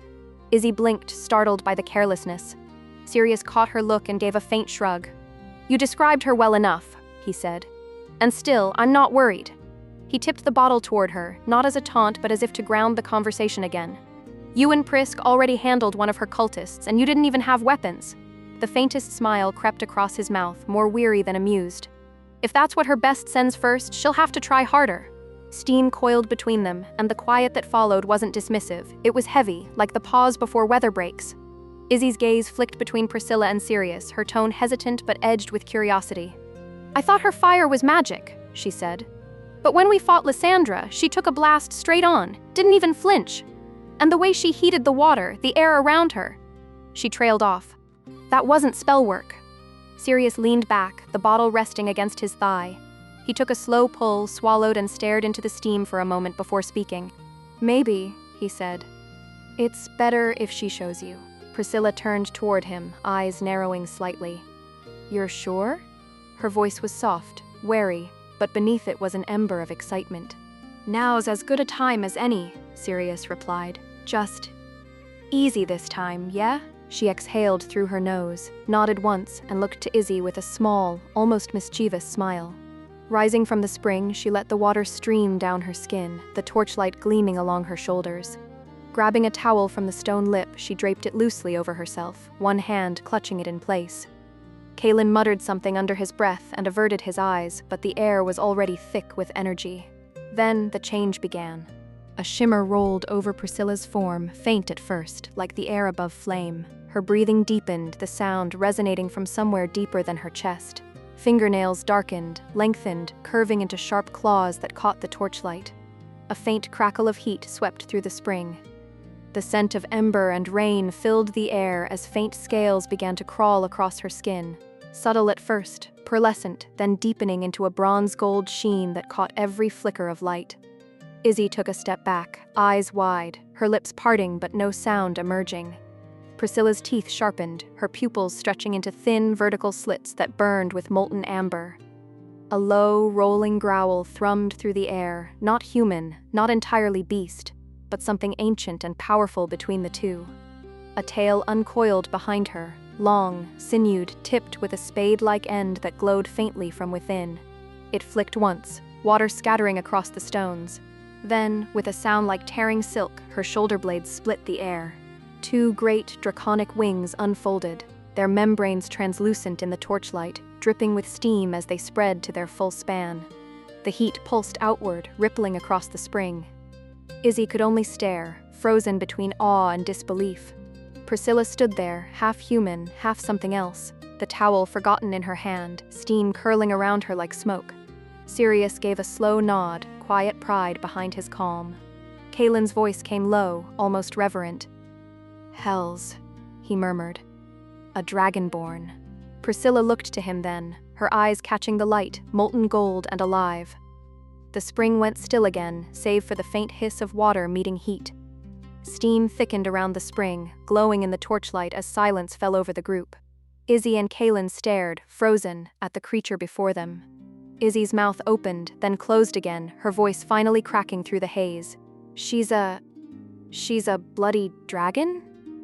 Izzi blinked, startled by the carelessness. Sirius caught her look and gave a faint shrug. "You described her well enough," he said. And still, I'm not worried. He tipped the bottle toward her, not as a taunt but as if to ground the conversation again. You and Prisk already handled one of her cultists, and you didn't even have weapons. The faintest smile crept across his mouth, more weary than amused. If that's what her best sends first, she'll have to try harder. Steam coiled between them, and the quiet that followed wasn't dismissive. It was heavy, like the pause before weather breaks. Izzy's gaze flicked between Priscilla and Sirius, her tone hesitant but edged with curiosity. I thought her fire was magic, she said. But when we fought Lysandra, she took a blast straight on, didn't even flinch. And the way she heated the water, the air around her. She trailed off. That wasn't spell work. Sirius leaned back, the bottle resting against his thigh. He took a slow pull, swallowed and stared into the steam for a moment before speaking. Maybe, he said. It's better if she shows you. Priscilla turned toward him, eyes narrowing slightly. You're sure? Her voice was soft, wary, but beneath it was an ember of excitement. Now's as good a time as any, Sirius replied. Just easy this time, yeah? She exhaled through her nose, nodded once, and looked to Izzy with a small, almost mischievous smile. Rising from the spring, she let the water stream down her skin, the torchlight gleaming along her shoulders. Grabbing a towel from the stone lip, she draped it loosely over herself, one hand clutching it in place. Kaelen muttered something under his breath and averted his eyes, but the air was already thick with energy. Then the change began. A shimmer rolled over Priscilla's form, faint at first, like the air above flame. Her breathing deepened, the sound resonating from somewhere deeper than her chest. Fingernails darkened, lengthened, curving into sharp claws that caught the torchlight. A faint crackle of heat swept through the spring. The scent of ember and rain filled the air as faint scales began to crawl across her skin. Subtle at first, pearlescent, then deepening into a bronze-gold sheen that caught every flicker of light. Izzy took a step back, eyes wide, her lips parting but no sound emerging. Priscilla's teeth sharpened, her pupils stretching into thin, vertical slits that burned with molten amber. A low, rolling growl thrummed through the air, not human, not entirely beast, but something ancient and powerful between the two. A tail uncoiled behind her, long, sinewed, tipped with a spade-like end that glowed faintly from within. It flicked once, water scattering across the stones. Then, with a sound like tearing silk, her shoulder blades split the air. Two great, draconic wings unfolded, their membranes translucent in the torchlight, dripping with steam as they spread to their full span. The heat pulsed outward, rippling across the spring. Izzy could only stare, frozen between awe and disbelief. Priscilla stood there, half human, half something else, the towel forgotten in her hand, steam curling around her like smoke. Sirius gave a slow nod, quiet pride behind his calm. Kaelen's voice came low, almost reverent. Hells, he murmured. A dragonborn. Priscilla looked to him then, her eyes catching the light, molten gold and alive. The spring went still again, save for the faint hiss of water meeting heat. Steam thickened around the spring, glowing in the torchlight as silence fell over the group. Izzy and Kaelen stared, frozen, at the creature before them. Izzy's mouth opened, then closed again, her voice finally cracking through the haze. She's a bloody dragon?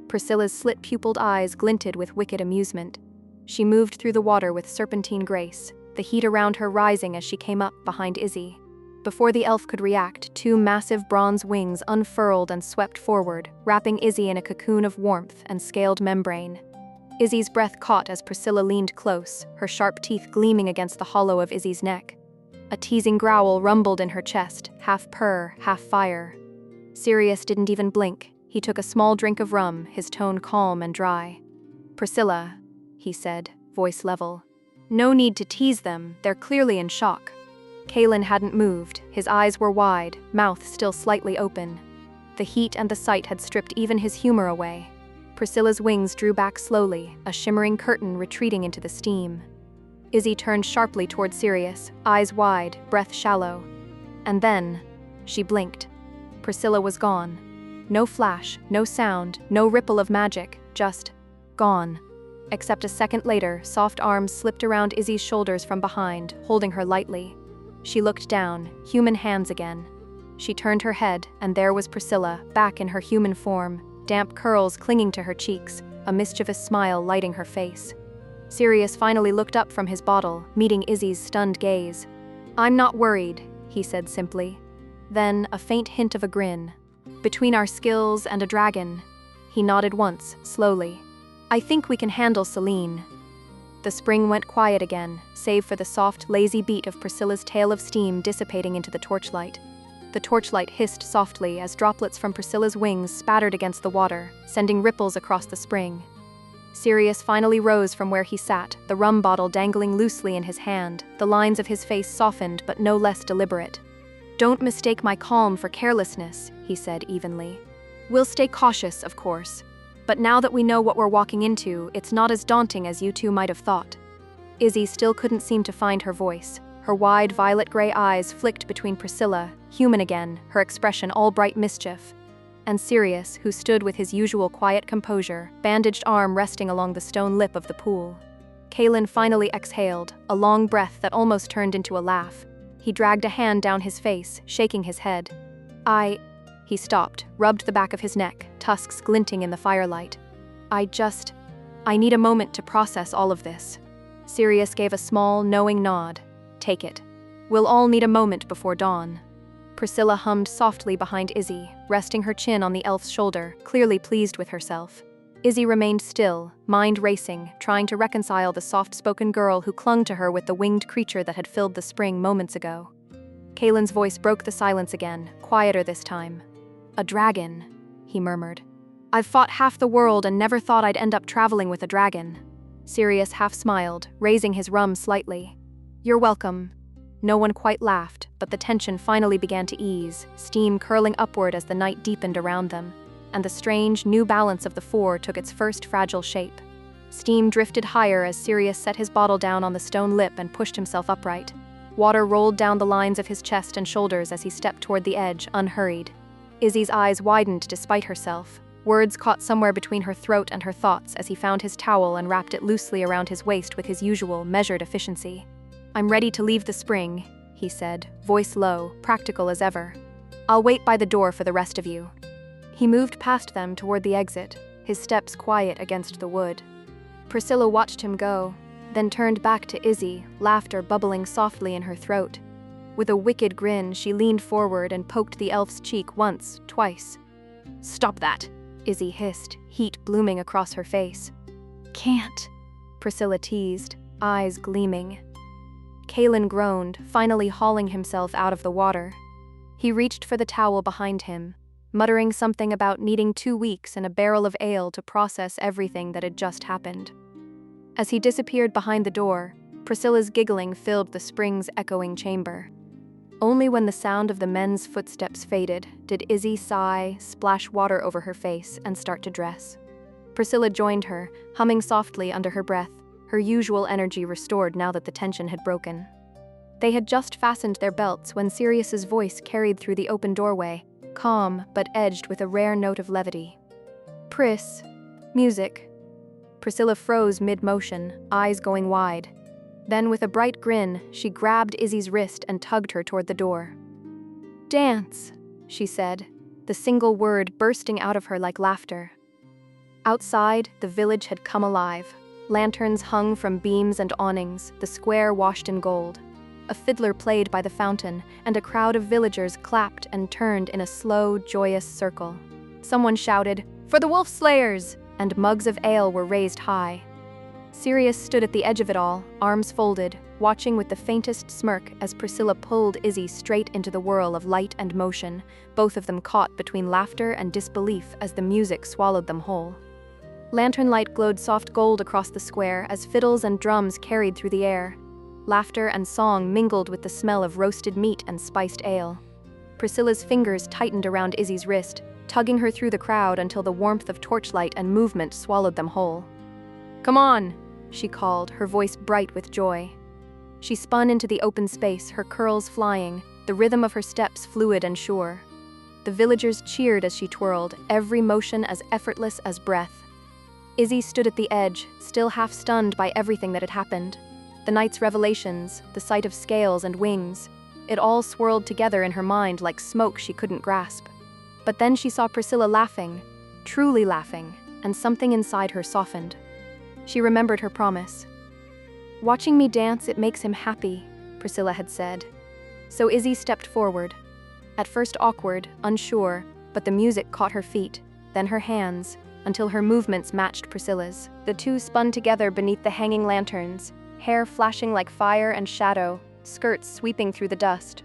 Priscilla's slit-pupiled eyes glinted with wicked amusement. She moved through the water with serpentine grace, the heat around her rising as she came up behind Izzy. Before the elf could react, two massive bronze wings unfurled and swept forward, wrapping Izzy in a cocoon of warmth and scaled membrane. Izzy's breath caught as Priscilla leaned close, her sharp teeth gleaming against the hollow of Izzy's neck. A teasing growl rumbled in her chest, half purr, half fire. Sirius didn't even blink. He took a small drink of rum, his tone calm and dry. Priscilla, he said, voice level. No need to tease them, they're clearly in shock. Kaelen hadn't moved, his eyes were wide, mouth still slightly open. The heat and the sight had stripped even his humor away. Priscilla's wings drew back slowly, a shimmering curtain retreating into the steam. Izzy turned sharply toward Sirius, eyes wide, breath shallow. And then, she blinked. Priscilla was gone. No flash, no sound, no ripple of magic, just gone. Except a second later, soft arms slipped around Izzy's shoulders from behind, holding her lightly. She looked down, human hands again. She turned her head, and there was Priscilla, back in her human form, damp curls clinging to her cheeks, a mischievous smile lighting her face. Sirius finally looked up from his bottle, meeting Izzy's stunned gaze. "I'm not worried," he said simply. Then a faint hint of a grin. "Between our skills and a dragon." He nodded once, slowly. "I think we can handle Selene." The spring went quiet again, save for the soft, lazy beat of Priscilla's tail of steam dissipating into the torchlight. The torchlight hissed softly as droplets from Priscilla's wings spattered against the water, sending ripples across the spring. Sirius finally rose from where he sat, the rum bottle dangling loosely in his hand, the lines of his face softened but no less deliberate. "Don't mistake my calm for carelessness," he said evenly. "We'll stay cautious, of course. But now that we know what we're walking into, it's not as daunting as you two might have thought." Izzi still couldn't seem to find her voice. Her wide violet-gray eyes flicked between Priscilla, human again, her expression all bright mischief, and Sirius, who stood with his usual quiet composure, bandaged arm resting along the stone lip of the pool. Kaelen finally exhaled, a long breath that almost turned into a laugh. He dragged a hand down his face, shaking his head. He stopped, rubbed the back of his neck, tusks glinting in the firelight. I need a moment to process all of this." Sirius gave a small, knowing nod. "Take it. We'll all need a moment before dawn." Priscilla hummed softly behind Izzi, resting her chin on the elf's shoulder, clearly pleased with herself. Izzi remained still, mind racing, trying to reconcile the soft-spoken girl who clung to her with the winged creature that had filled the spring moments ago. Kaelen's voice broke the silence again, quieter this time. "A dragon," he murmured. "I've fought half the world and never thought I'd end up traveling with a dragon." Sirius half smiled, raising his rum slightly. "You're welcome." No one quite laughed, but the tension finally began to ease, steam curling upward as the night deepened around them, and the strange, new balance of the four took its first fragile shape. Steam drifted higher as Sirius set his bottle down on the stone lip and pushed himself upright. Water rolled down the lines of his chest and shoulders as he stepped toward the edge, unhurried. Izzi's eyes widened despite herself. Words caught somewhere between her throat and her thoughts as he found his towel and wrapped it loosely around his waist with his usual, measured efficiency. "I'm ready to leave the spring," he said, voice low, practical as ever. "I'll wait by the door for the rest of you." He moved past them toward the exit, his steps quiet against the wood. Priscilla watched him go, then turned back to Izzi, laughter bubbling softly in her throat. With a wicked grin, she leaned forward and poked the elf's cheek once, twice. "Stop that," Izzi hissed, heat blooming across her face. "Can't," Priscilla teased, eyes gleaming. Kaelen groaned, finally hauling himself out of the water. He reached for the towel behind him, muttering something about needing 2 weeks and a barrel of ale to process everything that had just happened. As he disappeared behind the door, Priscilla's giggling filled the spring's echoing chamber. Only when the sound of the men's footsteps faded did Izzi sigh, splash water over her face, and start to dress. Priscilla joined her, humming softly under her breath, her usual energy restored now that the tension had broken. They had just fastened their belts when Sirius's voice carried through the open doorway, calm but edged with a rare note of levity. "Pris, music." Priscilla froze mid-motion, eyes going wide. Then, with a bright grin, she grabbed Izzi's wrist and tugged her toward the door. "Dance," she said, the single word bursting out of her like laughter. Outside, the village had come alive. Lanterns hung from beams and awnings, the square washed in gold. A fiddler played by the fountain, and a crowd of villagers clapped and turned in a slow, joyous circle. Someone shouted, "For the wolf slayers!" and mugs of ale were raised high. Sirius stood at the edge of it all, arms folded, watching with the faintest smirk as Priscilla pulled Izzi straight into the whirl of light and motion, both of them caught between laughter and disbelief as the music swallowed them whole. Lantern light glowed soft gold across the square as fiddles and drums carried through the air. Laughter and song mingled with the smell of roasted meat and spiced ale. Priscilla's fingers tightened around Izzi's wrist, tugging her through the crowd until the warmth of torchlight and movement swallowed them whole. "Come on," she called, her voice bright with joy. She spun into the open space, her curls flying, the rhythm of her steps fluid and sure. The villagers cheered as she twirled, every motion as effortless as breath. Izzi stood at the edge, still half stunned by everything that had happened. The night's revelations, the sight of scales and wings, it all swirled together in her mind like smoke she couldn't grasp. But then she saw Priscilla laughing, truly laughing, and something inside her softened. She remembered her promise. "Watching me dance, it makes him happy," Priscilla had said. So Izzi stepped forward. At first awkward, unsure, but the music caught her feet, then her hands, until her movements matched Priscilla's. The two spun together beneath the hanging lanterns, hair flashing like fire and shadow, skirts sweeping through the dust.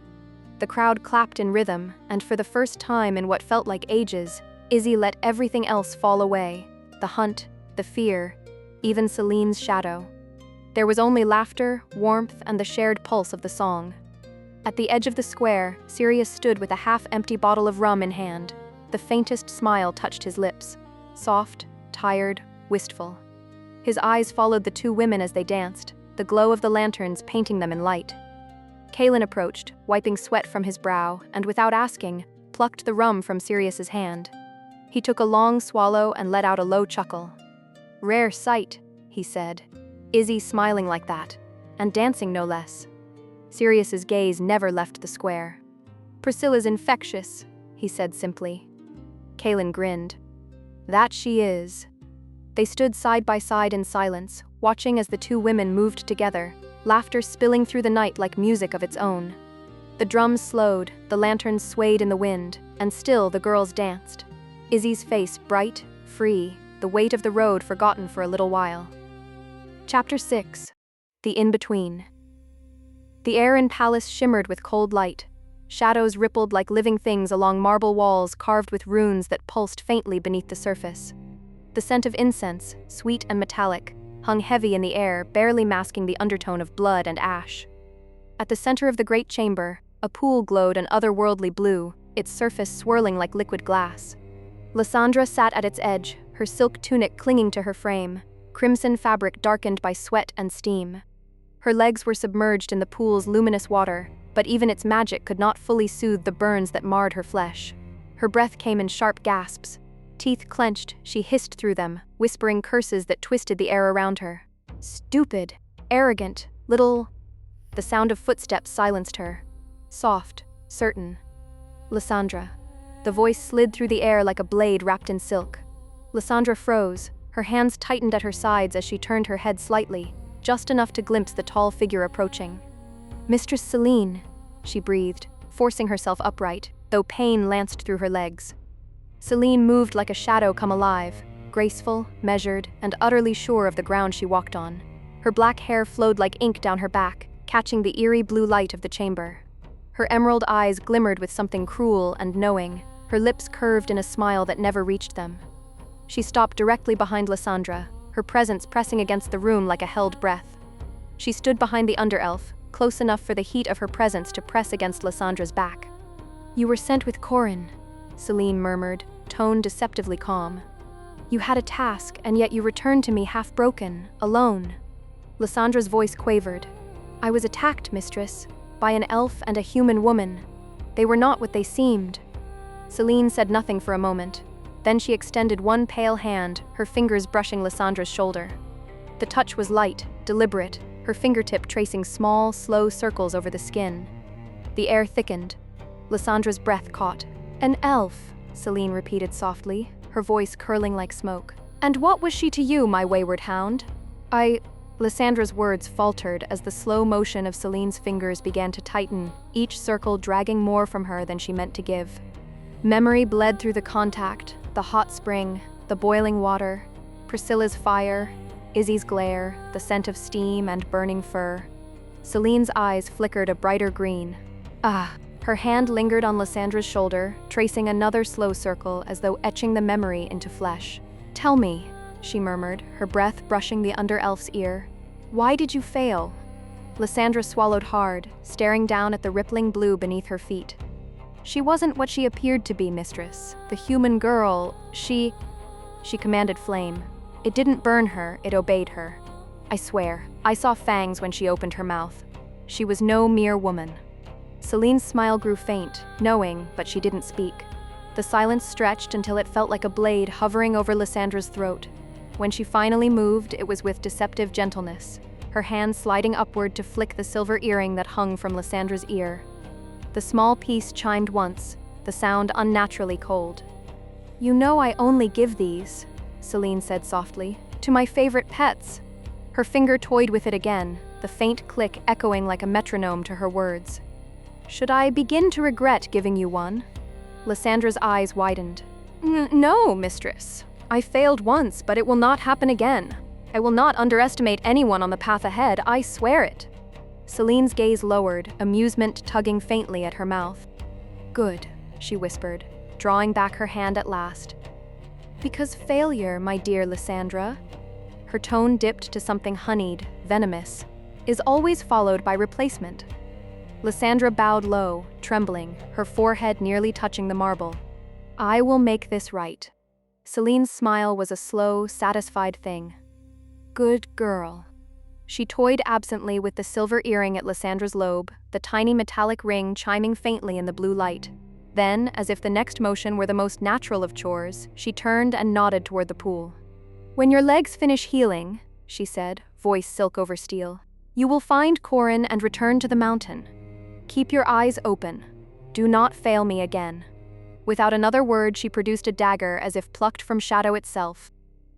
The crowd clapped in rhythm, and for the first time in what felt like ages, Izzi let everything else fall away. The hunt, the fear, even Celine's shadow. There was only laughter, warmth, and the shared pulse of the song. At the edge of the square, Sirius stood with a half-empty bottle of rum in hand. The faintest smile touched his lips. Soft, tired, wistful. His eyes followed the two women as they danced, the glow of the lanterns painting them in light. Kaelen approached, wiping sweat from his brow, and without asking, plucked the rum from Sirius's hand. He took a long swallow and let out a low chuckle. "Rare sight," he said. Izzi smiling like that, and dancing no less. Sirius's gaze never left the square. "Priscilla's infectious," he said simply. Kaelen grinned. "That she is." They stood side by side in silence, watching as the two women moved together, laughter spilling through the night like music of its own. The drums slowed, the lanterns swayed in the wind, and still the girls danced. Izzi's face bright, free, the weight of the road forgotten for a little while. Chapter 6. The In-Between. The air in Palace shimmered with cold light. Shadows rippled like living things along marble walls carved with runes that pulsed faintly beneath the surface. The scent of incense, sweet and metallic, hung heavy in the air, barely masking the undertone of blood and ash. At the center of the great chamber, a pool glowed an otherworldly blue, its surface swirling like liquid glass. Lysandra sat at its edge, her silk tunic clinging to her frame, crimson fabric darkened by sweat and steam. Her legs were submerged in the pool's luminous water, but even its magic could not fully soothe the burns that marred her flesh. Her breath came in sharp gasps. Teeth clenched, she hissed through them, whispering curses that twisted the air around her. Stupid, arrogant, little... The sound of footsteps silenced her. Soft, certain. Lysandra. The voice slid through the air like a blade wrapped in silk. Lysandra froze, her hands tightened at her sides as she turned her head slightly, just enough to glimpse the tall figure approaching. "Mistress Celine," she breathed, forcing herself upright, though pain lanced through her legs. Celine moved like a shadow come alive, graceful, measured, and utterly sure of the ground she walked on. Her black hair flowed like ink down her back, catching the eerie blue light of the chamber. Her emerald eyes glimmered with something cruel and knowing, her lips curved in a smile that never reached them. She stopped directly behind Lysandra, her presence pressing against the room like a held breath. She stood behind the under-elf, close enough for the heat of her presence to press against Lysandra's back. "You were sent with Corin," Celine murmured, tone deceptively calm. "You had a task, and yet you returned to me half-broken, alone." Lysandra's voice quavered. "I was attacked, mistress, by an elf and a human woman. They were not what they seemed." Celine said nothing for a moment. Then she extended one pale hand, her fingers brushing Lysandra's shoulder. The touch was light, deliberate, her fingertip tracing small, slow circles over the skin. The air thickened. Lysandra's breath caught. "An elf," Celine repeated softly, her voice curling like smoke. "And what was she to you, my wayward hound?" Lysandra's words faltered as the slow motion of Celine's fingers began to tighten, each circle dragging more from her than she meant to give. Memory bled through the contact, the hot spring, the boiling water, Priscilla's fire, Izzi's glare, the scent of steam and burning fur. Celine's eyes flickered a brighter green. Her hand lingered on Lysandra's shoulder, tracing another slow circle as though etching the memory into flesh. "Tell me," she murmured, her breath brushing the under-elf's ear. "Why did you fail?" Lysandra swallowed hard, staring down at the rippling blue beneath her feet. "She wasn't what she appeared to be, mistress. The human girl, she commanded flame. It didn't burn her, it obeyed her. I swear, I saw fangs when she opened her mouth. She was no mere woman." Celine's smile grew faint, knowing, but she didn't speak. The silence stretched until it felt like a blade hovering over Lysandra's throat. When she finally moved, it was with deceptive gentleness, her hand sliding upward to flick the silver earring that hung from Lysandra's ear. The small piece chimed once, the sound unnaturally cold. "You know I only give these," Celine said softly, "to my favorite pets." Her finger toyed with it again, the faint click echoing like a metronome to her words. Should I begin to regret giving you one? Lysandra's eyes widened. No, mistress. I failed once, but it will not happen again. I will not underestimate anyone on the path ahead, I swear it. Celine's gaze lowered, amusement tugging faintly at her mouth. Good, she whispered, drawing back her hand at last. Because failure, my dear Lysandra, her tone dipped to something honeyed, venomous, is always followed by replacement. Lysandra bowed low, trembling, her forehead nearly touching the marble. I will make this right. Celine's smile was a slow, satisfied thing. Good girl. She toyed absently with the silver earring at Lysandra's lobe, the tiny metallic ring chiming faintly in the blue light. Then, as if the next motion were the most natural of chores, she turned and nodded toward the pool. When your legs finish healing, she said, voice silk over steel, you will find Corin and return to the mountain. Keep your eyes open. Do not fail me again. Without another word, she produced a dagger as if plucked from shadow itself.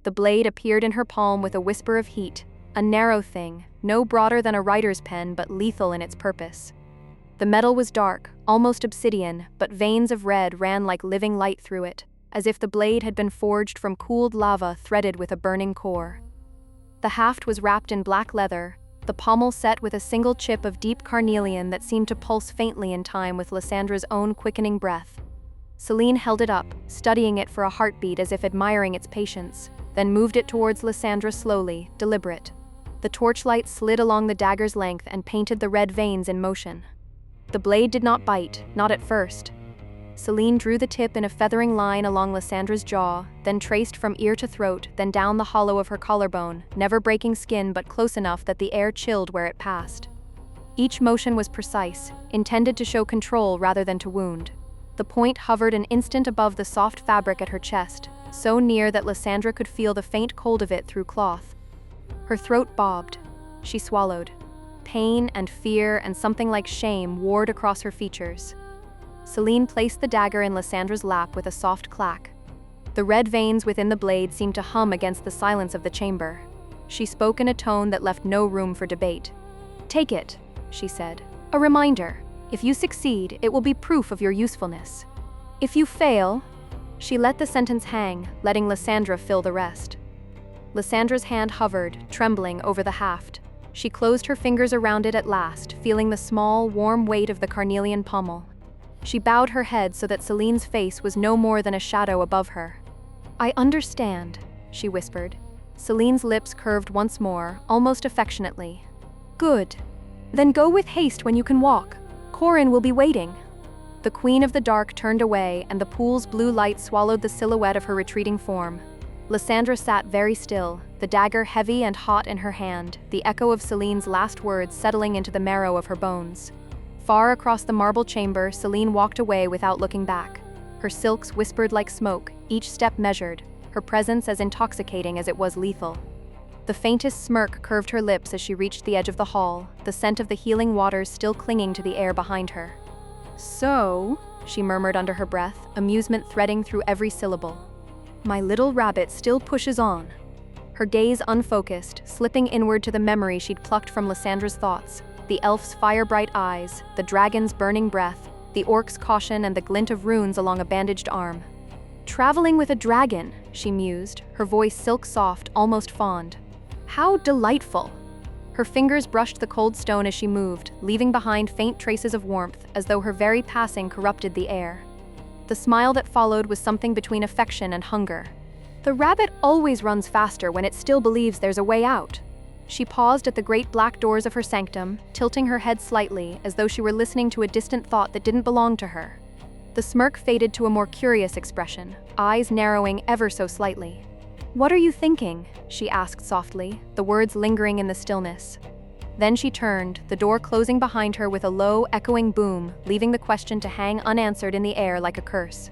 The blade appeared in her palm with a whisper of heat, a narrow thing, no broader than a writer's pen but lethal in its purpose. The metal was dark, almost obsidian, but veins of red ran like living light through it, as if the blade had been forged from cooled lava threaded with a burning core. The haft was wrapped in black leather, the pommel set with a single chip of deep carnelian that seemed to pulse faintly in time with Lysandra's own quickening breath. Celine held it up, studying it for a heartbeat as if admiring its patience, then moved it towards Lysandra slowly, deliberate. The torchlight slid along the dagger's length and painted the red veins in motion. The blade did not bite, not at first. Celine drew the tip in a feathering line along Lysandra's jaw, then traced from ear to throat, then down the hollow of her collarbone, never breaking skin but close enough that the air chilled where it passed. Each motion was precise, intended to show control rather than to wound. The point hovered an instant above the soft fabric at her chest, so near that Lysandra could feel the faint cold of it through cloth. Her throat bobbed. She swallowed. Pain and fear and something like shame warred across her features. Celine placed the dagger in Lysandra's lap with a soft clack. The red veins within the blade seemed to hum against the silence of the chamber. She spoke in a tone that left no room for debate. Take it, she said. A reminder. If you succeed, it will be proof of your usefulness. If you fail, she let the sentence hang, letting Lysandra fill the rest. Lysandra's hand hovered, trembling, over the haft. She closed her fingers around it at last, feeling the small, warm weight of the carnelian pommel. She bowed her head so that Celine's face was no more than a shadow above her. I understand, she whispered. Celine's lips curved once more, almost affectionately. Good. Then go with haste when you can walk. Corin will be waiting. The Queen of the Dark turned away, and the pool's blue light swallowed the silhouette of her retreating form. Lysandra sat very still, the dagger heavy and hot in her hand, the echo of Celine's last words settling into the marrow of her bones. Far across the marble chamber, Celine walked away without looking back. Her silks whispered like smoke, each step measured, her presence as intoxicating as it was lethal. The faintest smirk curved her lips as she reached the edge of the hall, the scent of the healing waters still clinging to the air behind her. So, she murmured under her breath, amusement threading through every syllable. My little rabbit still pushes on. Her gaze unfocused, slipping inward to the memory she'd plucked from Lysandra's thoughts, the elf's fire-bright eyes, the dragon's burning breath, the orc's caution and the glint of runes along a bandaged arm. Traveling with a dragon, she mused, her voice silk-soft, almost fond. How delightful! Her fingers brushed the cold stone as she moved, leaving behind faint traces of warmth, as though her very passing corrupted the air. The smile that followed was something between affection and hunger. The rabbit always runs faster when it still believes there's a way out. She paused at the great black doors of her sanctum, tilting her head slightly, as though she were listening to a distant thought that didn't belong to her. The smirk faded to a more curious expression, eyes narrowing ever so slightly. What are you thinking? She asked softly, the words lingering in the stillness. Then she turned, the door closing behind her with a low, echoing boom, leaving the question to hang unanswered in the air like a curse.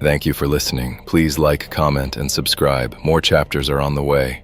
Thank you for listening. Please like, comment, and subscribe. More chapters are on the way.